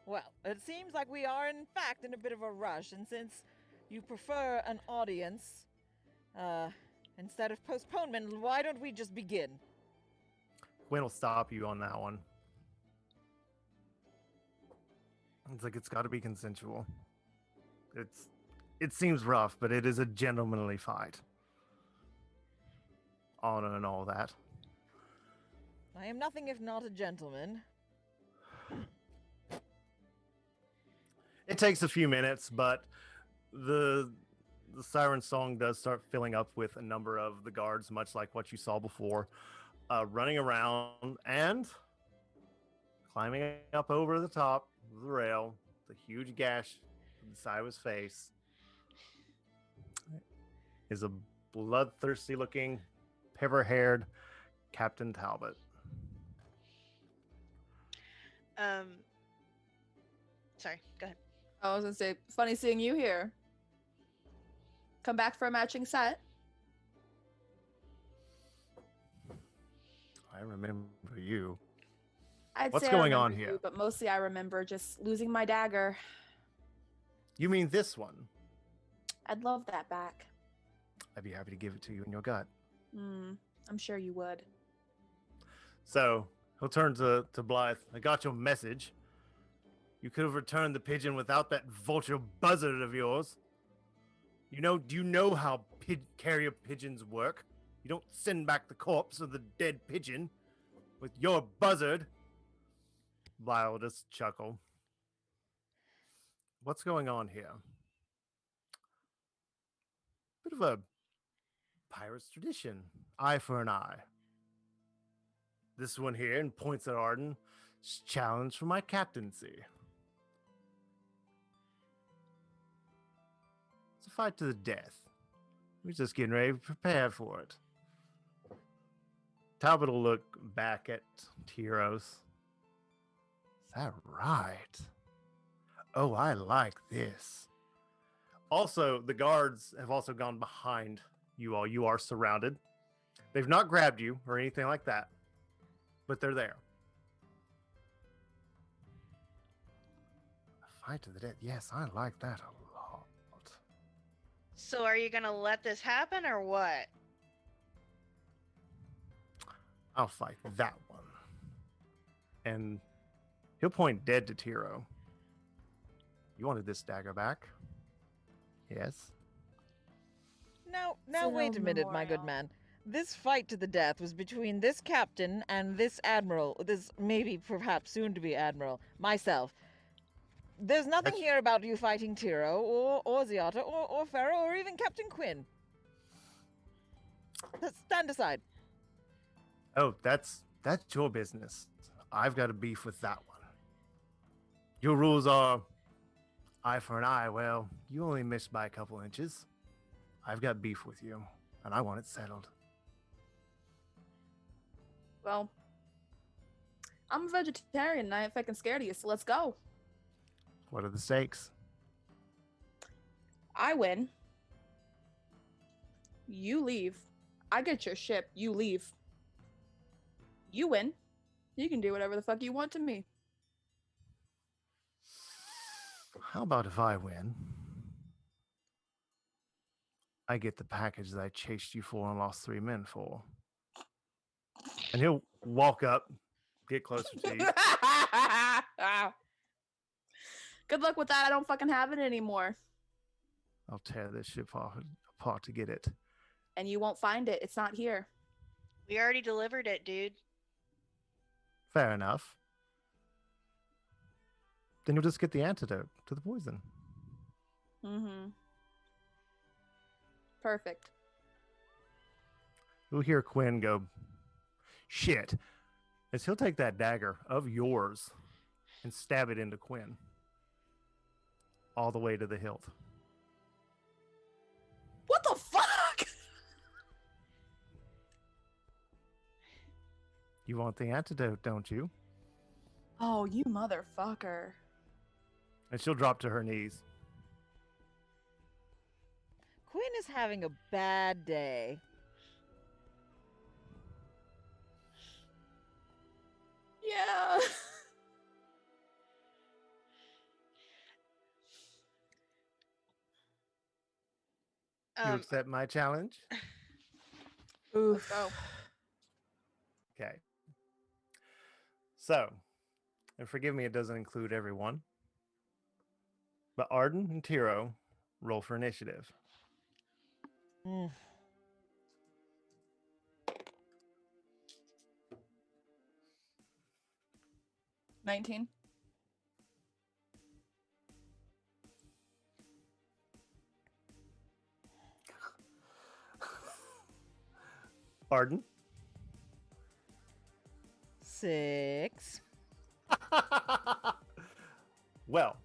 Speaker 3: Well, it seems like we are in fact in a bit of a rush, and since you prefer an audience, instead of postponement, why don't we just begin?
Speaker 1: Quinn will stop you on that one. It's like it's got to be consensual. It seems rough, but it is a gentlemanly fight. Honor and all that.
Speaker 3: I am nothing if not a gentleman.
Speaker 1: It takes a few minutes, but the the siren song does start filling up with a number of the guards, much like what you saw before, running around and climbing up over the top of the rail, the huge gash on the side of his face, is a bloodthirsty looking, pepper haired Captain Talbot.
Speaker 2: Um, sorry, go ahead.
Speaker 5: I was gonna say, funny seeing you here. Come back for a matching set.
Speaker 1: I remember you.
Speaker 5: I'd
Speaker 1: What's
Speaker 5: say
Speaker 1: going
Speaker 5: I
Speaker 1: on
Speaker 5: remember
Speaker 1: here?
Speaker 5: you, but mostly I remember just losing my dagger.
Speaker 1: You mean this one?
Speaker 5: I'd love that back.
Speaker 1: I'd be happy to give it to you in your gut.
Speaker 5: I'm sure you would.
Speaker 1: So he'll turn to Blythe. I got your message. You could have returned the pigeon without that vulture buzzard of yours. Do you know how carrier pigeons work? You don't send back the corpse of the dead pigeon with your buzzard. Blythe will just chuckle. What's going on here? Bit of a pirate's tradition. Eye for an eye. This one here, and points at Arden, is challenge for my captaincy. It's a fight to the death. We're just getting ready to prepare for it. Talbot will look back at Tyros. Is that right? Oh, I like this. Also, the guards have also gone behind you all. You are surrounded. They've not grabbed you or anything like that, but they're there. A fight to the death. Yes, I like that a lot.
Speaker 2: So, are you gonna let this happen or what?
Speaker 1: I'll fight that one. And he'll point dead to Tiro. You wanted this dagger back? Yes.
Speaker 3: Now,
Speaker 5: It's an
Speaker 3: wait a
Speaker 5: old
Speaker 3: minute, my good
Speaker 5: memorial.
Speaker 3: man. This fight to the death was between this captain and this admiral, this maybe perhaps soon to be admiral, myself. There's nothing
Speaker 1: That's-
Speaker 3: here about you fighting Tiro or Ziata or Pharaoh or even Captain Quinn. Stand aside.
Speaker 1: Oh, that's your business. I've got a beef with that one. Your rules are eye for an eye. Well, you only missed by a couple inches. I've got beef with you, and I want it settled.
Speaker 5: Well, I'm a vegetarian and I ain't fucking scared of you, so let's go.
Speaker 1: What are the stakes?
Speaker 5: I win. You leave. I get your ship. You leave. You win. You can do whatever the fuck you want to me.
Speaker 1: How about if I win? I get the package that I chased you for and lost 3 men for. And he'll walk up, get closer to you.
Speaker 5: Good luck with that. I don't fucking have it anymore.
Speaker 1: I'll tear this ship apart to get it.
Speaker 5: And you won't find it. It's not here.
Speaker 2: We already delivered it, dude.
Speaker 1: Fair enough. Then you'll just get the antidote to the poison.
Speaker 5: Mm-hmm. Perfect.
Speaker 1: You'll hear Quinn go, shit. As he'll take that dagger of yours and stab it into Quinn. All the way to the hilt.
Speaker 5: What the fuck?
Speaker 1: You want the antidote, don't you?
Speaker 5: Oh, you motherfucker.
Speaker 1: And she'll drop to her knees.
Speaker 3: Quinn is having a bad day.
Speaker 5: Yeah.
Speaker 1: You accept my challenge?
Speaker 5: Let's go.
Speaker 1: Okay. So, and forgive me, it doesn't include everyone. But Arden and Tiro roll for initiative.
Speaker 3: Mm.
Speaker 1: Pardon?
Speaker 3: 6.
Speaker 1: Well,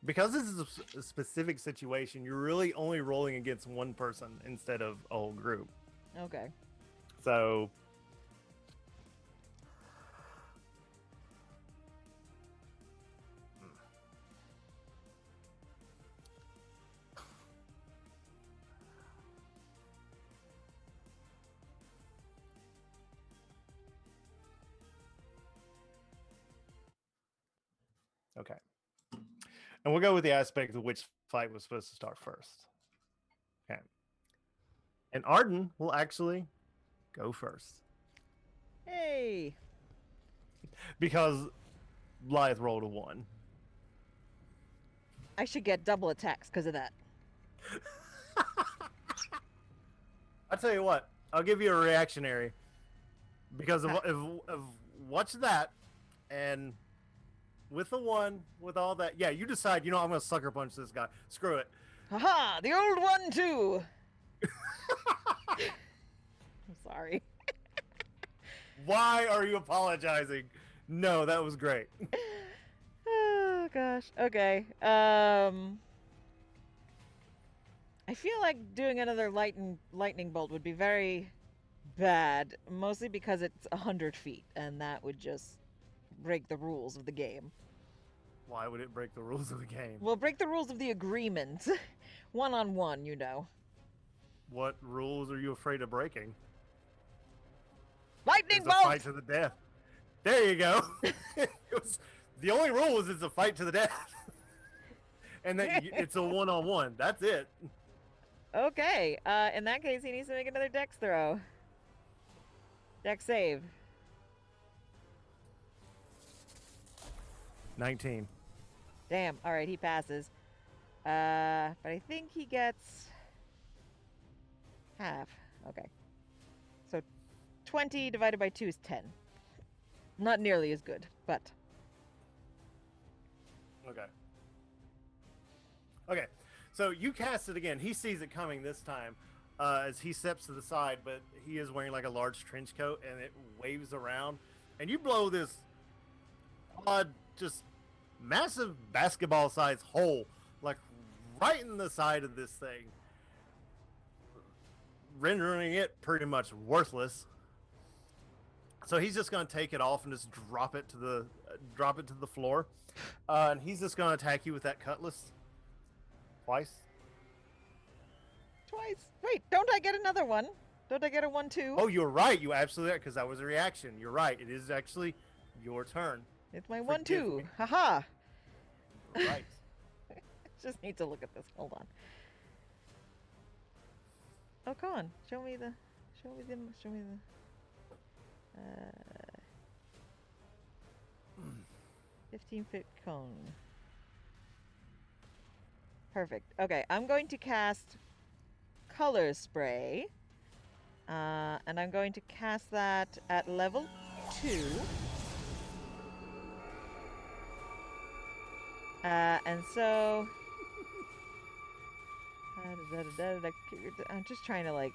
Speaker 1: because this is a specific situation, you're really only rolling against one person instead of a whole group.
Speaker 3: Okay.
Speaker 1: So okay. And we'll go with the aspect of which fight was supposed to start first. Okay. And Arden will actually go first
Speaker 3: Hey.
Speaker 1: because Blythe rolled a 1.
Speaker 3: I should get double attacks because of that.
Speaker 1: I'll tell you what, I'll give you a reactionary because of watch that, and with the 1, with all that, yeah, you decide, I'm going to sucker punch this guy. Screw it.
Speaker 3: Haha, the old one too. I'm sorry.
Speaker 1: Why are you apologizing? No, that was great.
Speaker 3: Oh gosh. Okay. I feel like doing another lightning bolt would be very bad, mostly because it's 100 feet, and that would just break the rules of the game.
Speaker 1: Why would it break the rules of the game?
Speaker 3: Well, break the rules of the agreement. One-on-one, you know.
Speaker 1: What rules are you afraid of breaking?
Speaker 3: Lightning
Speaker 1: It's a
Speaker 3: bolt!
Speaker 1: fight to the death. There you go. The only rule is it's a fight to the death. And that it's a one-on-one. That's it.
Speaker 3: Okay. In that case, he needs to make another dex throw. Dex save.
Speaker 1: 19.
Speaker 3: Damn. All right, he passes. But I think he gets half. Okay. So 20 divided by 2 is 10. Not nearly as good, but
Speaker 1: Okay. Okay. So you cast it again. He sees it coming this time as he steps to the side, but he is wearing like a large trench coat and it waves around. And you blow this odd, just massive basketball sized hole, like right in the side of this thing, rendering it pretty much worthless. So he's just going to take it off and just drop it to the floor, and he's just going to attack you with that cutlass twice.
Speaker 3: twice. Wait, don't I get another one? Don't I get a 1-2?
Speaker 1: Oh, you're right. You absolutely are, because that was a reaction. You're right. It is actually your turn.
Speaker 3: It's my
Speaker 1: forgive
Speaker 3: 1-2.
Speaker 1: me.
Speaker 3: Haha.
Speaker 1: You're right.
Speaker 3: Just need to look at this. Hold on. Oh, come on. Show me the. 15-foot cone. Perfect. Okay, I'm going to cast color spray. And I'm going to cast that at level 2. And so I'm just trying to like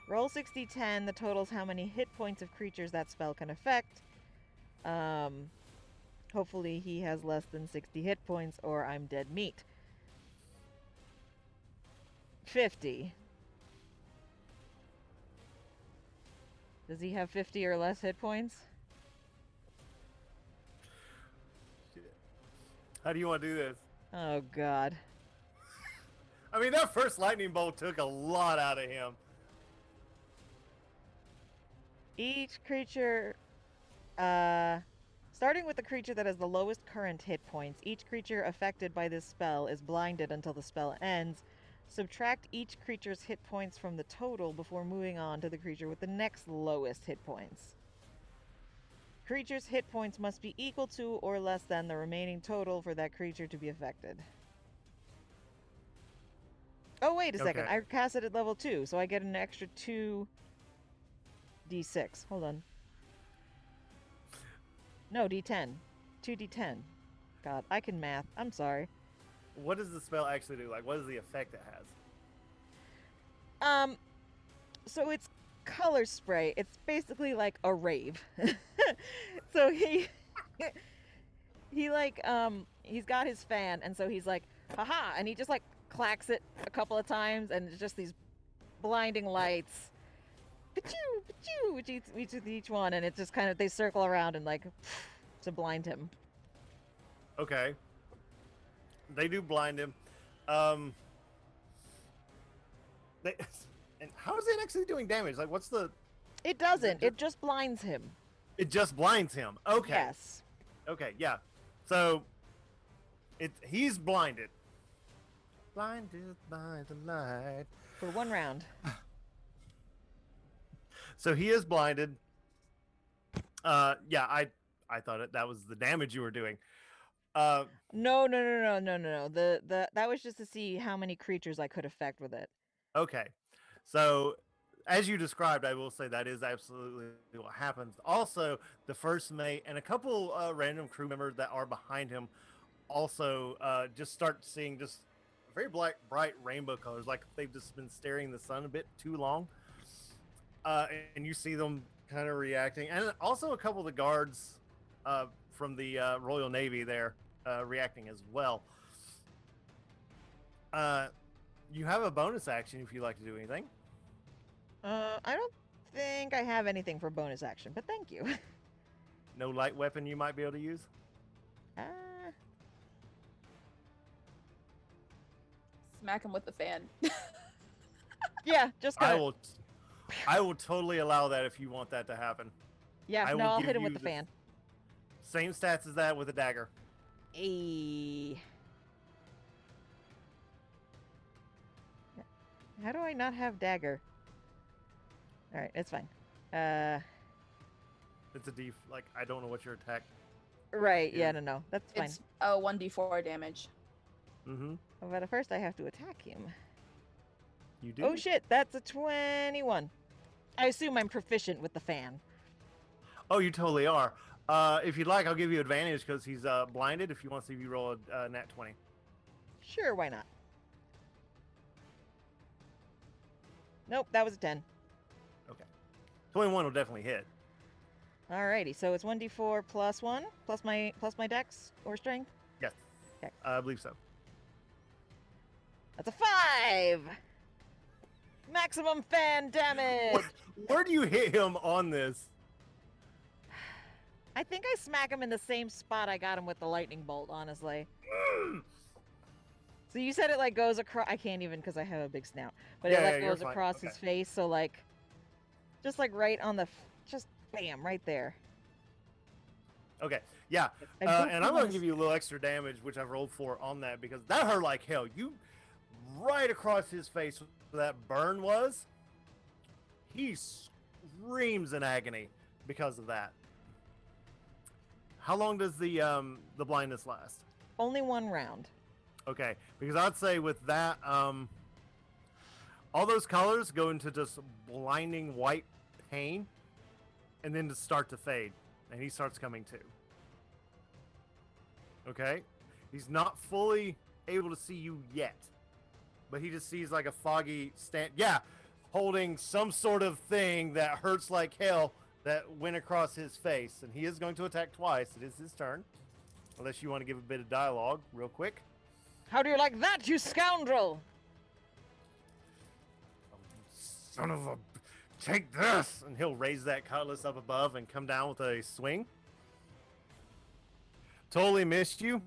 Speaker 3: roll 60-10. The total's how many hit points of creatures that spell can affect. Hopefully he has less than 60 hit points or I'm dead meat. 50. Does he have 50 or less hit points?
Speaker 1: How do you want to do this?
Speaker 3: Oh god.
Speaker 1: I mean, that first lightning bolt took a lot out of him.
Speaker 3: Each creature, starting with the creature that has the lowest current hit points, each creature affected by this spell is blinded until the spell ends. Subtract each creature's hit points from the total before moving on to the creature with the next lowest hit points. Creature's hit points must be equal to or less than the remaining total for that creature to be affected. Oh, wait a second.
Speaker 1: Okay.
Speaker 3: I cast it at level 2, so I get an extra 2d6. Hold on. No, d10. 2d10. God, I can math. I'm sorry.
Speaker 1: What does the spell actually do? Like, what is the effect it has?
Speaker 3: So it's color spray. It's basically like a rave. So he like he's got his fan, and so he's like, haha, and he just like clacks it a couple of times, and it's just these blinding lights, pachoo, pachoo, each one, and it just kind of they circle around and like to blind him.
Speaker 1: Okay. They do blind him. They, and how is it actually doing damage? Like, what's the?
Speaker 3: It doesn't. It just blinds him.
Speaker 1: It just blinds him. Okay.
Speaker 3: Yes.
Speaker 1: Okay. Yeah. So, he's blinded. Blinded by the light.
Speaker 3: For 1 round.
Speaker 1: So he is blinded. Yeah, I thought that was the damage you were doing.
Speaker 3: No. That was just to see how many creatures I could affect with it.
Speaker 1: Okay. So, as you described, I will say that is absolutely what happens. Also, the first mate and a couple random crew members that are behind him also just start seeing just very bright rainbow colors, like they've just been staring the sun a bit too long. And you see them kind of reacting, and also a couple of the guards from the Royal Navy there reacting as well. You have a bonus action if you'd like to do anything.
Speaker 3: I don't think I have anything for bonus action, but thank you.
Speaker 1: No light weapon you might be able to use?
Speaker 5: Smack him with the fan.
Speaker 3: Yeah, just
Speaker 1: I
Speaker 3: gonna...
Speaker 1: I will totally allow that if you want that to happen.
Speaker 3: Yeah,
Speaker 1: I
Speaker 3: no,
Speaker 1: will
Speaker 3: I'll
Speaker 1: give
Speaker 3: hit him with
Speaker 1: you
Speaker 3: the fan.
Speaker 1: Same stats as that with a dagger.
Speaker 3: Ayy. How do I not have dagger? Alright, it's fine.
Speaker 1: It's a like, I don't know what your attack.
Speaker 3: Right, yeah,
Speaker 1: is.
Speaker 3: no, that's fine.
Speaker 5: It's 1d4 damage.
Speaker 1: Mm-hmm.
Speaker 3: But at first I have to attack him.
Speaker 1: You do?
Speaker 3: Oh shit, that's a 21. I assume I'm proficient with the fan.
Speaker 1: Oh, you totally are. If you'd like, I'll give you advantage because he's blinded. If you want to see if you roll a nat 20.
Speaker 3: Sure, why not? Nope, that was a 10.
Speaker 1: 21 will definitely hit.
Speaker 3: Alrighty, so it's 1d4 plus 1 plus my dex or strength.
Speaker 1: Yes.
Speaker 3: Okay.
Speaker 1: I believe so.
Speaker 3: That's a 5. Maximum fan damage.
Speaker 1: Where do you hit him on this?
Speaker 3: I think I smack him in the same spot I got him with the lightning bolt, honestly. So you said it like goes across. I can't even because I have a big snout, but
Speaker 1: Yeah,
Speaker 3: it like
Speaker 1: yeah, you're
Speaker 3: goes
Speaker 1: fine.
Speaker 3: across
Speaker 1: Okay.
Speaker 3: his face. So like, just like right on the, just bam, right there.
Speaker 1: Okay, yeah.
Speaker 3: I don't
Speaker 1: And I'm going
Speaker 3: wanna
Speaker 1: to give you a little extra damage, which I've rolled for on that because that hurt like hell. You right across his face where that burn was. He screams in agony because of that. How long does the blindness last?
Speaker 3: Only 1 round.
Speaker 1: Okay, because I'd say with that, all those colors go into just blinding white pain, and then to start to fade, and he starts coming to. Okay, he's not fully able to see you yet, but he just sees like a foggy holding some sort of thing that hurts like hell that went across his face, and he is going to attack twice. It is his turn, unless you want to give a bit of dialogue real quick.
Speaker 3: How do you like that, you scoundrel?
Speaker 1: Son of a... Take this! And he'll raise that cutlass up above and come down with a swing. Totally missed you.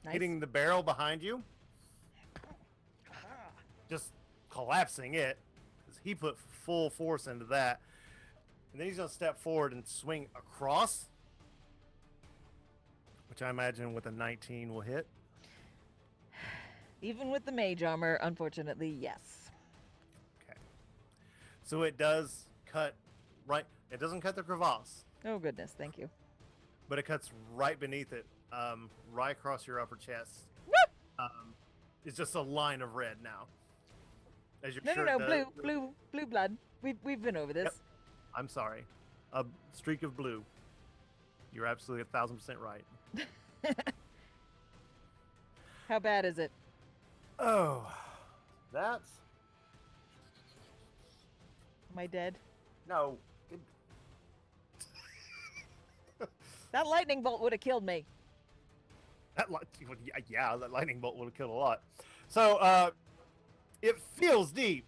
Speaker 3: Nice.
Speaker 1: Hitting the barrel behind you. Just collapsing it. Because he put full force into that. And then he's going to step forward and swing across. Which I imagine with a 19 will hit.
Speaker 3: Even with the mage armor, unfortunately, yes.
Speaker 1: Okay. So it does cut right... It doesn't cut the crevasse.
Speaker 3: Oh goodness, thank you.
Speaker 1: But it cuts right beneath it, right across your upper chest. It's just a line of red now. As your
Speaker 3: No, blue blood. We've been over this.
Speaker 1: Yep. I'm sorry, a streak of blue. You're absolutely 1,000% right.
Speaker 3: How bad is it?
Speaker 1: Oh, that's
Speaker 3: Am I dead?
Speaker 1: No.
Speaker 3: That lightning bolt would have killed me.
Speaker 1: Yeah, that lightning bolt would have killed a lot. So, it feels deep,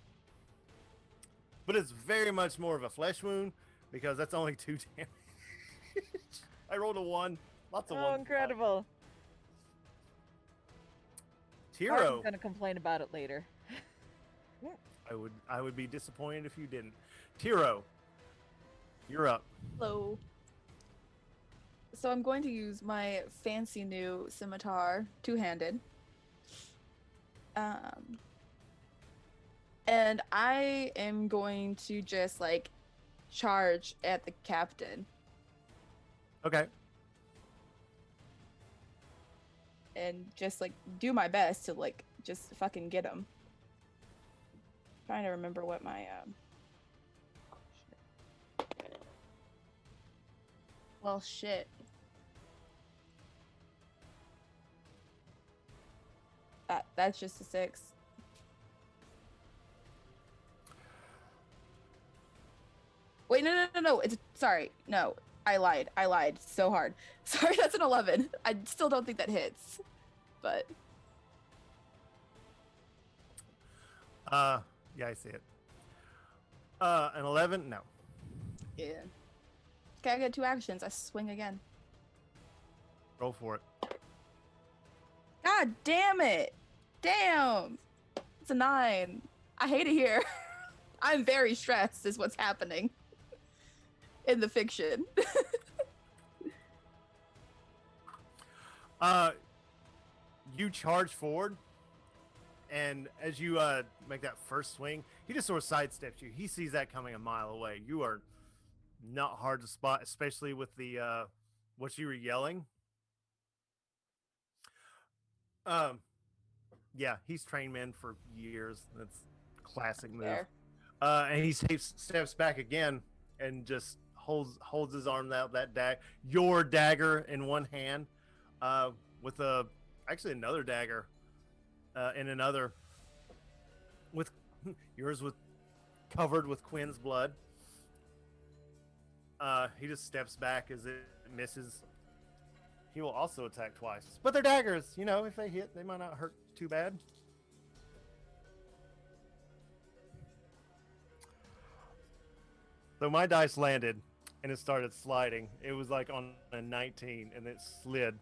Speaker 1: but it's very much more of a flesh wound because that's only 2 damage. I rolled a 1. Lots of
Speaker 3: Oh,
Speaker 1: ones.
Speaker 3: incredible.
Speaker 1: Tiro,
Speaker 3: Arden's gonna complain about it later.
Speaker 1: I would be disappointed if you didn't. Tiro, you're up.
Speaker 5: Hello. So I'm going to use my fancy new scimitar, two-handed. And I am going to just like charge at the captain
Speaker 1: Okay.
Speaker 5: and just like do my best to like just fucking get him. Trying to remember what my well, shit. That's just a 6. Wait, no. It's sorry. No, I lied. I lied so hard. Sorry, that's an 11. I still don't think that hits. But
Speaker 1: yeah, I see it. An 11? No.
Speaker 5: yeah. Okay, I get 2 actions. I swing again.
Speaker 1: Roll for it.
Speaker 5: God damn it. Damn. It's a 9. I hate it here. I'm very stressed is what's happening in the fiction.
Speaker 1: You charge forward, and as you make that first swing, he just sort of sidesteps you. He sees that coming a mile away. You are not hard to spot, especially with the what you were yelling. Yeah, he's trained men for years. That's a classic move.
Speaker 5: Fair.
Speaker 1: And he steps back again and just holds his arm out, your dagger in one hand, with actually another dagger in another, with yours with covered with Quinn's blood. He just steps back as it misses. He will also attack twice, but they're daggers. You know, if they hit, they might not hurt too bad. So my dice landed, and it started sliding. It was like on a 19, and it slid,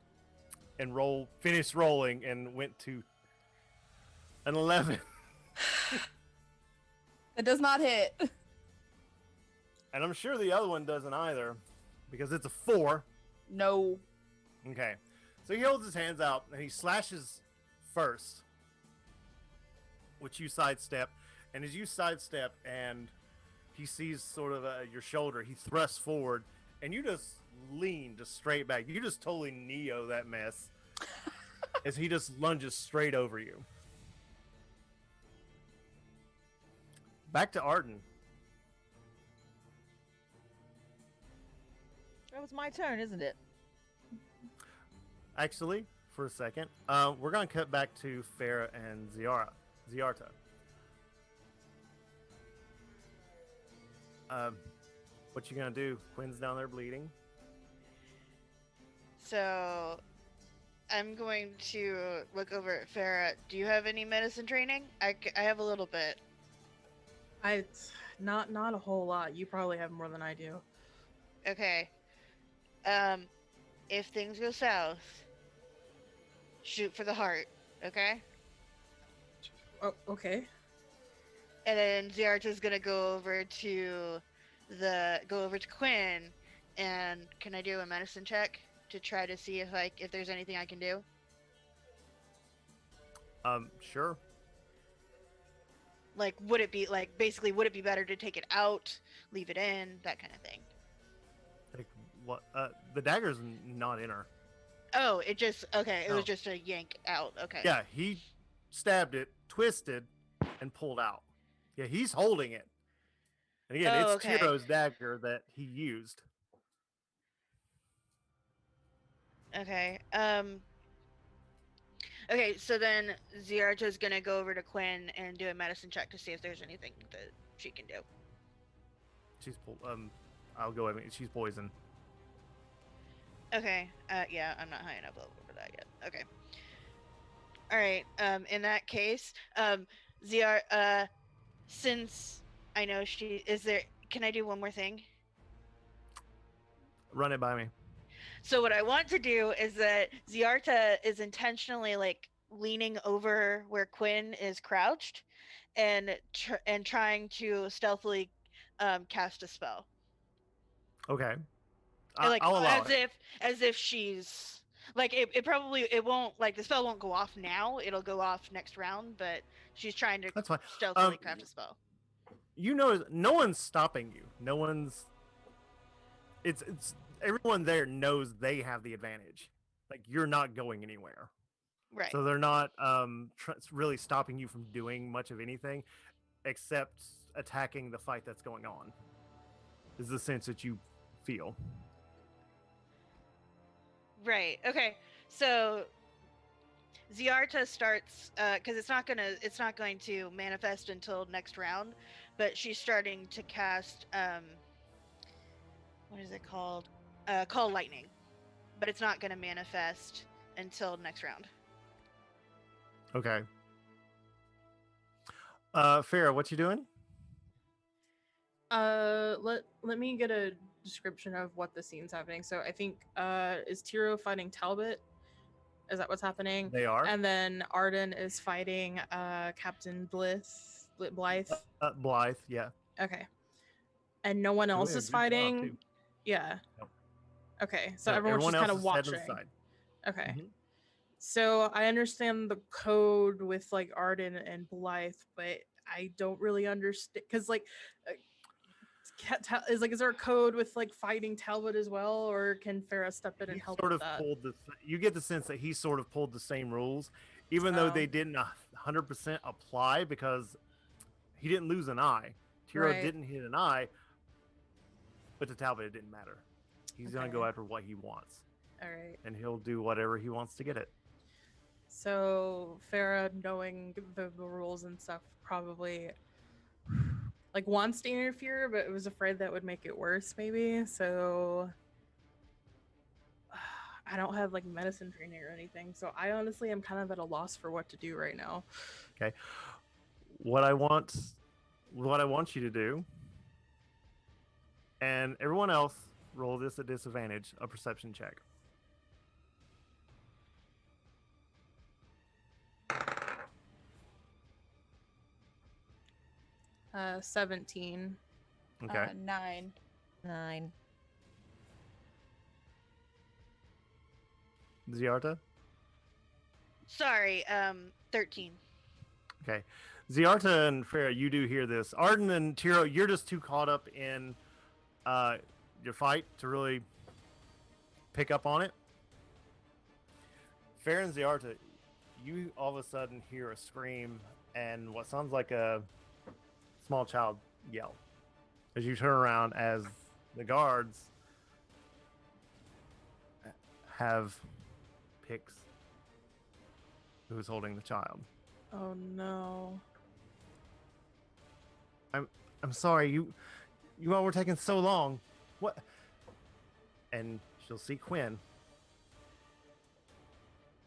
Speaker 1: and finished rolling, and went to an 11.
Speaker 5: It does not hit.
Speaker 1: And I'm sure the other one doesn't either, because it's a 4.
Speaker 5: No.
Speaker 1: Okay. So he holds his hands out, and he slashes first, which you sidestep. And as you sidestep, and he sees sort of your shoulder, he thrusts forward, and you just lean just straight back. You just totally Neo that mess as he just lunges straight over you. Back to Arden.
Speaker 3: That was my turn, isn't it?
Speaker 1: Actually, for a second, we're going to cut back to Farah and Ziarta. What you gonna do? Quinn's down there bleeding.
Speaker 2: So, I'm going to look over at Farah. Do you have any medicine training? I have a little bit.
Speaker 4: Not a whole lot. You probably have more than I do.
Speaker 2: Okay. If things go south, shoot for the heart. Okay.
Speaker 4: Oh, okay.
Speaker 2: And then Ziarta's gonna go over to Quinn, and can I do a medicine check to try to see if there's anything I can do?
Speaker 1: Sure.
Speaker 2: Like, would it be better to take it out, leave it in, that kind of thing?
Speaker 1: Like what? The dagger's not in her.
Speaker 2: Oh, it just okay. It was
Speaker 1: Oh.
Speaker 2: just a yank out. Okay.
Speaker 1: Yeah, he stabbed it, twisted, and pulled out. Yeah, he's holding it. And again,
Speaker 2: Oh,
Speaker 1: it's
Speaker 2: okay.
Speaker 1: Tiro's dagger that he used.
Speaker 2: Okay. Okay, so then Ziarta's gonna go over to Quinn and do a medicine check to see if there's anything that she can do.
Speaker 1: I'll go ahead and she's poisoned.
Speaker 2: Okay. Yeah, I'm not high enough level for that yet. Okay. All right. In that case, ZR, since I know she is there, can I do one more thing?
Speaker 1: Run it by me.
Speaker 2: So what I want to do is that Ziarta is intentionally like leaning over where Quinn is crouched, and trying to stealthily cast a spell.
Speaker 1: Okay.
Speaker 2: Like
Speaker 1: I'll allow it.
Speaker 2: As if she's like it won't, like, the spell won't go off now. It'll go off next round, but she's trying to
Speaker 1: That's fine.
Speaker 2: stealthily craft a spell.
Speaker 1: You know, no one's stopping you. No one's. It's everyone there knows they have the advantage. Like you're not going anywhere.
Speaker 2: Right.
Speaker 1: So they're not really stopping you from doing much of anything, except attacking the fight that's going on. Is the sense that you feel.
Speaker 2: Right. Okay. So Ziarta starts because it's not going to manifest until next round, but she's starting to cast what is it called? Call lightning, but it's not going to manifest until next round.
Speaker 1: Okay. Farrah, what you doing?
Speaker 4: Let me get a description of what the scene's happening. So I think is Tiro fighting Talbot? Is that what's happening?
Speaker 1: They are.
Speaker 4: And then Arden is fighting Captain Blythe.
Speaker 1: Blythe, yeah.
Speaker 4: Okay. And no one else
Speaker 1: yeah,
Speaker 4: is
Speaker 1: good job,
Speaker 4: fighting?
Speaker 1: too.
Speaker 4: Yeah.
Speaker 1: Nope.
Speaker 4: Okay. So
Speaker 1: No,
Speaker 4: everyone's just
Speaker 1: everyone
Speaker 4: kind
Speaker 1: else
Speaker 4: of
Speaker 1: is head to
Speaker 4: watching.
Speaker 1: the side.
Speaker 4: Okay.
Speaker 1: Mhm.
Speaker 4: So I understand the code with like Arden and Blythe, but I don't really understand because like is there a code with like fighting Talbot as well, or can Farrah step in and
Speaker 1: He
Speaker 4: help
Speaker 1: sort
Speaker 4: with
Speaker 1: of
Speaker 4: that?
Speaker 1: pulled the. You get the sense that he sort of pulled the same rules, even though they didn't 100% apply because he didn't lose an eye. Tiro
Speaker 4: Right.
Speaker 1: didn't hit an eye, but to Talbot it didn't matter. He's gonna go
Speaker 4: Okay.
Speaker 1: after what he wants,
Speaker 4: All right.
Speaker 1: and he'll do whatever he wants to get it.
Speaker 4: So Farrah, knowing the rules and stuff, probably like wants to interfere, but was afraid that would make it worse, maybe. So I don't have like medicine training or anything, so I honestly am kind of at a loss for what to do right now.
Speaker 1: Okay. What I want you to do, and everyone else, roll this at disadvantage, a perception check.
Speaker 4: 17.
Speaker 1: Okay.
Speaker 5: 9.
Speaker 3: 9.
Speaker 1: Ziarta?
Speaker 2: Sorry, 13.
Speaker 1: Okay. Ziarta and Farrah, you do hear this. Arden and Tiro, you're just too caught up in your fight to really pick up on it. Farrah and Ziarta, you all of a sudden hear a scream and what sounds like a small child yell as you turn around, as the guards have Pix, who is holding the child.
Speaker 4: Oh no.
Speaker 1: I'm sorry, you all were taking so long. What? And she'll see Quinn,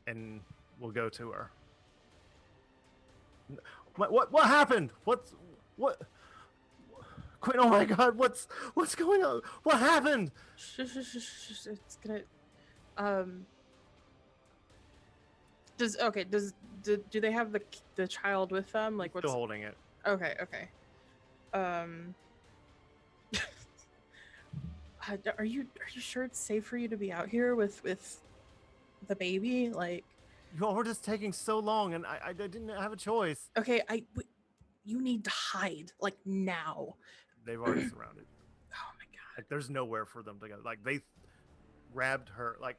Speaker 1: and we'll go to her. What happened? What? Quinn, oh my God, what's going on? What happened?
Speaker 4: It's gonna. Do they have the child with them? Like, what's
Speaker 1: Still holding it.
Speaker 4: Okay. Are you sure it's safe for you to be out here with the baby? Like,
Speaker 1: You all were just taking so long, and I didn't have a choice.
Speaker 4: okay, you need to hide like now.
Speaker 1: They've already surrounded.
Speaker 4: Oh my god.
Speaker 1: Like, there's nowhere for them to go. Like, they grabbed her. Like,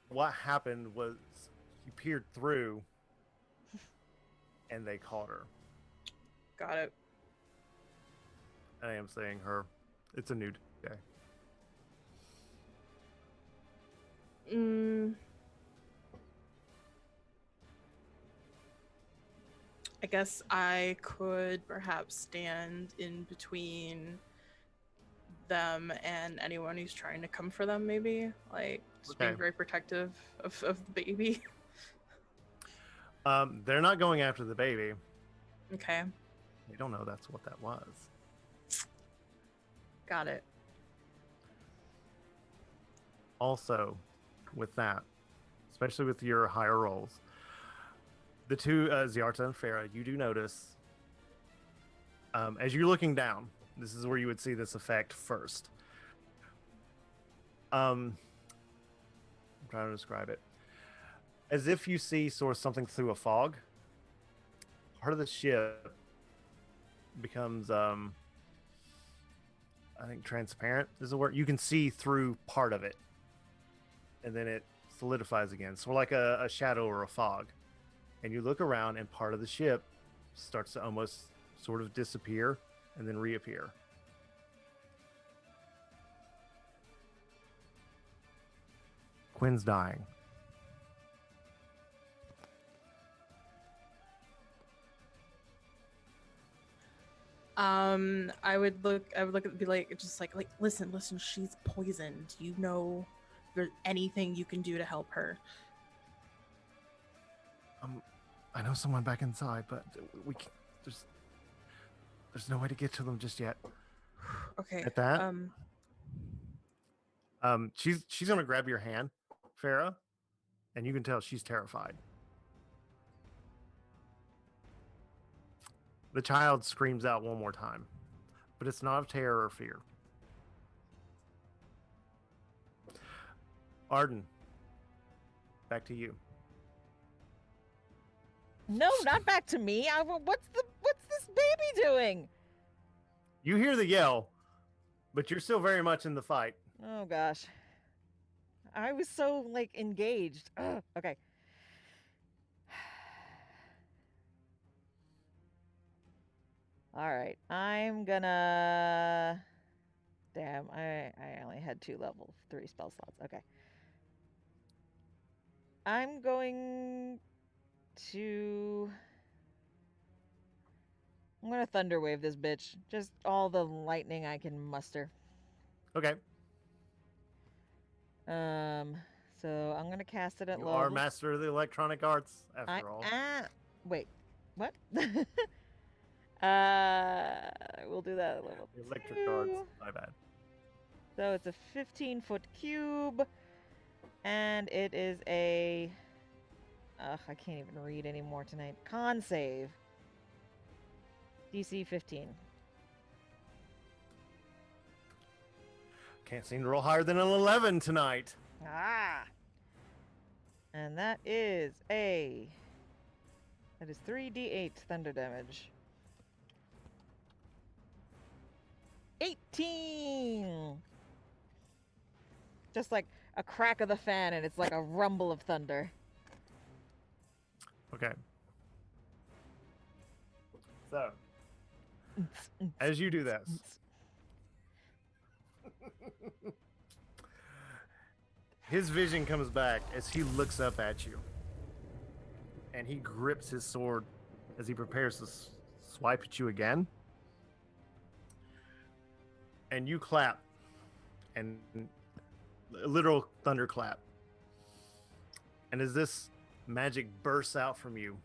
Speaker 1: what happened was he peered through, and they caught her.
Speaker 4: Got it.
Speaker 1: I am saying her. It's a nude day.
Speaker 4: I guess I could perhaps stand in between them and anyone who's trying to come for them, maybe. Like, just being
Speaker 1: Okay.
Speaker 4: very protective of the baby.
Speaker 1: They're not going after the baby.
Speaker 4: Okay,
Speaker 1: They don't know that's what that was.
Speaker 4: got it.
Speaker 1: Also, with that, especially with your higher rolls, the two Ziarta and Farah, you do notice as you're looking down. This is where you would see this effect first. I'm trying to describe it as if you see sort of something through a fog. Part of the ship becomes, I think, transparent is the word. You can see through part of it, and then it solidifies again. So like a shadow or a fog. And you look around, and part of the ship starts to almost sort of disappear and then reappear. Quinn's dying.
Speaker 4: I would look at be like, just like, listen, she's poisoned. You know, if there's anything you can do to help her.
Speaker 1: I know someone back inside, but we can, there's no way to get to them just yet.
Speaker 4: Okay.
Speaker 1: At that, she's gonna grab your hand, Farah, and you can tell she's terrified. The child screams out one more time, but it's not of terror or fear. Arden, back to you.
Speaker 3: No, not back to me. What's this baby doing?
Speaker 1: You hear the yell, but you're still very much in the fight.
Speaker 3: Oh gosh. I was so like engaged. Ugh, okay. All right. I'm gonna Damn, I only had 2 level 3 spell slots. Okay. I'm going to I'm gonna thunder wave this bitch. Just all the lightning I can muster.
Speaker 1: Okay,
Speaker 3: So I'm gonna cast it at
Speaker 1: you
Speaker 3: level.
Speaker 1: are master of the electronic arts, after all.
Speaker 3: Wait, what? We'll do that at level
Speaker 1: The electric arts,
Speaker 3: 2.
Speaker 1: my bad.
Speaker 3: So it's a 15-foot cube, and it is a. Ugh, I can't even read anymore tonight. Con save. DC 15.
Speaker 1: Can't seem to roll higher than an 11 tonight.
Speaker 3: Ah! And that is 3d8 thunder damage. 18! Just like a crack of the fan, and it's like a rumble of thunder.
Speaker 1: Okay. So, as you do this, his vision comes back as he looks up at you. And he grips his sword as he prepares to swipe at you again. And you clap. And a literal thunderclap. And as this magic bursts out from you,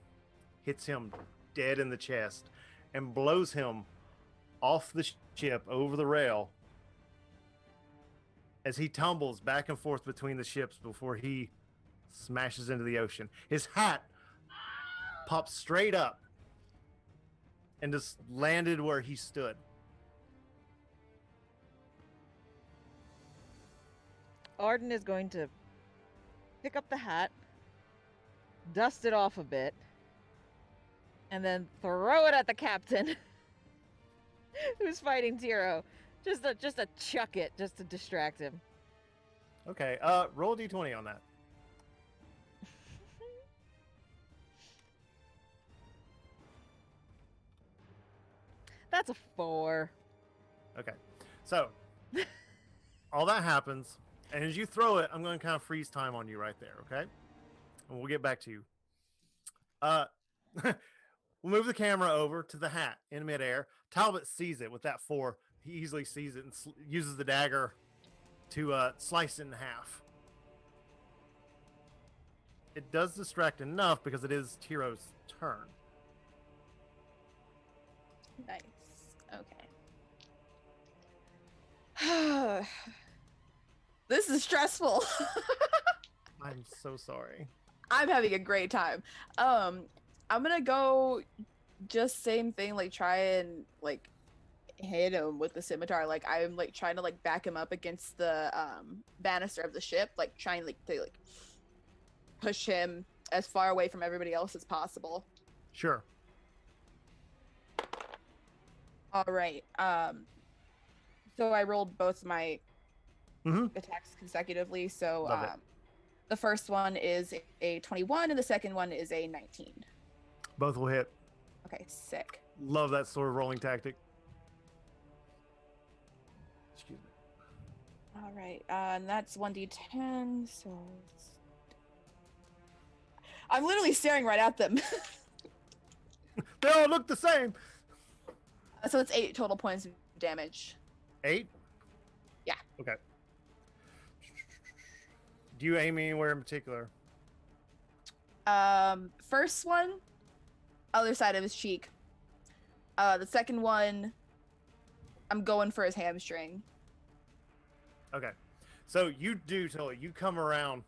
Speaker 1: hits him dead in the chest, and blows him off the ship over the rail as he tumbles back and forth between the ships before he smashes into the ocean. His hat pops straight up and just landed where he stood.
Speaker 3: Arden is going to pick up the hat, dust it off a bit, and then throw it at the captain who's fighting Tiro. Just to chuck it, just to distract him.
Speaker 1: Okay, roll a d20 on that.
Speaker 3: That's a 4.
Speaker 1: Okay, so all that happens, and as you throw it, I'm going to kind of freeze time on you right there, okay? And we'll get back to you. We'll move the camera over to the hat in midair. Talbot sees it with that 4. he easily sees it and uses the dagger to slice it in half. It does distract enough because it is Tiro's turn.
Speaker 5: Nice. Okay. This is stressful.
Speaker 1: I'm so sorry.
Speaker 5: I'm having a great time. I'm gonna go just same thing, like try and like hit him with the scimitar. Like I'm like trying to like back him up against the banister of the ship, like trying like to like push him as far away from everybody else as possible.
Speaker 1: Sure.
Speaker 5: All right. So I rolled both my
Speaker 1: Mm-hmm.
Speaker 5: attacks consecutively. So
Speaker 1: Love it.
Speaker 5: the first one is a 21 and the second one is a 19.
Speaker 1: Both will hit.
Speaker 5: Okay, sick.
Speaker 1: Love that sort of rolling tactic. Excuse me.
Speaker 5: All right, and that's 1d10. So I'm literally staring right at them.
Speaker 1: They all look the same.
Speaker 5: So it's 8 total points of damage.
Speaker 1: 8?
Speaker 5: Yeah.
Speaker 1: Okay. Do you aim anywhere in particular?
Speaker 5: First one, other side of his cheek. The second one, I'm going for his hamstring.
Speaker 1: Okay. So you do totally. You come around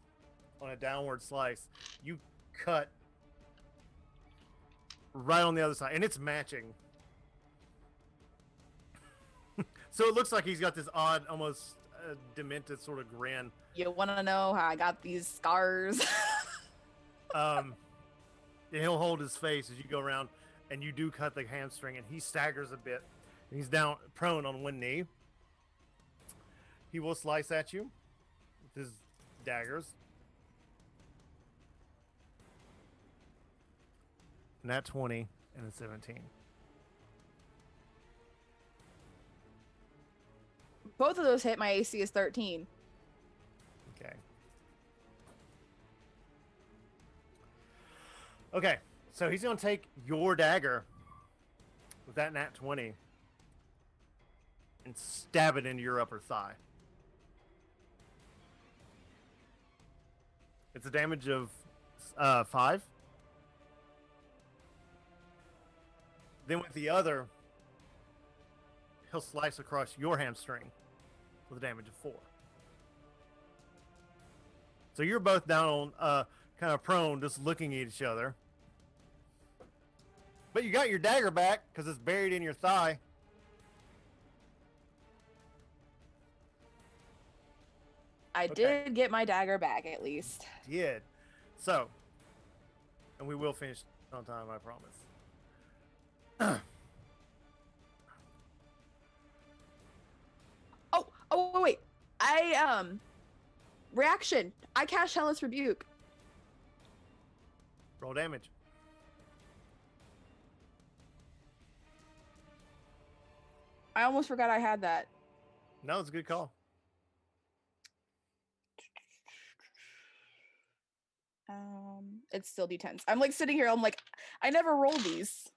Speaker 1: on a downward slice. You cut right on the other side, and it's matching. So it looks like he's got this odd, almost demented sort of grin.
Speaker 5: You want to know how I got these scars?
Speaker 1: And he'll hold his face as you go around, and you do cut the hamstring, and he staggers a bit. And he's down, prone on one knee. He will slice at you with his daggers. Nat 20 and a 17.
Speaker 5: Both of those hit. My AC is 13.
Speaker 1: Okay. Okay, so he's going to take your dagger with that nat 20 and stab it into your upper thigh. It's a damage of 5. Then with the other, he'll slice across your hamstring with a damage of 4. So you're both down on, kind of prone, just looking at each other. But you got your dagger back because it's buried in your thigh.
Speaker 5: I
Speaker 1: Okay.
Speaker 5: did get my dagger back at least.
Speaker 1: Did. So, and we will finish on time, I promise.
Speaker 5: Oh, wait. I reaction. I cast Hellish Rebuke.
Speaker 1: Roll damage.
Speaker 5: I almost forgot I had that.
Speaker 1: No, it's a good call.
Speaker 5: It's still D10s. I'm like sitting here. I'm like, I never rolled these.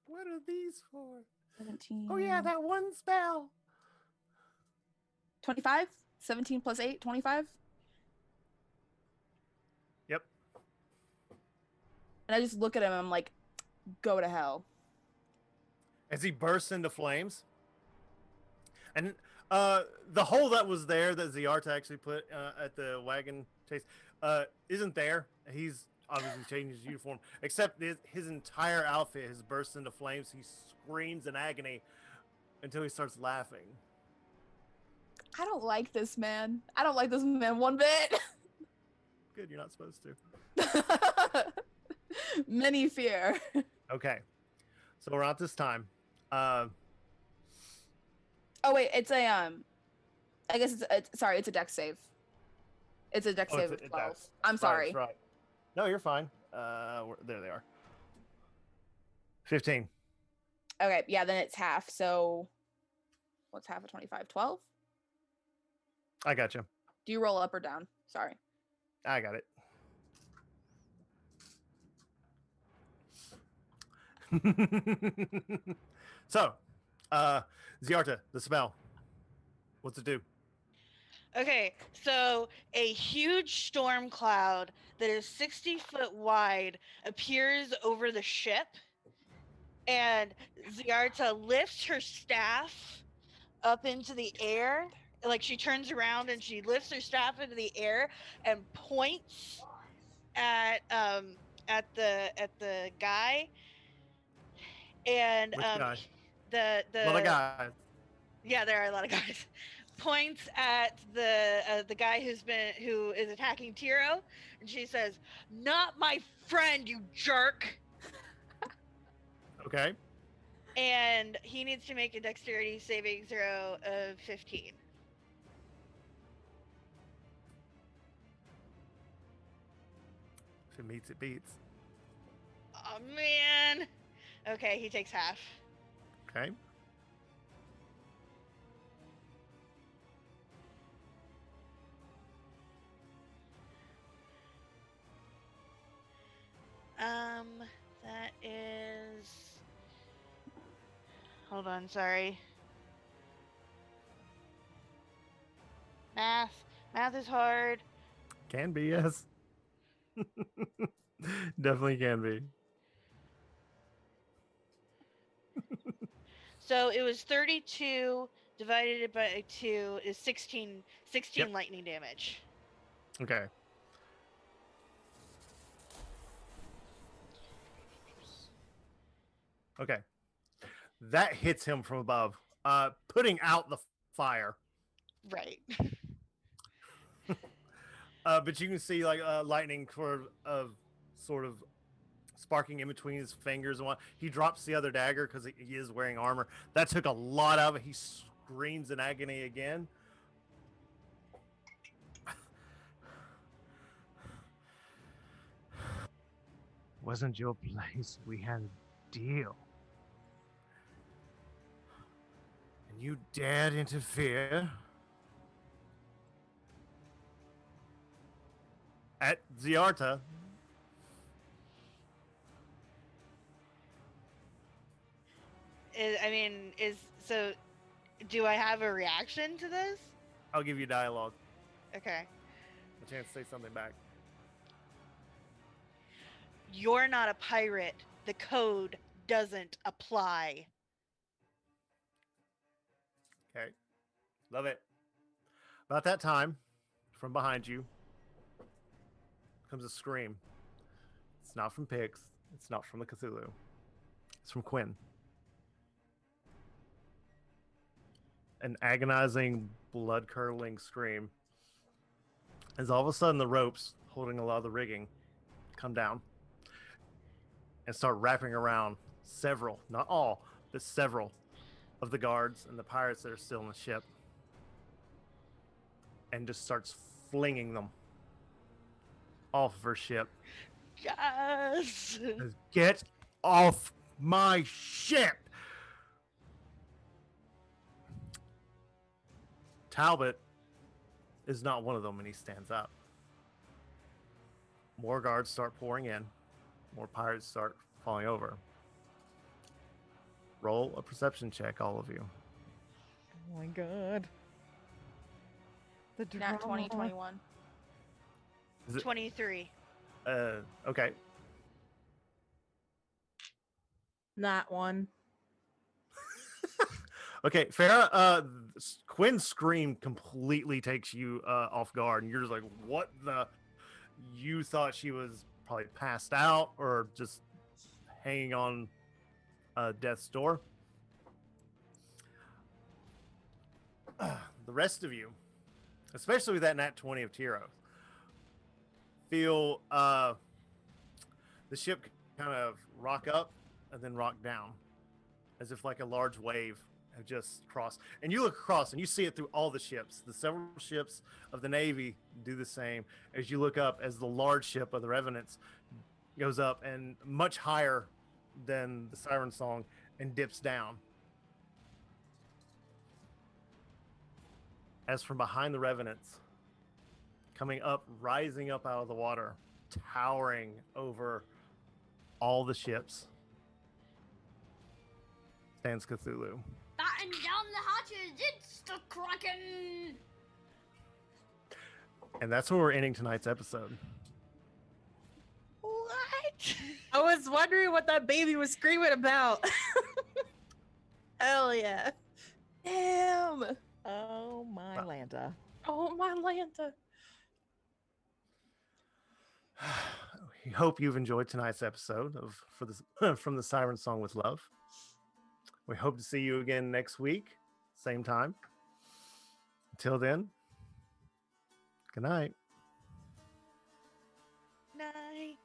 Speaker 1: What are these for?
Speaker 5: 17.
Speaker 1: Oh yeah, that one spell.
Speaker 5: 25. 17 plus 8. 25.
Speaker 1: Yep.
Speaker 5: And I just look at him. I'm like, go to hell.
Speaker 1: As he bursts into flames. And the hole that was there that Ziarta actually put at the wagon chase isn't there. He's obviously changed his uniform, except his entire outfit has burst into flames. He screams in agony until he starts laughing.
Speaker 5: I don't like this man. I don't like this man one bit.
Speaker 1: Good, you're not supposed to.
Speaker 5: Many fear.
Speaker 1: Okay, so we're at this time.
Speaker 5: Oh wait, it's a I guess it's sorry, it's a dex save. It's a dex save of 12. I'm sorry.
Speaker 1: That's right. No, you're fine. There they are. 15.
Speaker 5: Okay, yeah, then it's half. So what's half of 25? 12?
Speaker 1: I got you.
Speaker 5: Do you roll up or down? Sorry.
Speaker 1: I got it. So, Ziarta, the spell. What's it do?
Speaker 2: Okay, so a huge storm cloud that is 60 foot wide appears over the ship, and Ziarta lifts her staff up into the air. Like she turns around and she lifts her staff into the air and points at the guy, and
Speaker 1: Which guy?
Speaker 2: the
Speaker 1: A lot of
Speaker 2: the
Speaker 1: guys.
Speaker 2: yeah, there are a lot of guys. Points at the guy who is attacking Tiro, and she says, "Not my friend, you jerk!"
Speaker 1: Okay.
Speaker 2: And he needs to make a dexterity saving throw of 15.
Speaker 1: If it meets, it beats.
Speaker 2: Oh man. Okay, he takes half.
Speaker 1: Okay.
Speaker 2: That is. Hold on, sorry. Math is hard.
Speaker 1: Can be, yes. Definitely can be.
Speaker 2: So it was 32 divided by 2 is 16
Speaker 1: Yep.
Speaker 2: lightning damage.
Speaker 1: Okay. Okay. That hits him from above, putting out the fire.
Speaker 2: Right.
Speaker 1: But you can see like lightning sort of sparking in between his fingers and what. He drops the other dagger because he is wearing armor. That took a lot of it. He screams in agony again. Wasn't your place. We had a deal. And you dared interfere? At Ziarta.
Speaker 2: So do I have a reaction to this?
Speaker 1: I'll give you dialogue.
Speaker 2: Okay.
Speaker 1: A chance to say something back.
Speaker 2: You're not a pirate. The code doesn't apply.
Speaker 1: Okay. Love it. About that time, from behind you, comes a scream. It's not from Pix. It's not from the Cthulhu. It's from Quinn. An agonizing, blood-curdling scream. As all of a sudden the ropes holding a lot of the rigging come down and start wrapping around several, not all, but several of the guards and the pirates that are still in the ship, and just starts flinging them off of her ship.
Speaker 2: Yes.
Speaker 1: Get off my ship! Talbot is not one of them, and he stands up. More guards start pouring in. More pirates start falling over. Roll a perception check, all of you.
Speaker 3: Oh my god. The
Speaker 5: Nat
Speaker 3: drama.
Speaker 5: 2021.
Speaker 1: Is it,
Speaker 2: 23.
Speaker 1: okay.
Speaker 4: That one.
Speaker 1: Okay, Farah, Quinn's scream completely takes you off guard, and you're just like, what the? You thought she was probably passed out or just hanging on death's door. The rest of you, especially with that nat 20 of Tiro, feel the ship kind of rock up and then rock down, as if like a large wave have just crossed. And you look across and you see it through all the ships. The several ships of the Navy do the same as you look up as the large ship of the Revenants goes up and much higher than the Siren Song and dips down. As from behind the Revenants, coming up, rising up out of the water, towering over all the ships, stands Cthulhu.
Speaker 6: Batten down the hatches! It's the Kraken!
Speaker 1: And that's where we're ending tonight's episode.
Speaker 2: What?
Speaker 4: I was wondering what that baby was screaming about. Hell yeah.
Speaker 5: Damn.
Speaker 3: Oh my Lanta.
Speaker 4: Oh my Lanta.
Speaker 1: We hope you've enjoyed tonight's episode of from the Siren Song with Love. We hope to see you again next week, same time. Until then, good night.
Speaker 2: Night.